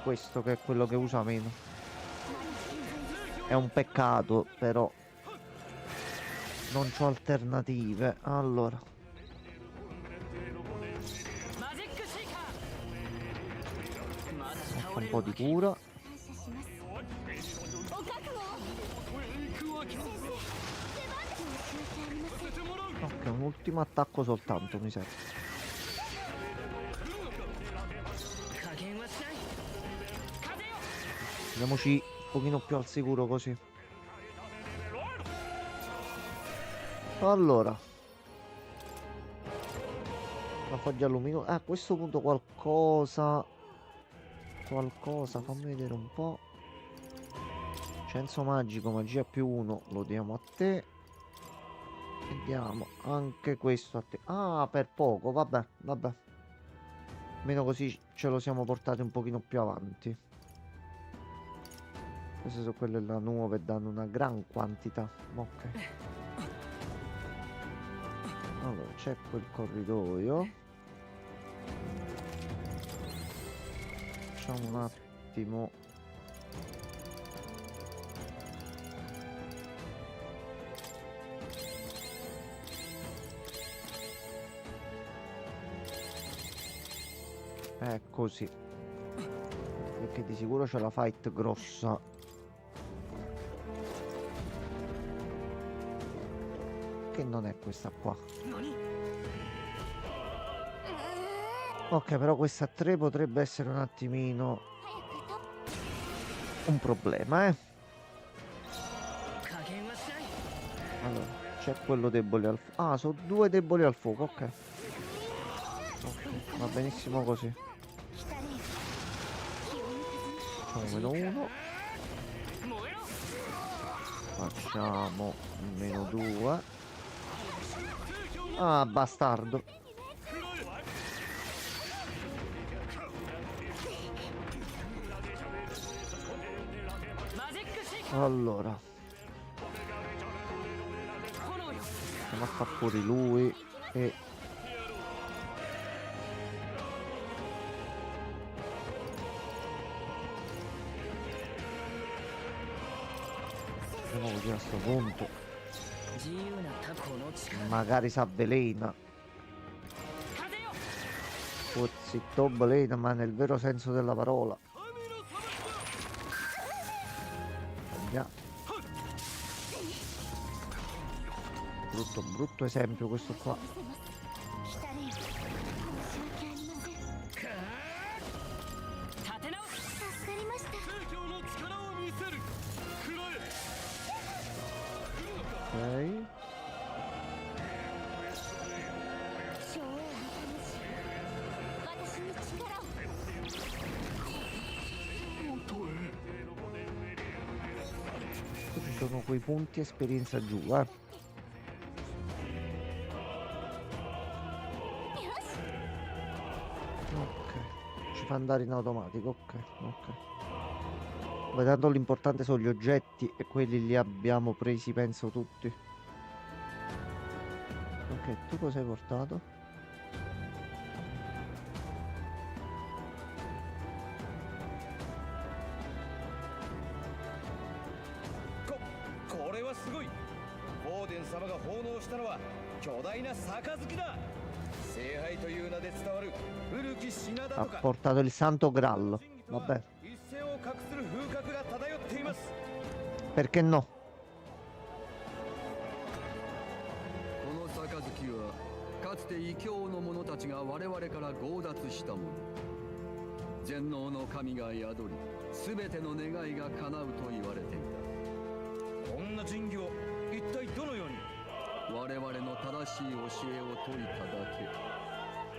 Questo che è quello che usa meno. È un peccato, però non c'ho alternative. Allora. Faccio un po' di cura. Ok, un ultimo attacco soltanto, mi serve. Andiamoci un pochino più al sicuro così. Allora. La foglia luminosa. A questo punto qualcosa, fammi vedere un po'. Censo magico, magia +1, lo diamo a te. E diamo anche questo a te. Ah, per poco, vabbè. Meno così ce lo siamo portati un pochino più avanti. Queste sono quelle là nuove e danno una gran quantità. Ok. Allora, c'è quel corridoio. Facciamo un attimo. Così. Perché di sicuro c'è la fight grossa. che non è questa qua. Ok, però questa 3 potrebbe essere un attimino un problema, eh. Allora, c'è quello debole al fuoco. Ah, sono 2 deboli al fuoco, ok. Va benissimo così. Facciamo -1. Facciamo -2. Ah, bastardo. Allora, andiamo a far fuori lui e andiamo così a sto punto. Magari si avvelena. Zitto, avvelena, ma nel vero senso della parola. Andiamo. Brutto esempio questo qua. Ok. Ci sono quei punti esperienza giù, Ok, ci fa andare in automatico, ok. Beh, tanto l'importante sono gli oggetti e quelli li abbiamo presi, penso, tutti. Ok, tu cosa hai portato? Ha portato il santo Graal. Vabbè. Perché no? この杯はかつて異教の者たちが我々から強奪したもの。全能の神が宿り、すべての願いが叶うと言われていた。こんな神器を一体どのように？我々の正しい教えを説いただけ。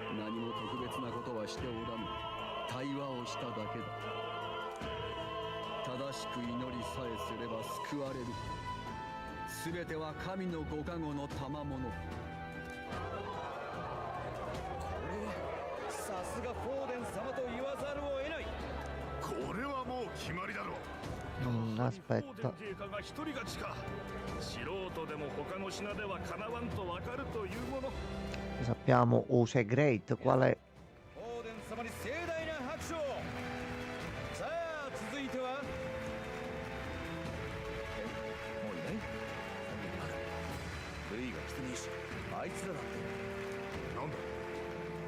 何も特別なことはしておらぬ。対話をしただけだ。正しく祈りさえすれば救われる。すべては神のご加護の賜物。さすがフォーデン様と言わざるを得ない。これはもう決まりだろう。Aspetta. 一人勝ちか。素人でも他の品ではかなわんとわかるというもの。 Sappiamo Ose Great qual è. フォーデン様に盛大な拍手を。さあ続いては。もういない？ルイが来てねえし、あいつらだって。なんだ？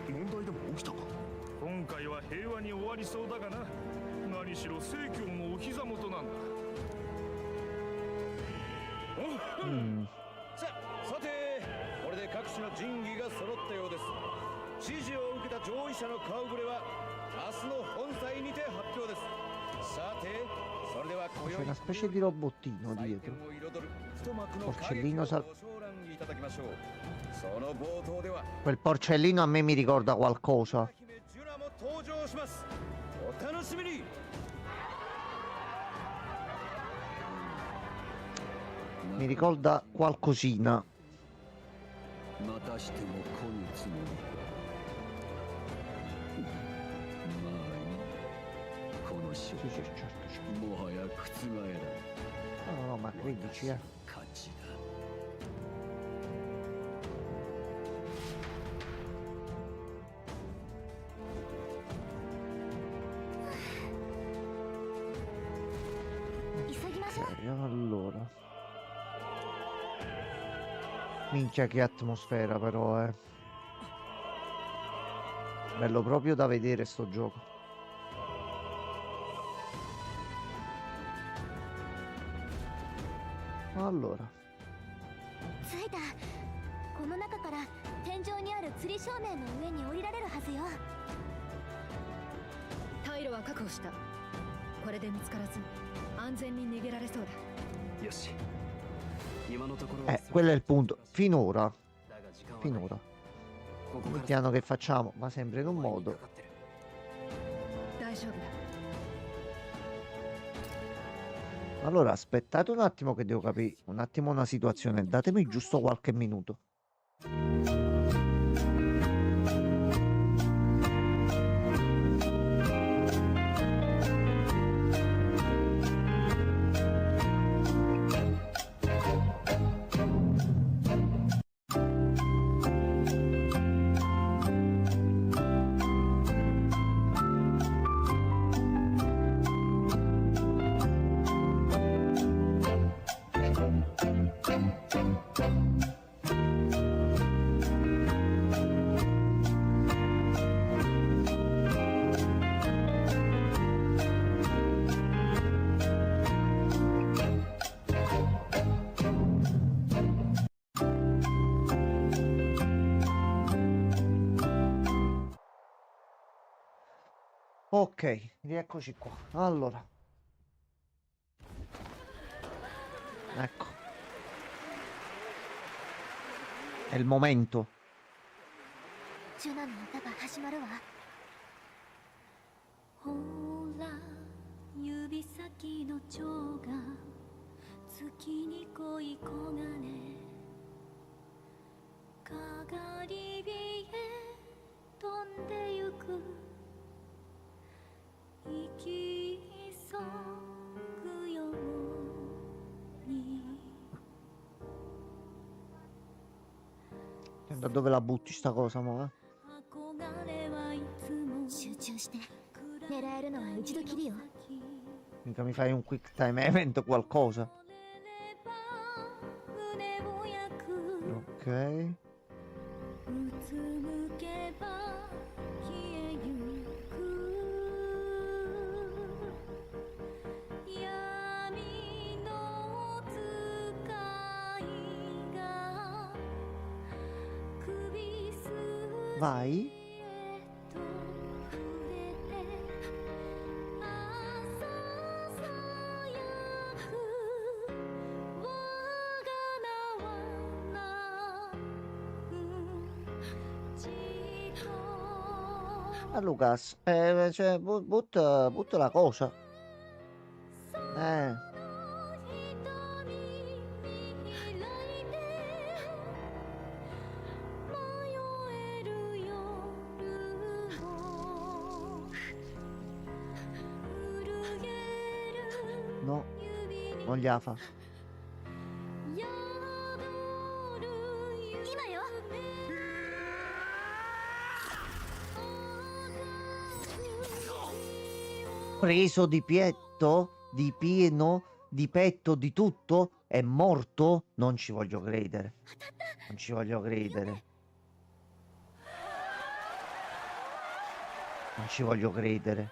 問題でも起きたか？今回は平和に終わりそうだがな。何しろ聖教のお膝元なんだ。さて、これで各種の神器が揃ったようです。指示を受けた上位者の顔ぶれは明日の本祭にて発表です。さて、それでは今宵 C'è una specie di robottino dietro. Porcellino Quel porcellino a me mi ricorda qualcosa. Mi ricorda qualcosina. Sì, certo. No, ma credici, eh. 急ぎましょう。 Allora. Minchia che atmosfera però, eh. Bello proprio da vedere sto gioco. Allora. 着いた。この中から天井にある釣り照明の上に降りられるはずよ。退路は確保した。これで見つからず安全に逃げられそうだ。よし。今のところは Quello è il punto. Finora il piano che facciamo va sempre in un modo. 大丈夫だ。 Allora aspettate un attimo che devo capire un attimo una situazione. Datemi giusto qualche minuto. Ok, rieccoci qua. Allora, ecco, è il momento. ジュナの歌が始まるわ。ほら指先の蝶が月に恋焦がれかがり火へ飛んでゆく生き急ぐように Da dove la butti sta cosa, mo, 集中して狙えるのは一度きりよ。 Mica mi fai un quick time event qualcosa. Ok. うつむけば消えゆく闇の使いが首す Vai. Ah, Lucas, cioè, butta la cosa. Eh. No, non gliela fa. 今よ。 Preso di pietto, di pieno, di petto, di tutto? È morto? Non ci voglio credere. Non ci voglio credere. Non ci voglio credere.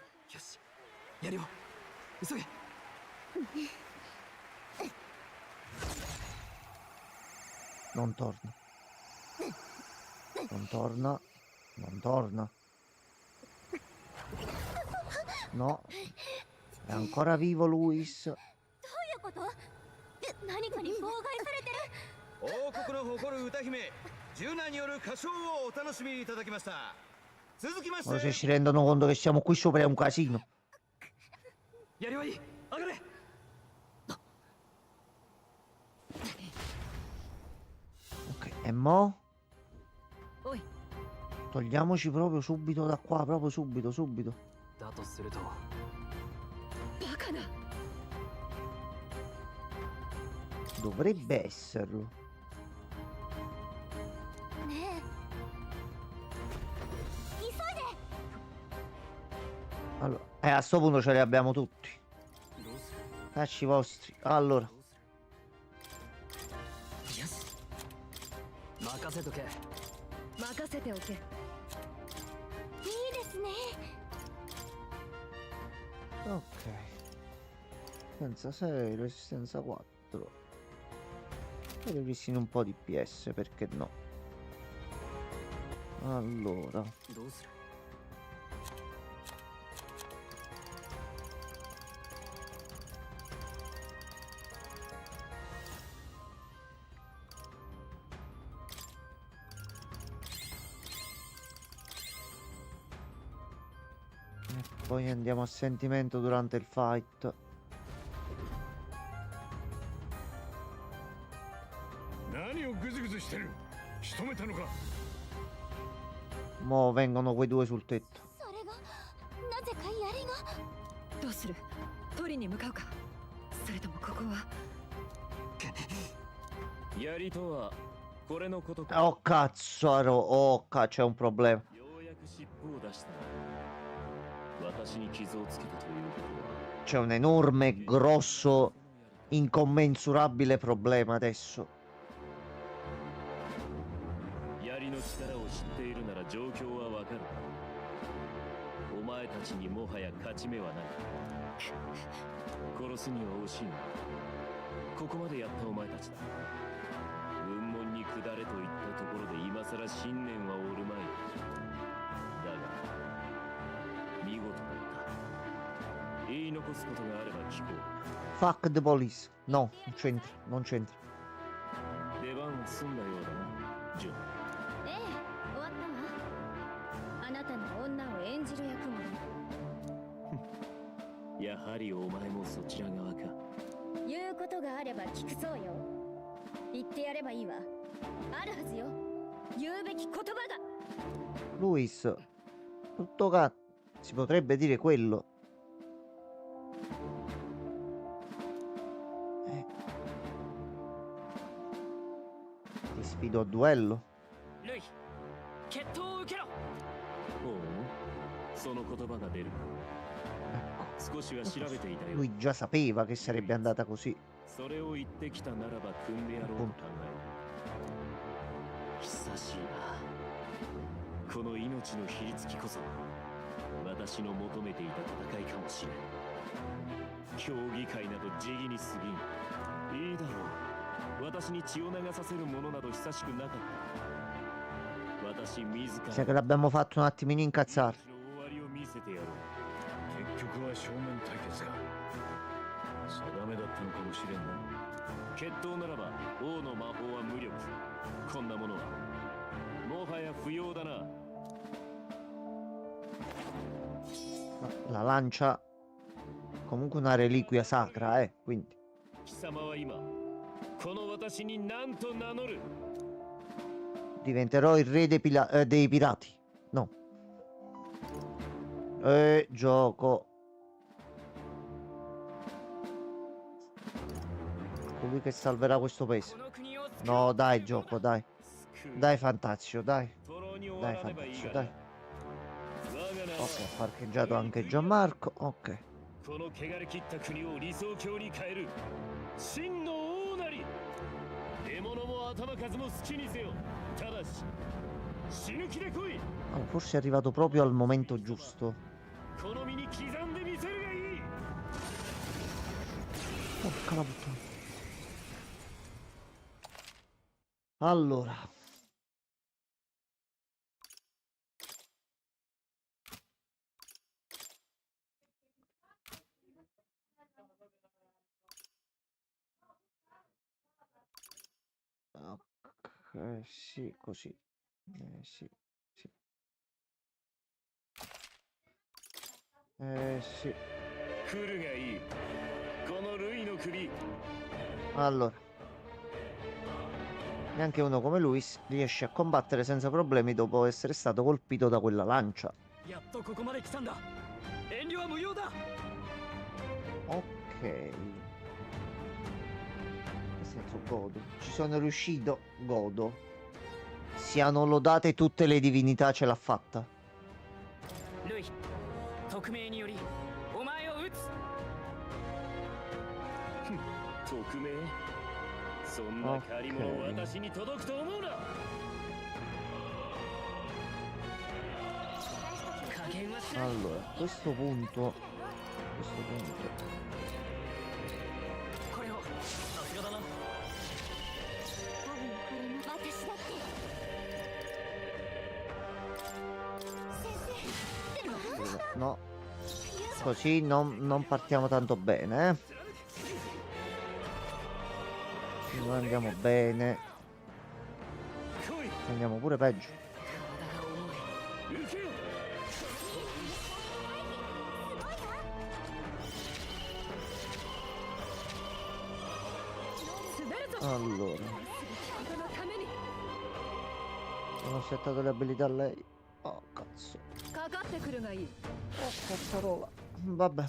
Non torna. Non torna. Non torna. No. È ancora vivo Luis. どういうこと？何かに妨害されてる。王国の誇る歌姫ジュナによる歌唱をお楽しみいただきました。続きまして Ora se si rendono conto che siamo qui sopra è un casino. Ok, e mo? Togliamoci proprio subito da qua, proprio subito, subito. だとすると バカな。 Dovrebbe esserlo. ねえ。急いで。 Allora, a sto punto ce li abbiamo tutti. Cacci vostri. Allora. 任せとけ。任せておけ。いいですね。 Ok. Resistenza 6, resistenza 4. E ripristino un po' di PS, perché no? Allora, どうする？ poi andiamo a sentimento durante il fight. 何をグズグズしてる？仕留めたのか？ Mo' vengono quei due sul tetto. それがなぜか槍が。どうする？取りに向かうか、それともここは。槍とはこれのことか。 Oh cazzo, oh c'è un problema. ようやく尻尾を出した。私に傷をつけたということは。 C'è un enorme, grosso, incommensurabile problema adesso. 槍の力を知っているなら状況はわかる。お前たちにもはや勝ち目はない。殺すには惜しいな。ここまでやったお前たちだ。雲門に下れといったところで今さら信念はおるまい。だが見事だった。言い残すことがあれば聞こう。 Fuck the police. No, non c'entri, non c'entri. 出番は済んだようだな、ジョン。ええ、終わったわ。あなたの女を演じる役も。やはりお前もそちら側か。言うことがあれば聞くそうよ。言ってやればいいわ。あるはずよ。言うべき言葉が。 Luis, tutto ca... si potrebbe dire quello. Ti sfido a duello. ルイ、決闘を受けろ。おう、その言葉が出る。少しは調べていたよ。 Lui già sapeva che sarebbe andata così. それを言ってきたならば組んでやろうと考える。久しいな。この命のひりつきこそ私の求めていた戦いかもしれん。競技会など時期に過ぎん。いいだろう。私に血を流させるものなど久しくなかった。私自ら Sa che l'abbiamo fatto un attimino incazzare. 終わりを見せてやろう。結局は正面対決か。定めだったのかもしれんな。決闘ならば王の魔法は無力。こんなものはもはや不要だな。 La lancia comunque una reliquia sacra, quindi. 貴様は今この私に何と名乗る。 Diventerò il re dei pirati. No. Gioco. Colui che salverà questo paese. No, dai, gioco, dai. Dai, Fantazio, dai. Dai, Fantazio, dai. Ok, ha parcheggiato anche Gianmarco. Ok. この汚れ切った国を理想郷に変える真の王なり。獲物も頭数も好きにせよ。ただし死ぬ気で来い。 Forse è arrivato proprio al momento giusto. この身に刻んでみせるがいい。 Porca la puttana. Allora. Ok, sì, così. Sì, sì. Sì. 来るがいい。このルイの首。 Allora. Neanche uno come lui riesce a combattere senza problemi dopo essere stato colpito da quella lancia. やっとここまで来たんだ。遠慮は無用だ。 Ok. Nel senso godo. Ci sono riuscito, godo. Siano lodate tutte le divinità, ce l'ha fatta. ルイ、匿名によりお前を撃つ。匿名？そんな借り物を私に届くと思うな。 Allora, a questo punto. no. Così non partiamo tanto bene, Noi andiamo bene. Andiamo pure peggio. Allora, ho settato le abilità a lei. Oh cazzo. Oh cazzarola. Vabbè.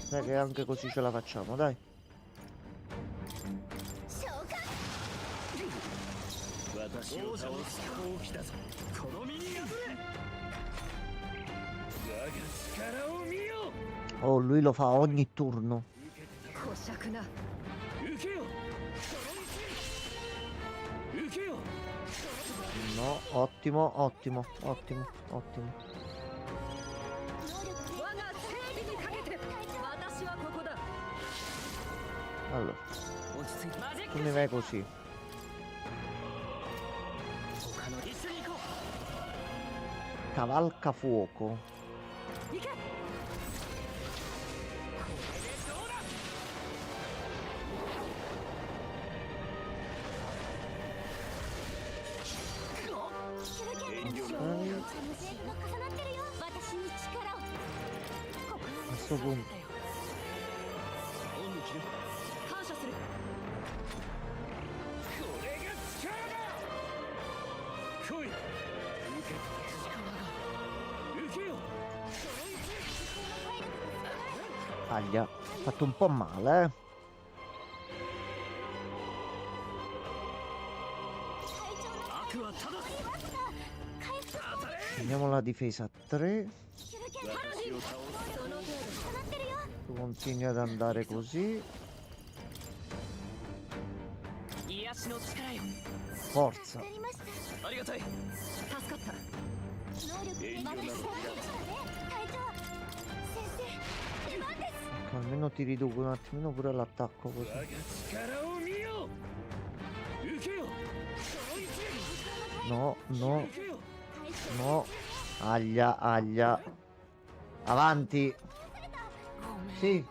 Dai che anche così ce la facciamo, dai. Oh, lui lo fa ogni turno. No, ottimo. Allora, tu mi vai così. Cavalca fuoco. A questo punto aglia, ha fatto un po' male, Andiamo alla difesa a 3. Tu continui ad andare così. Forza. Almeno ti riduco un attimino pure l'attacco così. No. Aglia. Avanti. Sì.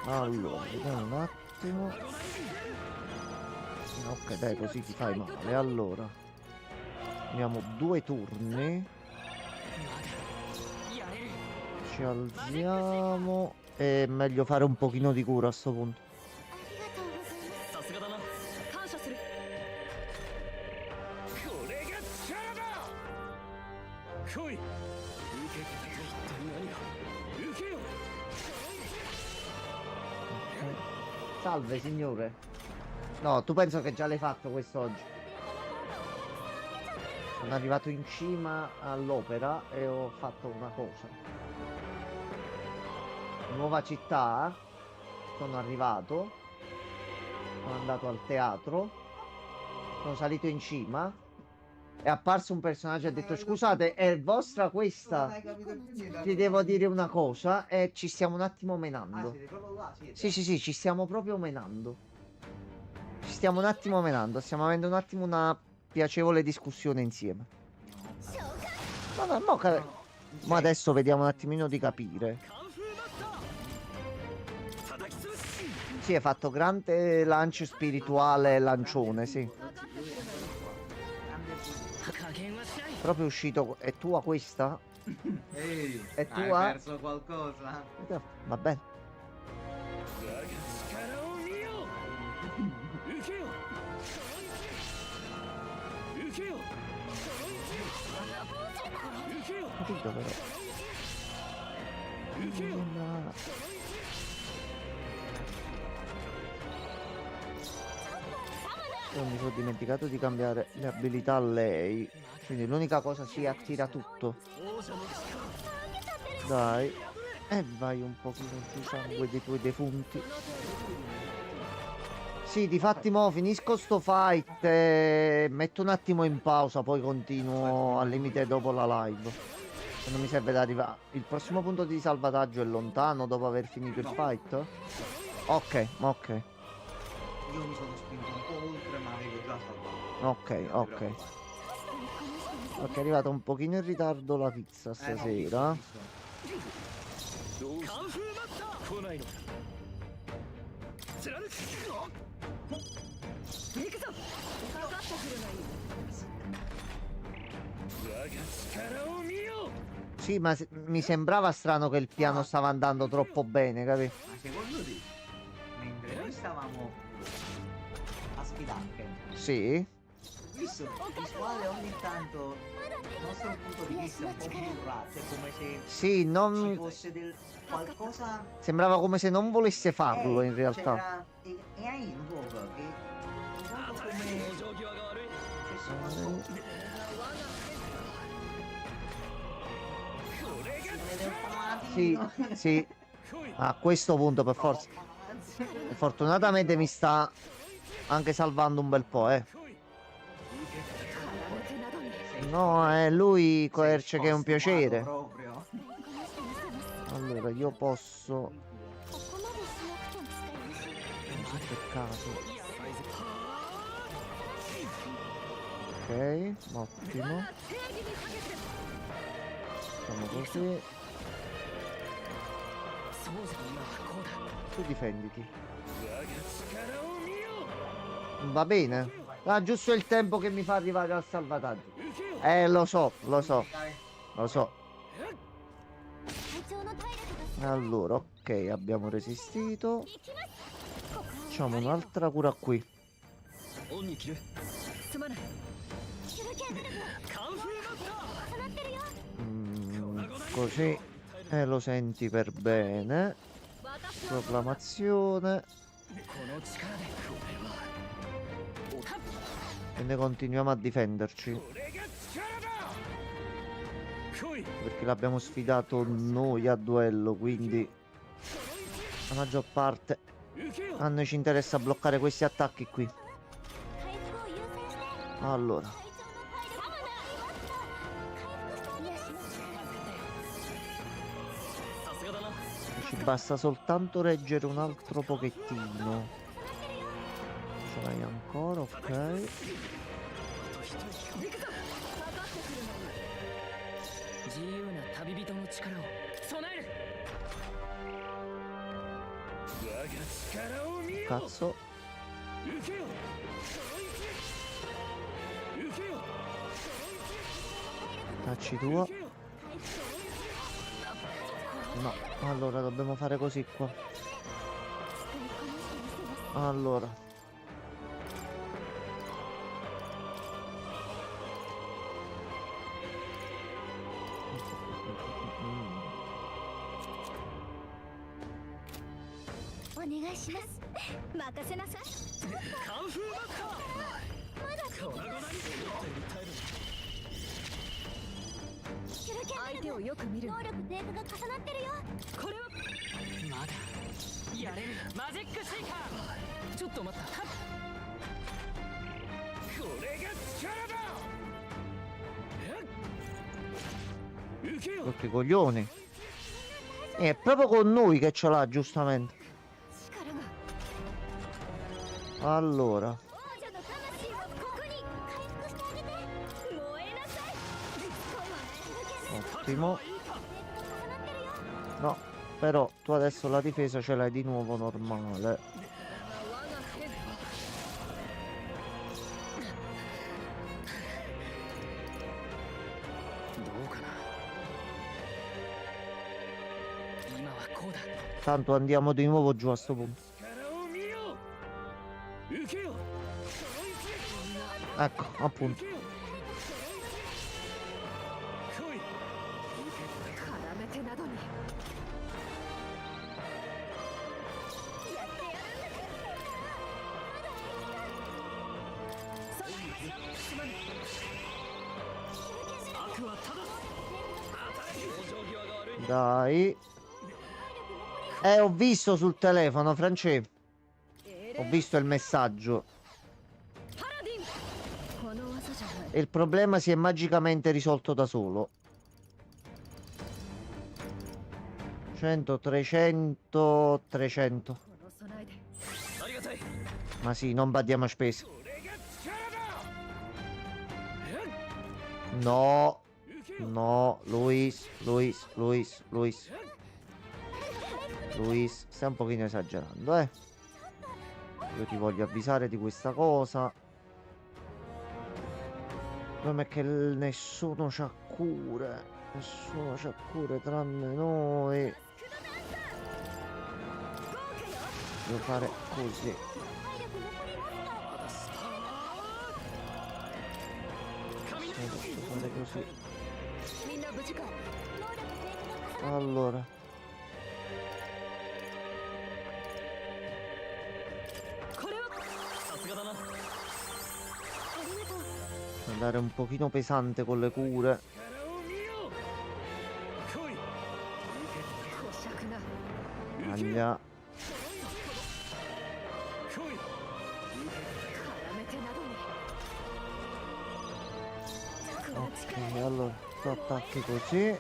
Allora, vediamo un attimo. Ok, dai, così ti fai male. Allora, abbiamo 2 turni. Ci alziamo. È meglio fare un pochino di cura a sto punto. Salve signore. No, tu penso che già l'hai fatto quest'oggi. Sono arrivato in cima all'opera e ho fatto una cosa. Nuova città. Sono arrivato. Sono andato al teatro. Sono salito in cima. È apparso un personaggio e ha detto: scusate, è vostra questa? Ti devo dire una cosa. E ci stiamo un attimo menando. Sì, ci stiamo proprio menando. Ci stiamo un attimo menando. Stiamo avendo un attimo una piacevole discussione insieme. Ma adesso vediamo un attimino di capire. Sì, hai fatto grande lancio spirituale, lancione, sì. Proprio uscito. È tua questa? Ehi, è tua? hai perso qualcosa? Va bene. Capito però. Io mi sono dimenticato di cambiare le abilità a lei. Quindi l'unica cosa si attira tutto. Dai. E vai un pochino di sangue dei tuoi defunti. Sì, difatti mo finisco sto fight e metto un attimo in pausa, poi continuo al limite dopo la live. Non mi serve da arrivare. Il prossimo punto di salvataggio è lontano dopo aver finito il fight? Ok. io mi sono spinto un po' oltre, ma avevo già salvato. Ok, ok. Ok, è arrivata un pochino in ritardo la pizza stasera. Sì, ma mi sembrava strano che il piano stava andando troppo bene, capi? Ma secondo te, mentre noi stavamo a sfidare, Sì. ho visto il quale ogni tanto il nostro punto di vista è un po' blurrato, è come se Sì, ci non... fosse del qualcosa. Sembrava come se non volesse farlo in realtà. C'era e hai un po' che un po' come Sì, sì. A questo punto per forza. Fortunatamente mi sta anche salvando un bel po', eh. No, lui coerce che è un piacere. Allora, io posso... Per caso. Ok, ottimo. Facciamo così. Tu difenditi. Va bene. Ah, giusto il tempo che mi fa arrivare al salvataggio. Lo so, lo so. Lo so. Allora, ok, abbiamo resistito. Facciamo un'altra cura qui. Così. Lo senti per bene. Proclamazione. E ne continuiamo a difenderci. Perché l'abbiamo sfidato noi a duello, quindi la maggior parte a noi ci interessa bloccare questi attacchi qui. Allora. Ci basta soltanto reggere un altro pochettino. Ce l'hai ancora, ok. Cazzo. Tacci tua. No, allora dobbiamo fare così qua. Allora. Che coglioni. È proprio con noi che ce l'ha, giustamente. Allora. Ottimo. No, però tu adesso la difesa ce l'hai di nuovo normale. Tanto andiamo di nuovo giù a sto punto. Ecco, appunto. Dai. Ho visto sul telefono, Francesco. Ho visto il messaggio. E il problema si è magicamente risolto da solo. 100, 300, 300. Ma sì, non badiamo a spese. No. No, Luis, stai un pochino esagerando, eh. Io ti voglio avvisare di questa cosa. Il problema è che nessuno c'ha cure. Nessuno c'ha cure tranne noi. Devo fare così. Devo fare così. Allora. Andare un pochino pesante con le cure. Aglia. Ok, allora tu attacchi così.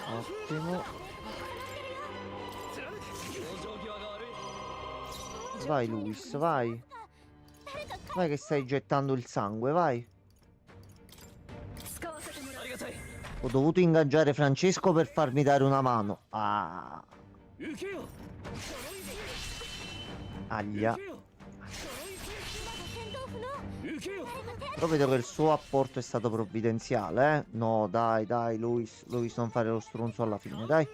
Ottimo. Vai Luis, vai. Vai che stai gettando il sangue, vai. Ho dovuto ingaggiare Francesco per farmi dare una mano. Ah. Aglia. Però vedo che il suo apporto è stato provvidenziale, eh. No, dai, Luis, non fare lo stronzo alla fine, dai.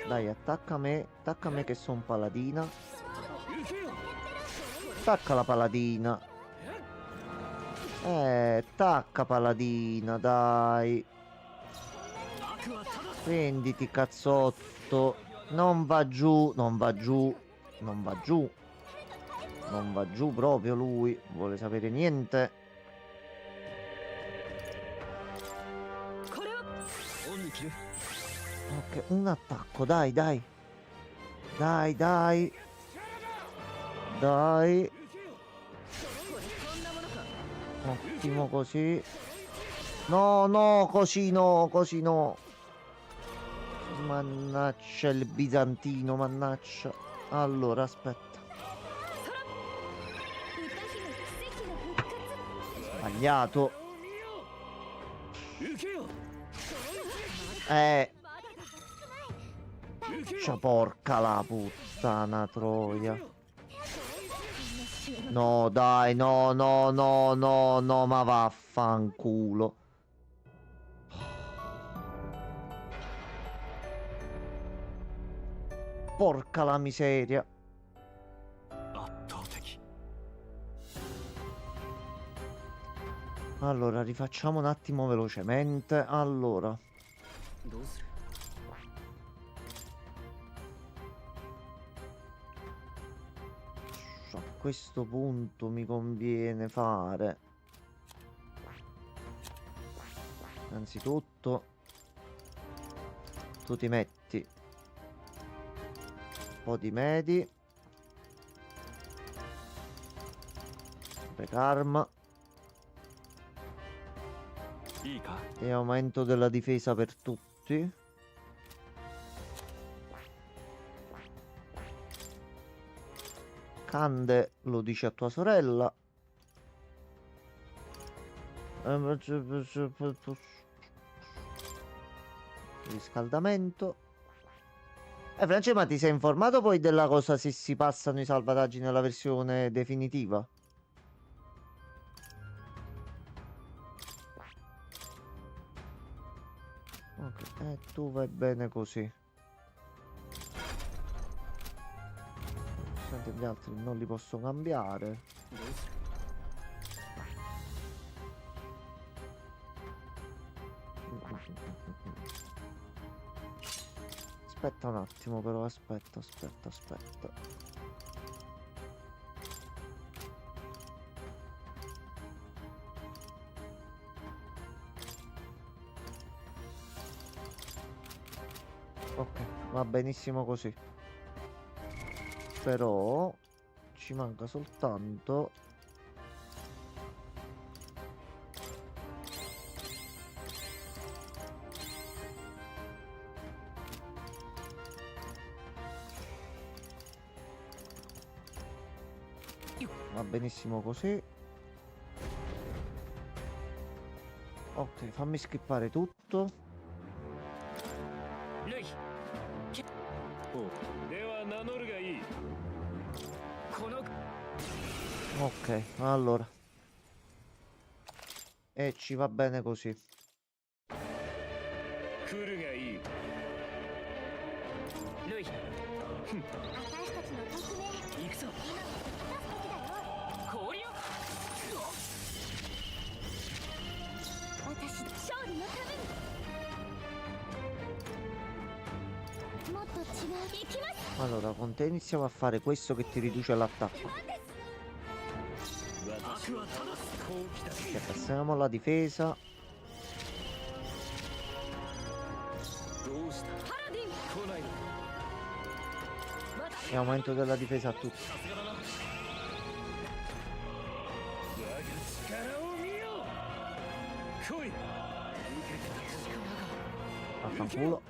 Dai, attacca a me che sono paladina. Attacca la paladina. Attacca paladina, dai. Prenditi, cazzotto. Non va giù proprio lui. Non vuole sapere niente. Ok, un attacco, dai. Ottimo così. No, così no. Mannaccia il bizantino, mannaccia. Allora, aspetta. Sbagliato. Porca la puttana troia. No, dai, no, ma vaffanculo. Porca la miseria. Allora, rifacciamo un attimo velocemente. Allora. A questo punto mi conviene fare innanzitutto tu ti metti un po' di medi, recarm e aumento della difesa per tutti. Cande lo dice a tua sorella. Riscaldamento. Francesco, ma ti sei informato poi della cosa se si passano i salvataggi nella versione definitiva? Ok, tu vai bene così. Senti, gli altri non li posso cambiare. Aspetta un attimo però, aspetta. Ok, va benissimo così. Però ci manca soltanto va benissimo così. Ok, fammi skippare tutto. ルイでは名乗るがいいこの Ok, allora. E ci va bene così. 来るがいいルイ私たちの革命行くぞ今こそ果たす時だよ。氷よ私勝利のためにもっと違う行きます。 Allora, con te iniziamo a fare questo che ti riduce l'attacco. 悪は正すこう来た Ok, passiamo alla difesa. どうしたパラディン来ないの E aumento della difesa a tutti. さすがだな我が力を見よ来い Vaffanculo.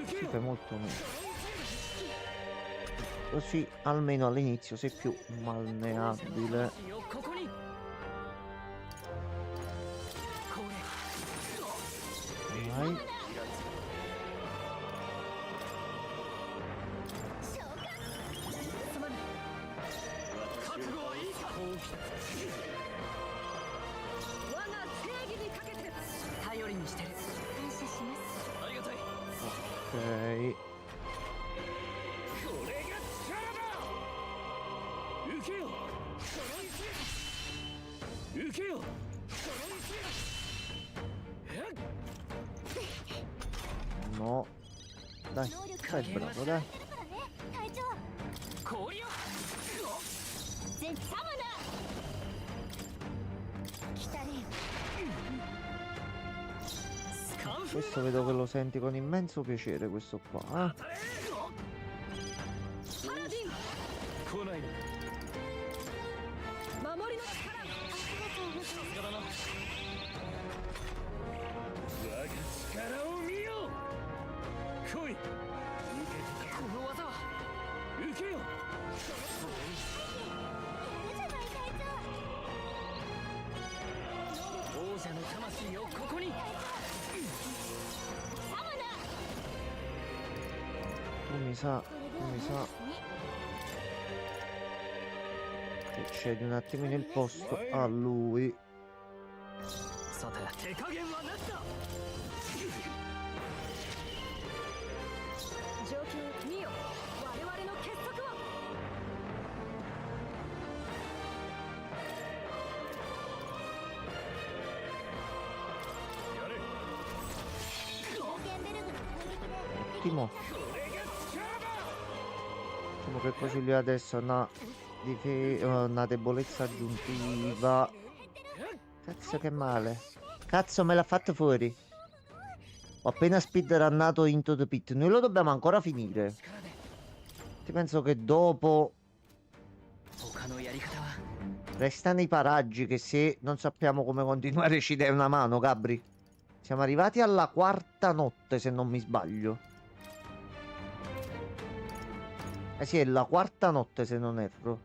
Si fa molto meno. Così almeno all'inizio sei più malleabile. ここに Vai. 覚悟はいいかこう来た我が正義にかけて頼りにしてる感謝します。ありがたい Ok. これが力だ受けよ受けよ No. Dai, dai, bravo, dai. 隊長氷よ全サムナ来たれよ。 Questo vedo che lo senti con immenso piacere, questo qua. パラディン来ないの守りの力さすがだな我が力を見よ来いこの技は受けよいるじゃない隊長。王者の魂をここにサムナ Tu mi sa che cedi un attimino il posto a lui. さて手加減はなしだ状況を見よ我々の結束はやれ ルーゲンベルグの攻撃で Ottimo. Diciamo che così lui adesso ha una debolezza aggiuntiva. Cazzo che male. Cazzo me l'ha fatto fuori. Ho appena speedrunnato Into the Pit. Noi lo dobbiamo ancora finire. Ti penso che dopo 他のやり方は resta nei paraggi che se non sappiamo come continuare ci dai una mano, Gabri. Siamo arrivati alla quarta notte se non mi sbaglio. Eh sì, è la quarta notte se non erro.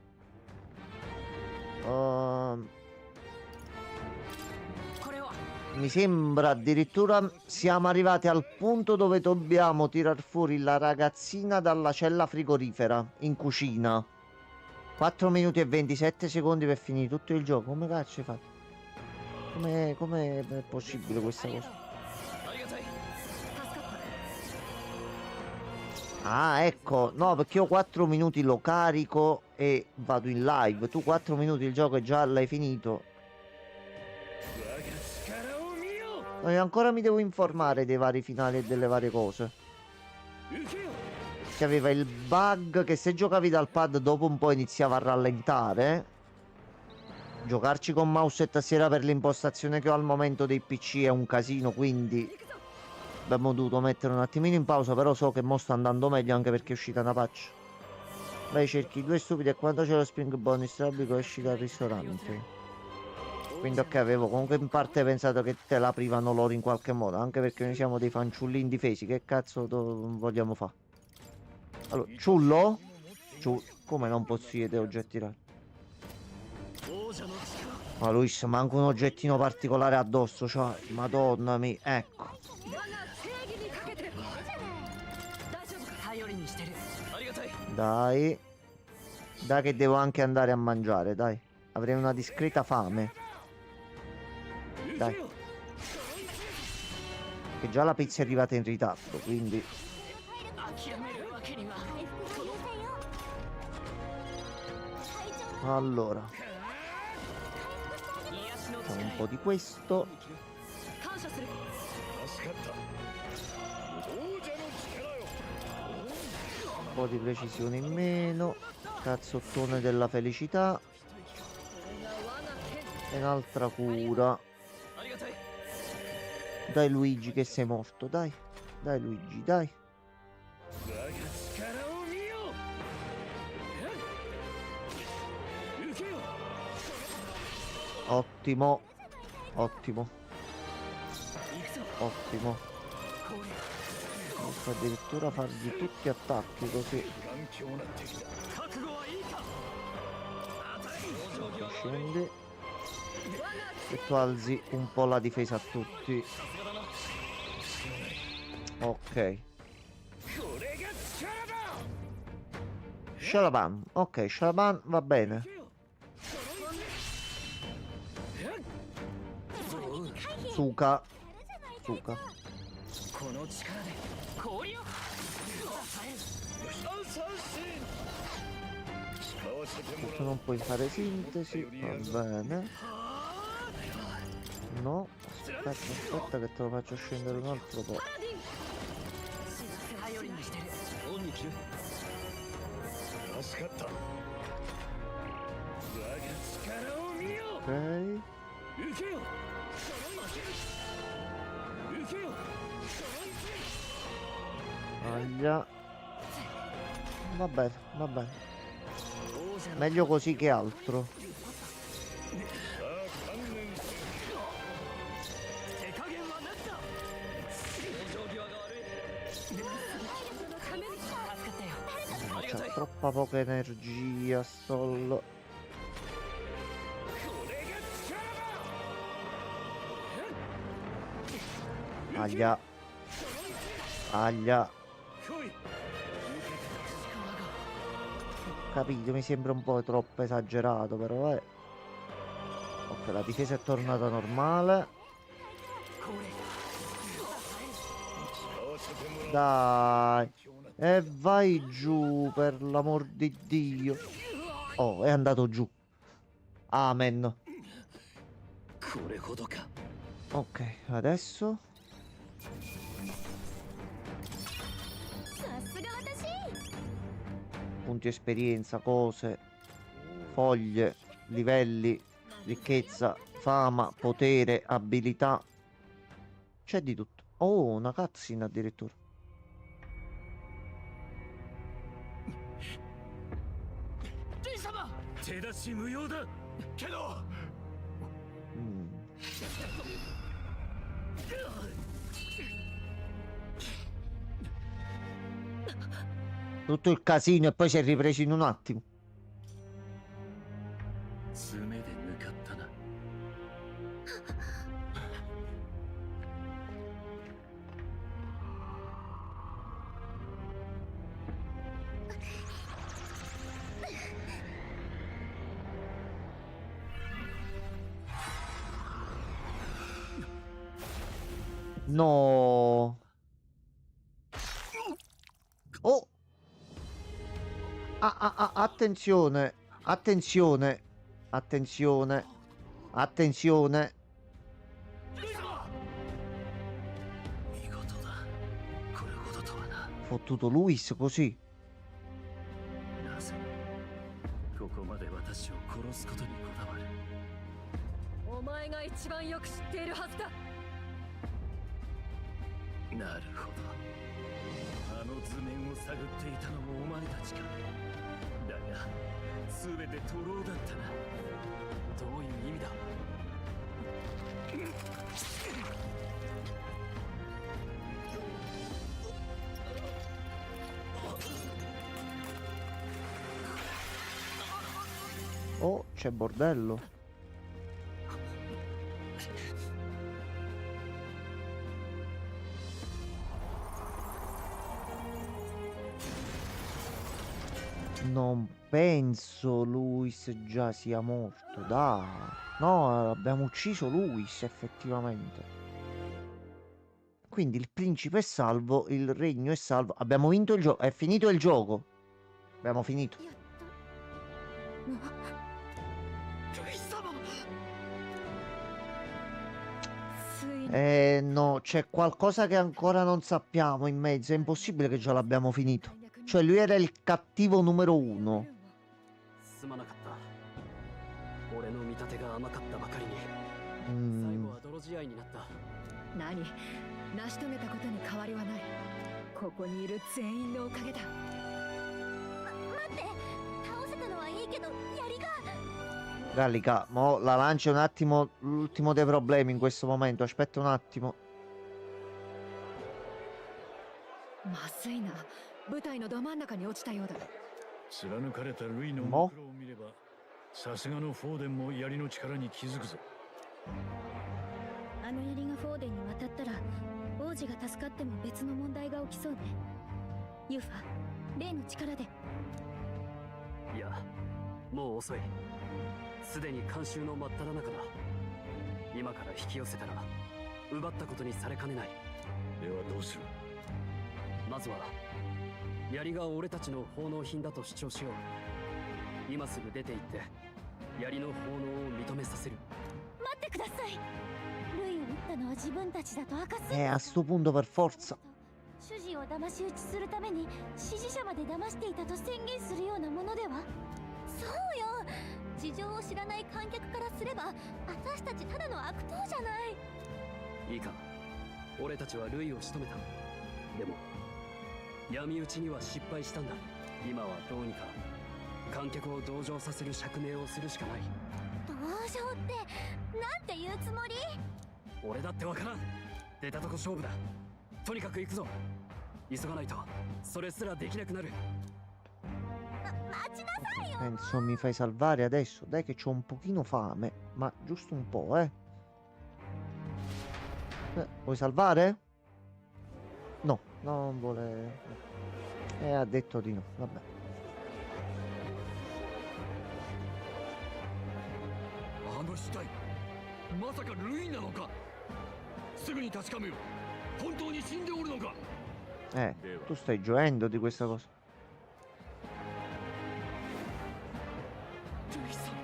Mi sembra addirittura siamo arrivati al punto dove dobbiamo tirar fuori la ragazzina dalla cella frigorifera in cucina. 4 minuti e 27 secondi per finire tutto il gioco. Come cazzo hai fatto? Come è possibile questa cosa? Ah, ecco, no, perché io 4 minuti lo carico e vado in live. Tu 4 minuti il gioco e già l'hai finito. No, io ancora mi devo informare dei vari finali e delle varie cose. Che aveva il bug che se giocavi dal pad dopo un po' iniziava a rallentare. Giocarci con mouse e tastiera per l'impostazione che ho al momento dei PC è un casino, quindi abbiamo dovuto mettere un attimino in pausa, però so che mo sta andando meglio anche perché è uscita una patch. Vai, cerchi due stupidi e quando c'è lo spring bonus trabico esci dal ristorante. Quindi ok, avevo comunque in parte pensato che te la privano loro in qualche modo, anche perché noi siamo dei fanciulli indifesi, che cazzo vogliamo fare? Allora, ciullo? Come non possiede oggetti rari? Ma Luis, manca un oggettino particolare addosso, cioè, madonna mia, ecco. Dai. Dai che devo anche andare a mangiare, dai. Avrei una discreta fame. Dai. Che già la pizza è arrivata in ritardo, quindi... Allora. Facciamo un po' di questo. Un po' di precisione in meno. Cazzottone della felicità. E un'altra cura. Dai Luigi che sei morto, dai. Dai Luigi, dai. Ottimo. Ottimo. Ottimo. Posso addirittura fargli tutti attacchi così. Scendi. E tu alzi un po' la difesa a tutti. Ok. Shalaban. Ok, Shalaban va bene. Suka. Suka. Tu non puoi fare sintesi. Va bene. No. Aspetta che te lo faccio scendere un altro po'. Ok. Aglia. Va bene, va bene. Meglio così che altro. C'ha troppa poca energia, Sol. Aglia. Aglia. Capito, mi sembra un po' troppo esagerato, però ok, la difesa è tornata normale. Dai. E vai giù, per l'amor di Dio. Oh, è andato giù. Amen. Ok, adesso punti esperienza, cose, foglie, livelli, ricchezza, fama, potere, abilità. C'è di tutto. Oh, una cutscene addirittura. Tutto il casino e poi si è ripreso in un attimo. No. Oh. Attenzione. Attenzione. Attenzione. Attenzione. Fottuto Luis così. ここまで私を殺すことにこだわる。お前が一番よく知っているはずだ。なるほど。あの図面を探っていたのもお前たちか。だが、すべて徒労だったな。どういう意味だ。Oh, c'è bordello. Non penso Luis già sia morto, dai. No, abbiamo ucciso Luis effettivamente. Quindi il principe è salvo, il regno è salvo. Abbiamo vinto il gioco, è finito il gioco. Abbiamo finito. No, c'è qualcosa che ancora non sappiamo in mezzo. È impossibile che già l'abbiamo finito. Cioè lui era il cattivo numero 1. すまなかった俺の見立てが甘かったばかりに最後は泥仕合になった何成し遂げたことに変わりはないここにいる全員のおかげだ待って倒せたのはいいけど槍が Gallica, mo la lancio un attimo l'ultimo dei problemi in questo momento. Aspetta un attimo. まずいな舞台のど真ん中に落ちたようだ貫かれたルイの目標を見ればさすがのフォーデンも槍の力に気づくぞ。あの槍がフォーデンに渡ったら王子が助かっても別の問題が起きそうねユファ例の力でいやもう遅いすでに監修の真っ只中だ今から引き寄せたら奪ったことにされかねないではどうするまずは槍が俺たちの奉納品だと主張しよう今すぐ出て行って槍の奉納を認めさせる待ってくださいルイを撃ったのは自分たちだと明かす A sto punto per forza 主人を騙し討ちするために支持者まで騙していたと宣言するようなものではそうよ事情を知らない観客からすれば私たちただの悪党じゃないいいか俺たちはルイを仕留めたでも闇討ちには失敗したんだ今はどうにか観客を同情させる釈明をするしかない同情ってなんて言うつもり俺だってわからん出たとこ勝負だとにかく行くぞ急がないとそれすらできなくなる 待ちなさいよ Penso mi fai salvare adesso. Dai che c'ho un pochino fame. Ma giusto un po', Vuoi salvare? No, non vuole. Ha detto di no. Vabbè. あの死体まさかルイなのかすぐに確かめよう本当に死んでおるのか Tu stai gioendo di questa cosa. ルイさん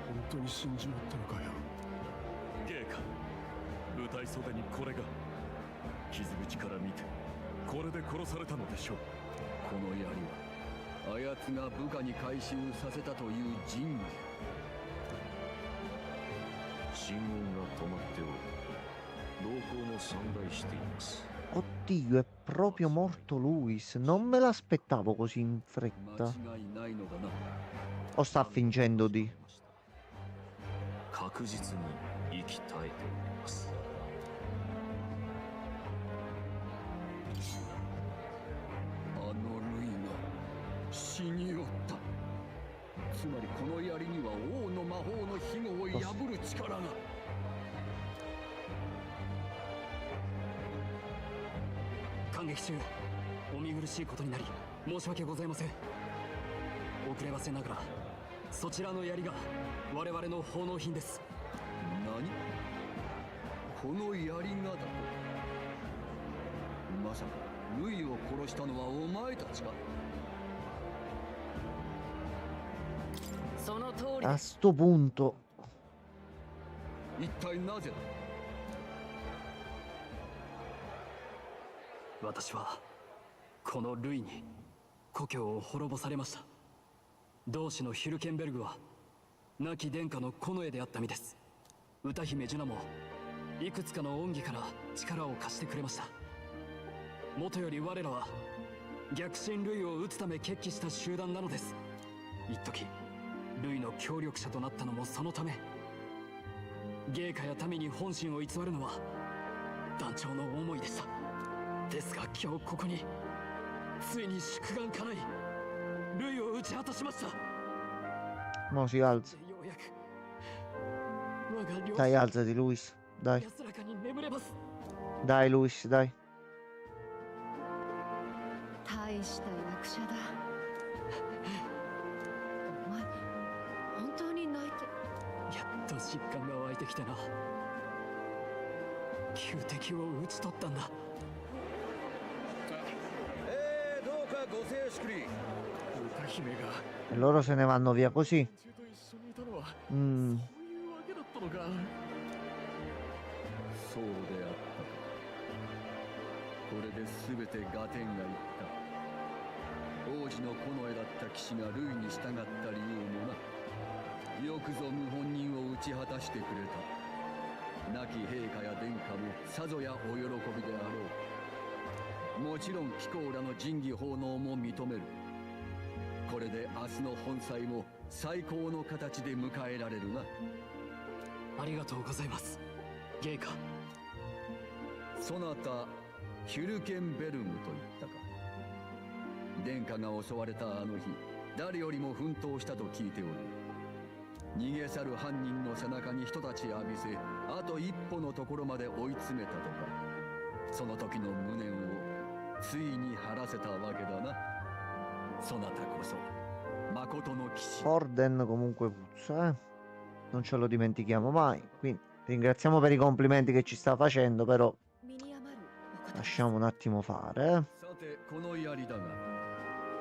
本当に死んじまったのかよゲイか舞台袖にこれが傷口から見てこれで殺されたのでしょうこの槍はあやつが部下に回収させたという神器信号が止まっており動向も散乱しています Oddio, è proprio morto Luis. Non me l'aspettavo così in fretta. 間違いないのだな O sta fingendo di? 確実に息絶えておりますあのルイが死によったつまりこの槍には王の魔法の庇護を破る力が感激中お見苦しいことになり申し訳ございません遅ればせながらそちらの槍が我々の奉納品です何この槍がだとまさかルイを殺したのはお前たちかその通り A sto punto. 一体なぜだ私はこのルイに故郷を滅ぼされました同志のヒュルケンベルグは亡き殿下の近衛であった身です歌姫ジュナもいくつかの恩義から力を貸してくれましたもとより我らは逆進ルイを討つため決起した集団なのです一時ルイの協力者となったのもそのため芸家や民に本心を偽るのは団長の思いでしたですが今日ここについに祝願かないルイ打ち果たしました。 Mo si alza. ようやく我が両 Dai, alzati, Luis. Dai, 安らかに眠れます。 dai, Luis, dai. 大した役者だ。お前本当に泣いて。やっと実感が湧いてきてな。旧敵を討ち取ったんだ。どうかご静粛に。歌姫が E loro se ne vanno via così. 中と一緒にいたのは Mm. そういうわけだったのか。そうであったか。これで全て合点がいった。王子の近衛だった騎士がルイに従った理由もな。よくぞ謀反人を討ち果たしてくれた。亡き陛下や殿下もさぞやお喜びであろう。もちろん貴公らの仁義奉納も認める。これで明日の本祭も最高の形で迎えられるな。ありがとうございます、ゲイカ。そなたヒュルケンベルムと言ったか。殿下が襲われたあの日、誰よりも奮闘したと聞いておる。逃げ去る犯人の背中に人たち浴びせ、あと一歩のところまで追い詰めたとか。その時の無念をついに晴らせたわけだな。そなたこそ誠の騎士。 Orden comunque puzza, non ce lo dimentichiamo mai. Quindi ringraziamo per i complimenti che ci sta facendo, però lasciamo un attimo fare. さてこの槍だが、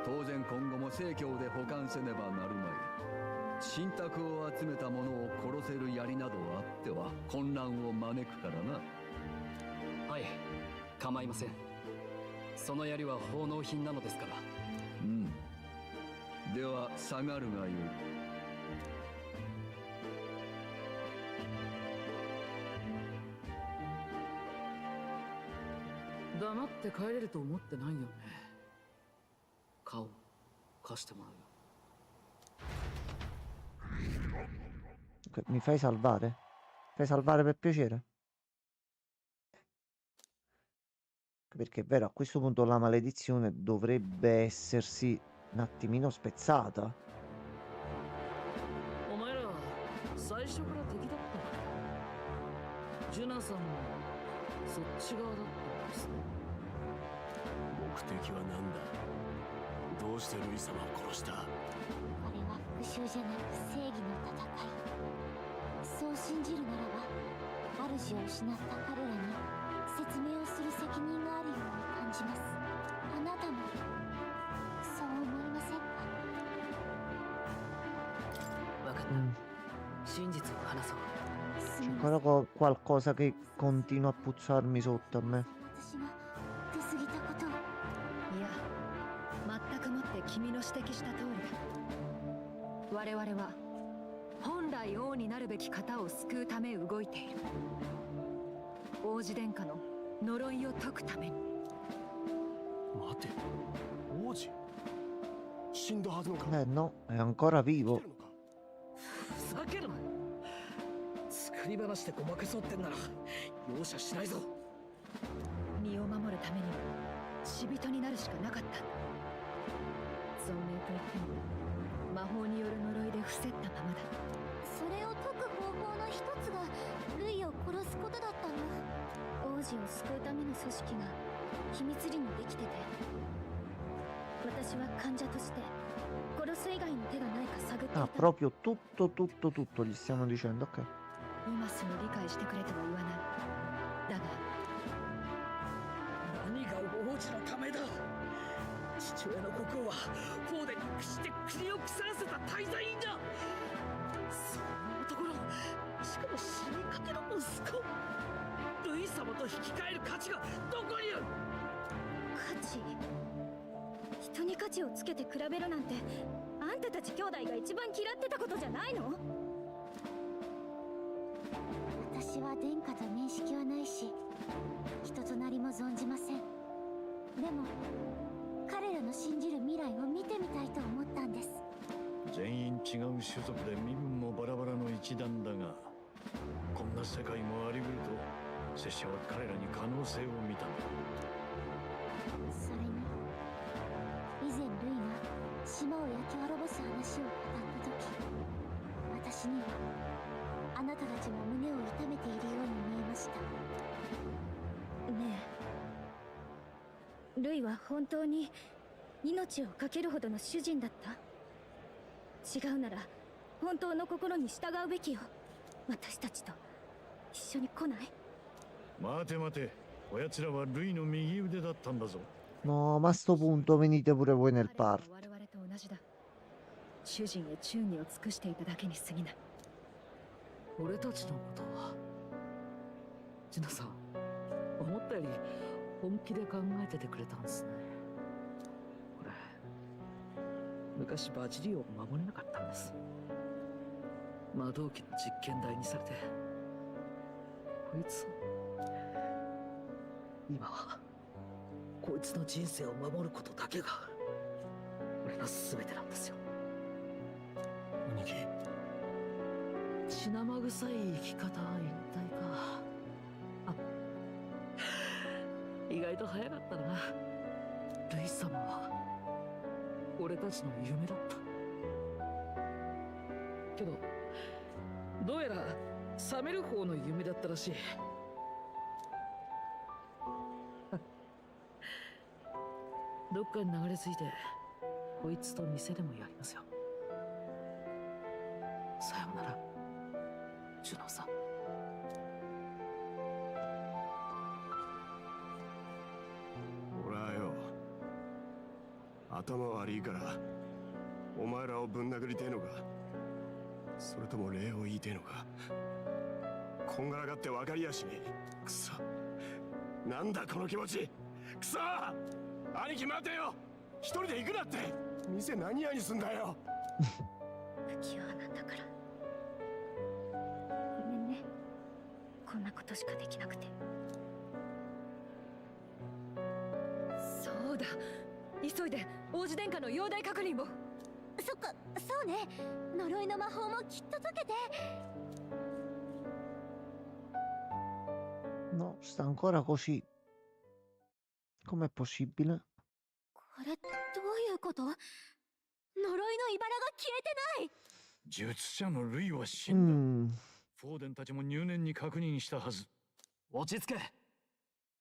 当然今後も正教で保管せねばなるまい。信託を集めた者を殺せる槍などあっては混乱を招くからな。はい、構いません。その槍は奉納品なのですから。うん。では下がるがよい。黙って帰れると思ってないよね。顔貸してもらうよ。 Ok, mi fai salvare? Fai salvare per piacere? Perché è vero, a questo punto la maledizione dovrebbe essersi un attimino spezzata. お前ら最初から敵だったの？ジュナさんもそっち側だったんですね。目的は何だ。どうしてルイ様を殺した。あれは復讐じゃなく正義の戦い。そう信じるならば、主を失った彼らに説明をする責任があるように感じます。あなたもそう思いませんか。分かった。真実を話そう。 C'è ancora qualcosa che continua a puzzarmi sotto a me. 私が出過ぎたことを。いや、全くもって君の指摘した通りだ。我々は本来王になるべき方を救うため動いている。王子殿下の呪いを解くために。待て、王子死んだはずのか。No, è ancora vivo. ふざけるな。作り話でごまかそうってんなら容赦しないぞ。身を守るためには死人になるしかなかった。存命といっても魔法による呪いで伏せったままだ。それを解く方法の一つがルイを殺すことだったの。王子を救うための組織が秘密裏にできてて、私は患者として殺す以外の手がないか探っていた。 Ah, proprio tutto gli stiamo dicendo, ok. 今すぐ理解してくれとは言わない。だが何が王子のためだ。父親の国王はフォーデンに屈して国を腐らせた大罪人だ。そんな男の、しかも死にかけの息子、ルイ様と引き換える価値がどこにある。価値、人に価値をつけて比べるなんて、あんたたち兄弟が一番嫌ってたことじゃないの。私は殿下と面識はないし、人となりも存じません。でも彼らの信じる未来を見てみたいと思ったんです。全員違う種族で身分もバラバラの一団だが、こんな世界もあり得ると拙者は彼らに可能性を見たのだ。それに以前ルイが島を焼き滅ぼす話を語った時、私にはあなたたちも胸を痛めているように見えました。ねえ、ルイは本当に命を懸けるほどの主人だった？違うなら本当の心に従うべきよ。私たちと一緒に来ない？待て待て、こやつらはルイの右腕だったんだぞ。 No, ma a sto punto venite pure voi nel party. 我々と同じだ。主人へ忠義を尽くしていただけに過ぎない。俺たちのことはジナさん、思ったより本気で考えててくれたんですね。俺昔バジリオを守れなかったんです。魔導機の実験台にされて、こいつ今はこいつの人生を守ることだけが俺の全てなんですよ。兄貴、血生臭い生き方は引退か。あ、意外と早かったな。ルイ様は俺たちの夢だった。けどどうやら覚める方の夢だったらしい。どっかに流れ着いてこいつと店でもやりますよ。さようならジュノさん。俺はよ、頭悪いからお前らをぶん殴りてえのか、それとも礼を言いてえのか。こんがらがって分かりやしねえ。くそ、なんだこの気持ち。くそ、兄貴待てよ、一人で行くなって。店何屋にすんだよ。不器用なんだから。ごめんね、こんなことしかできなくて。そうだ、急いで王子殿下の容体確認を。そっか、そうね。呪いの魔法もきっと解けて。 No, sta ancora così. Com'è possibile? これどういうこと？呪いの茨が消えてない。術者のルイは死んだ。フォーデンたちも入念に確認したはず。落ち着け。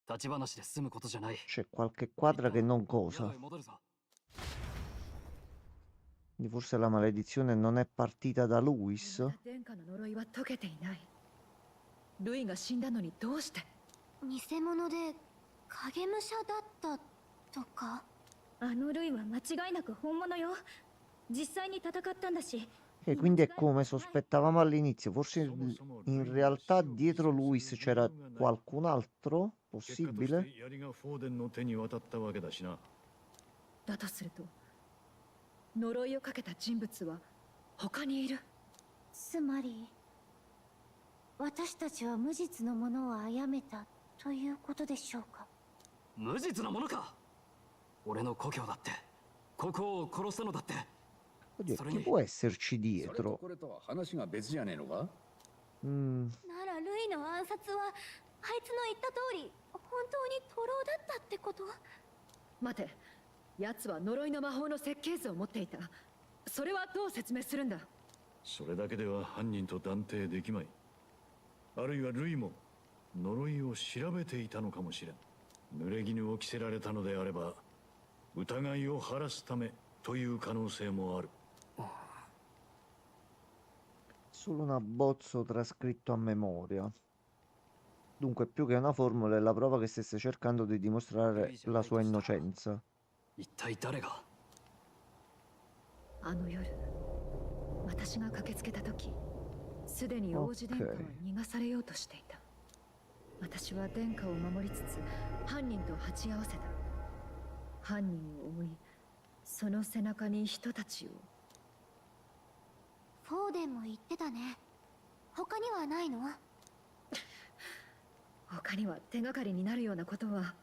立ち話で済むことじゃない。 C'è qualche quadra che non cosa. Quindi forse la maledizione non è partita da Luis. 殿下の呪いは解けていない。ルイが死んだのにどうして？偽物で影武者だったとか。あのルイは間違いなく本物よ。実際に戦ったんだし。E quindi è come sospettavamo all'inizio. Forse in realtà dietro Luis c'era qualcun altro? Possibile? だとすると、呪いをかけた人物は他にいる。つまり私たちは無実のものを殺めたということでしょうか。無実のものか。俺の故郷だって、ここを殺したのだって。 Oddio, chi può esserci dietro? これとは話が別じゃねえのか。ならルイの暗殺はあいつの言った通り本当に徒労だったってこと？待て、奴は呪いの魔法の設計図を持っていた。それはどう説明するんだ？それだけでは犯人と断定できまい。あるいはルイも呪いを調べていたのかもしれん。濡れ衣を着せられたのであれば疑いを晴らすためという可能性もある。 Solo un abbozzo trascritto a memoria. Dunque, più che una formula, è la prova che stesse cercando di dimostrare la sua innocenza. 一体誰が？あの夜、私が駆けつけた時、すでに王子殿下は逃がされようとしていた。私は殿下を守りつつ、犯人と鉢合わせた。犯人を追い、その背中に人たちを。 フォーデンも言ってたね。他にはないの？他には手がかりになるようなことは。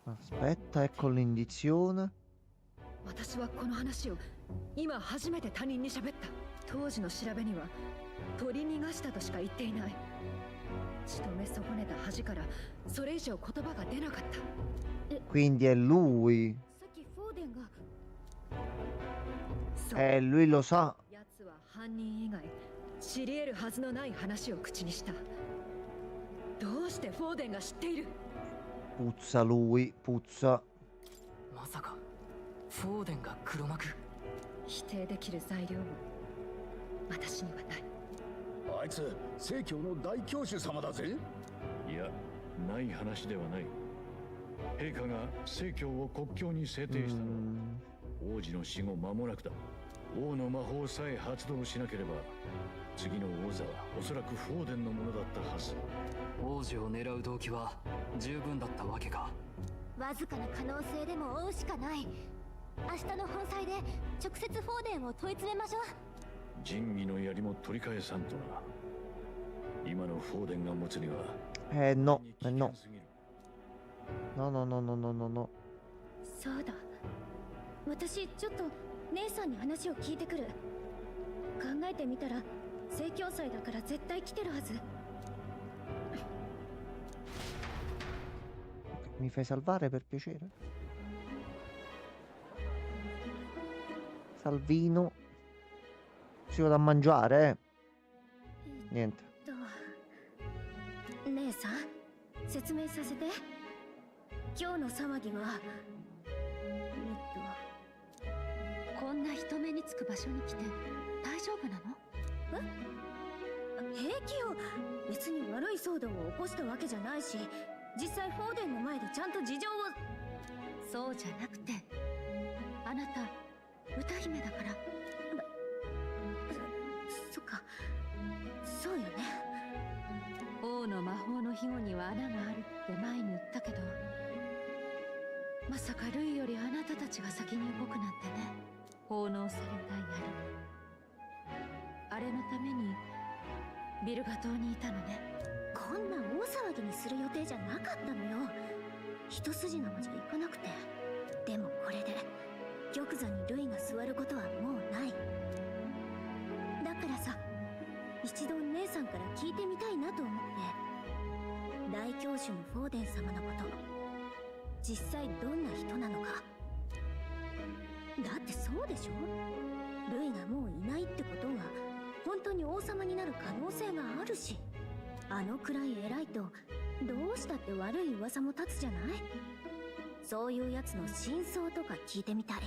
Aspetta, ecco l'indizione. 私はこの話を今初めて他人に喋った。当時の調べには取り逃がしたとしか言っていない。仕留め損ねた恥からそれ以上言葉が出なかった。 Quindi è lui. さっきフォーデンが Lui lo sa. 奴は犯人以外知り得るはずのない話を口にした。どうしてフォーデンが知っている？ Puzza lui, puzza. まさかフォーデンが黒幕？否定できる材料も私にはない。あいつ正教の大教主様だぜ。いや、ない話ではない。陛下が正教を国教に制定したのは王子の死後間もなくだ。王の魔法さえ発動しなければ次の王座はおそらくフォーデンのものだったはず。王子を狙う動機は十分だったわけか。わずかな可能性でも追うしかない。明日の本祭で直接フォーデンを問い詰めましょう。仁義の槍も取り返さんとな。今のフォーデンが持つにはno, no. No, no, no, no, no, no, no. そうだ。私ちょっと姉さんに話を聞いてくる。考えてみたら聖教祭だから絶対来てるはず。Mi fai salvare per piacere? Salvino. Si vado a mangiare, Niente. 姉さん、説明させて。今日の騒ぎはこんな人目につく場所に来て大丈夫なの？平気よ。別に悪い騒動を起こしたわけじゃないし、実際フォーデンの前でちゃんと事情を。そうじゃなくて、あなた歌姫だから。そっか、そうよね。王の魔法の庇護には穴があるって前に言ったけど、まさかルイよりあなたたちが先に動くなんてね。奉納された槍、あれのためにビルガ島にいたのね。こんな大騒ぎにする予定じゃなかったのよ。一筋縄じゃいかなくて。でもこれで玉座にルイが座ることはもうない。だからさ、一度姉さんから聞いてみたいなと思って。大教主のフォーデン様のこと、実際どんな人なのか。だってそうでしょ。ルイがもういないってことは本当に王様になる可能性があるし、あのくらい偉いとどうしたって悪い噂も立つじゃない。そういうやつの真相とか聞いてみたい。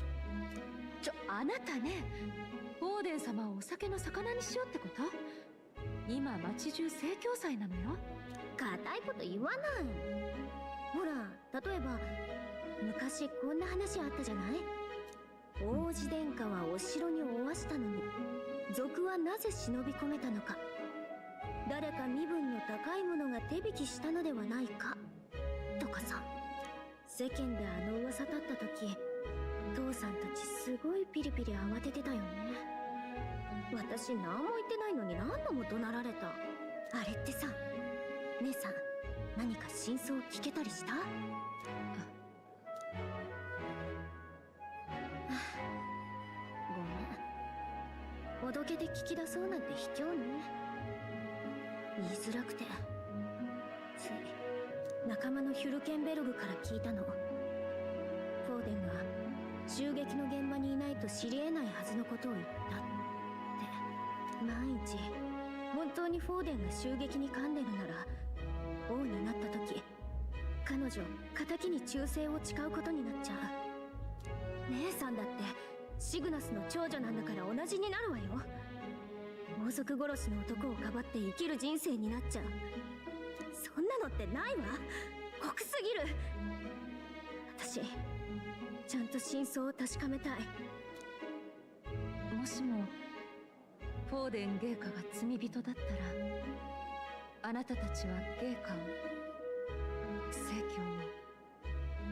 あなたね、フォーデン様をお酒の魚にしようってこと？今町中聖教祭なのよ。固いこと言わない。ほら、例えば昔こんな話あったじゃない。王子殿下はお城におわしたのに賊はなぜ忍び込めたのか。誰か身分の高い者が手引きしたのではないかとかさ。世間であの噂立った時、父さんたちすごいピリピリ慌ててたよね。私何も言ってないのに何度も怒鳴られた。あれってさ、姉さん何か真相聞けたりした？ごめん、おどけで聞き出そうなんて卑怯ね。言いづらくてつい仲間のヒュルケンベルグから聞いたの。フォーデンが襲撃の現場にいないと知り得ないはずのことを言ったって。万一本当にフォーデンが襲撃に噛んでるなら、王になった時彼女敵に忠誠を誓うことになっちゃう。姉さんだってシグナスの長女なんだから同じになるわよ。王族殺しの男をかばって生きる人生になっちゃう。そんなのってないわ。酷すぎる。私ちゃんと真相を確かめたい。もしもフォーデン陛下が罪人だったら、あなたたちは陛下を、聖教を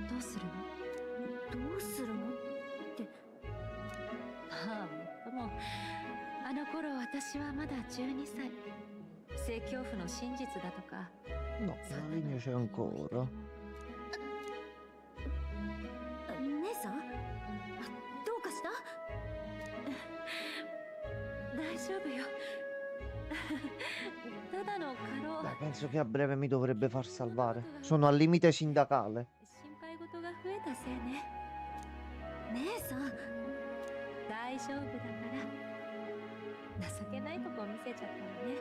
どうするの？どうするのって。まあ、もっともあの頃私はまだ12歳。聖教府の真実だとか。No, Lavinia c'è ancora. 姉さん、どうかした？大丈夫よ。ただの過労。 Dai, penso che a breve mi dovrebbe far salvare. Sono al limite sindacale. 心配事が増えたせいね。姉さん、大丈夫だから情けないとこ見せちゃったのね。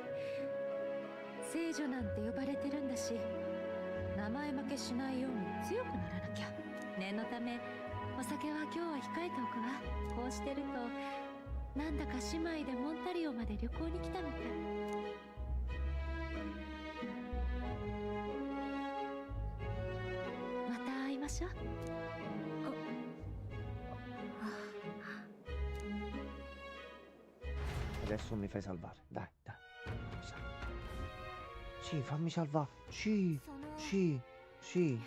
聖女なんて呼ばれてるんだし、名前負けしないように強くならなきゃ。念のためお酒は今日は控えておくわ。こうしてるとなんだか姉妹でモンタリオまで旅行に来たみたい。また会いましょう。Adesso mi fai salvare. Dai, dai. Sì, fammi salvare. Sì, sì, sì,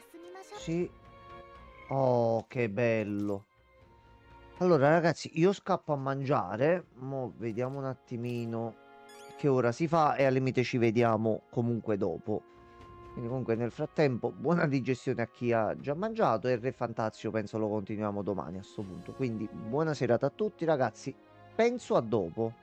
sì. Oh, che bello. Allora, ragazzi, io scappo a mangiare. Mo' vediamo un attimino che ora si fa e al limite ci vediamo comunque dopo. Quindi comunque nel frattempo buona digestione a chi ha già mangiato e il Re Fantazio penso lo continuiamo domani a sto punto. Quindi buona serata a tutti, ragazzi. Penso a dopo.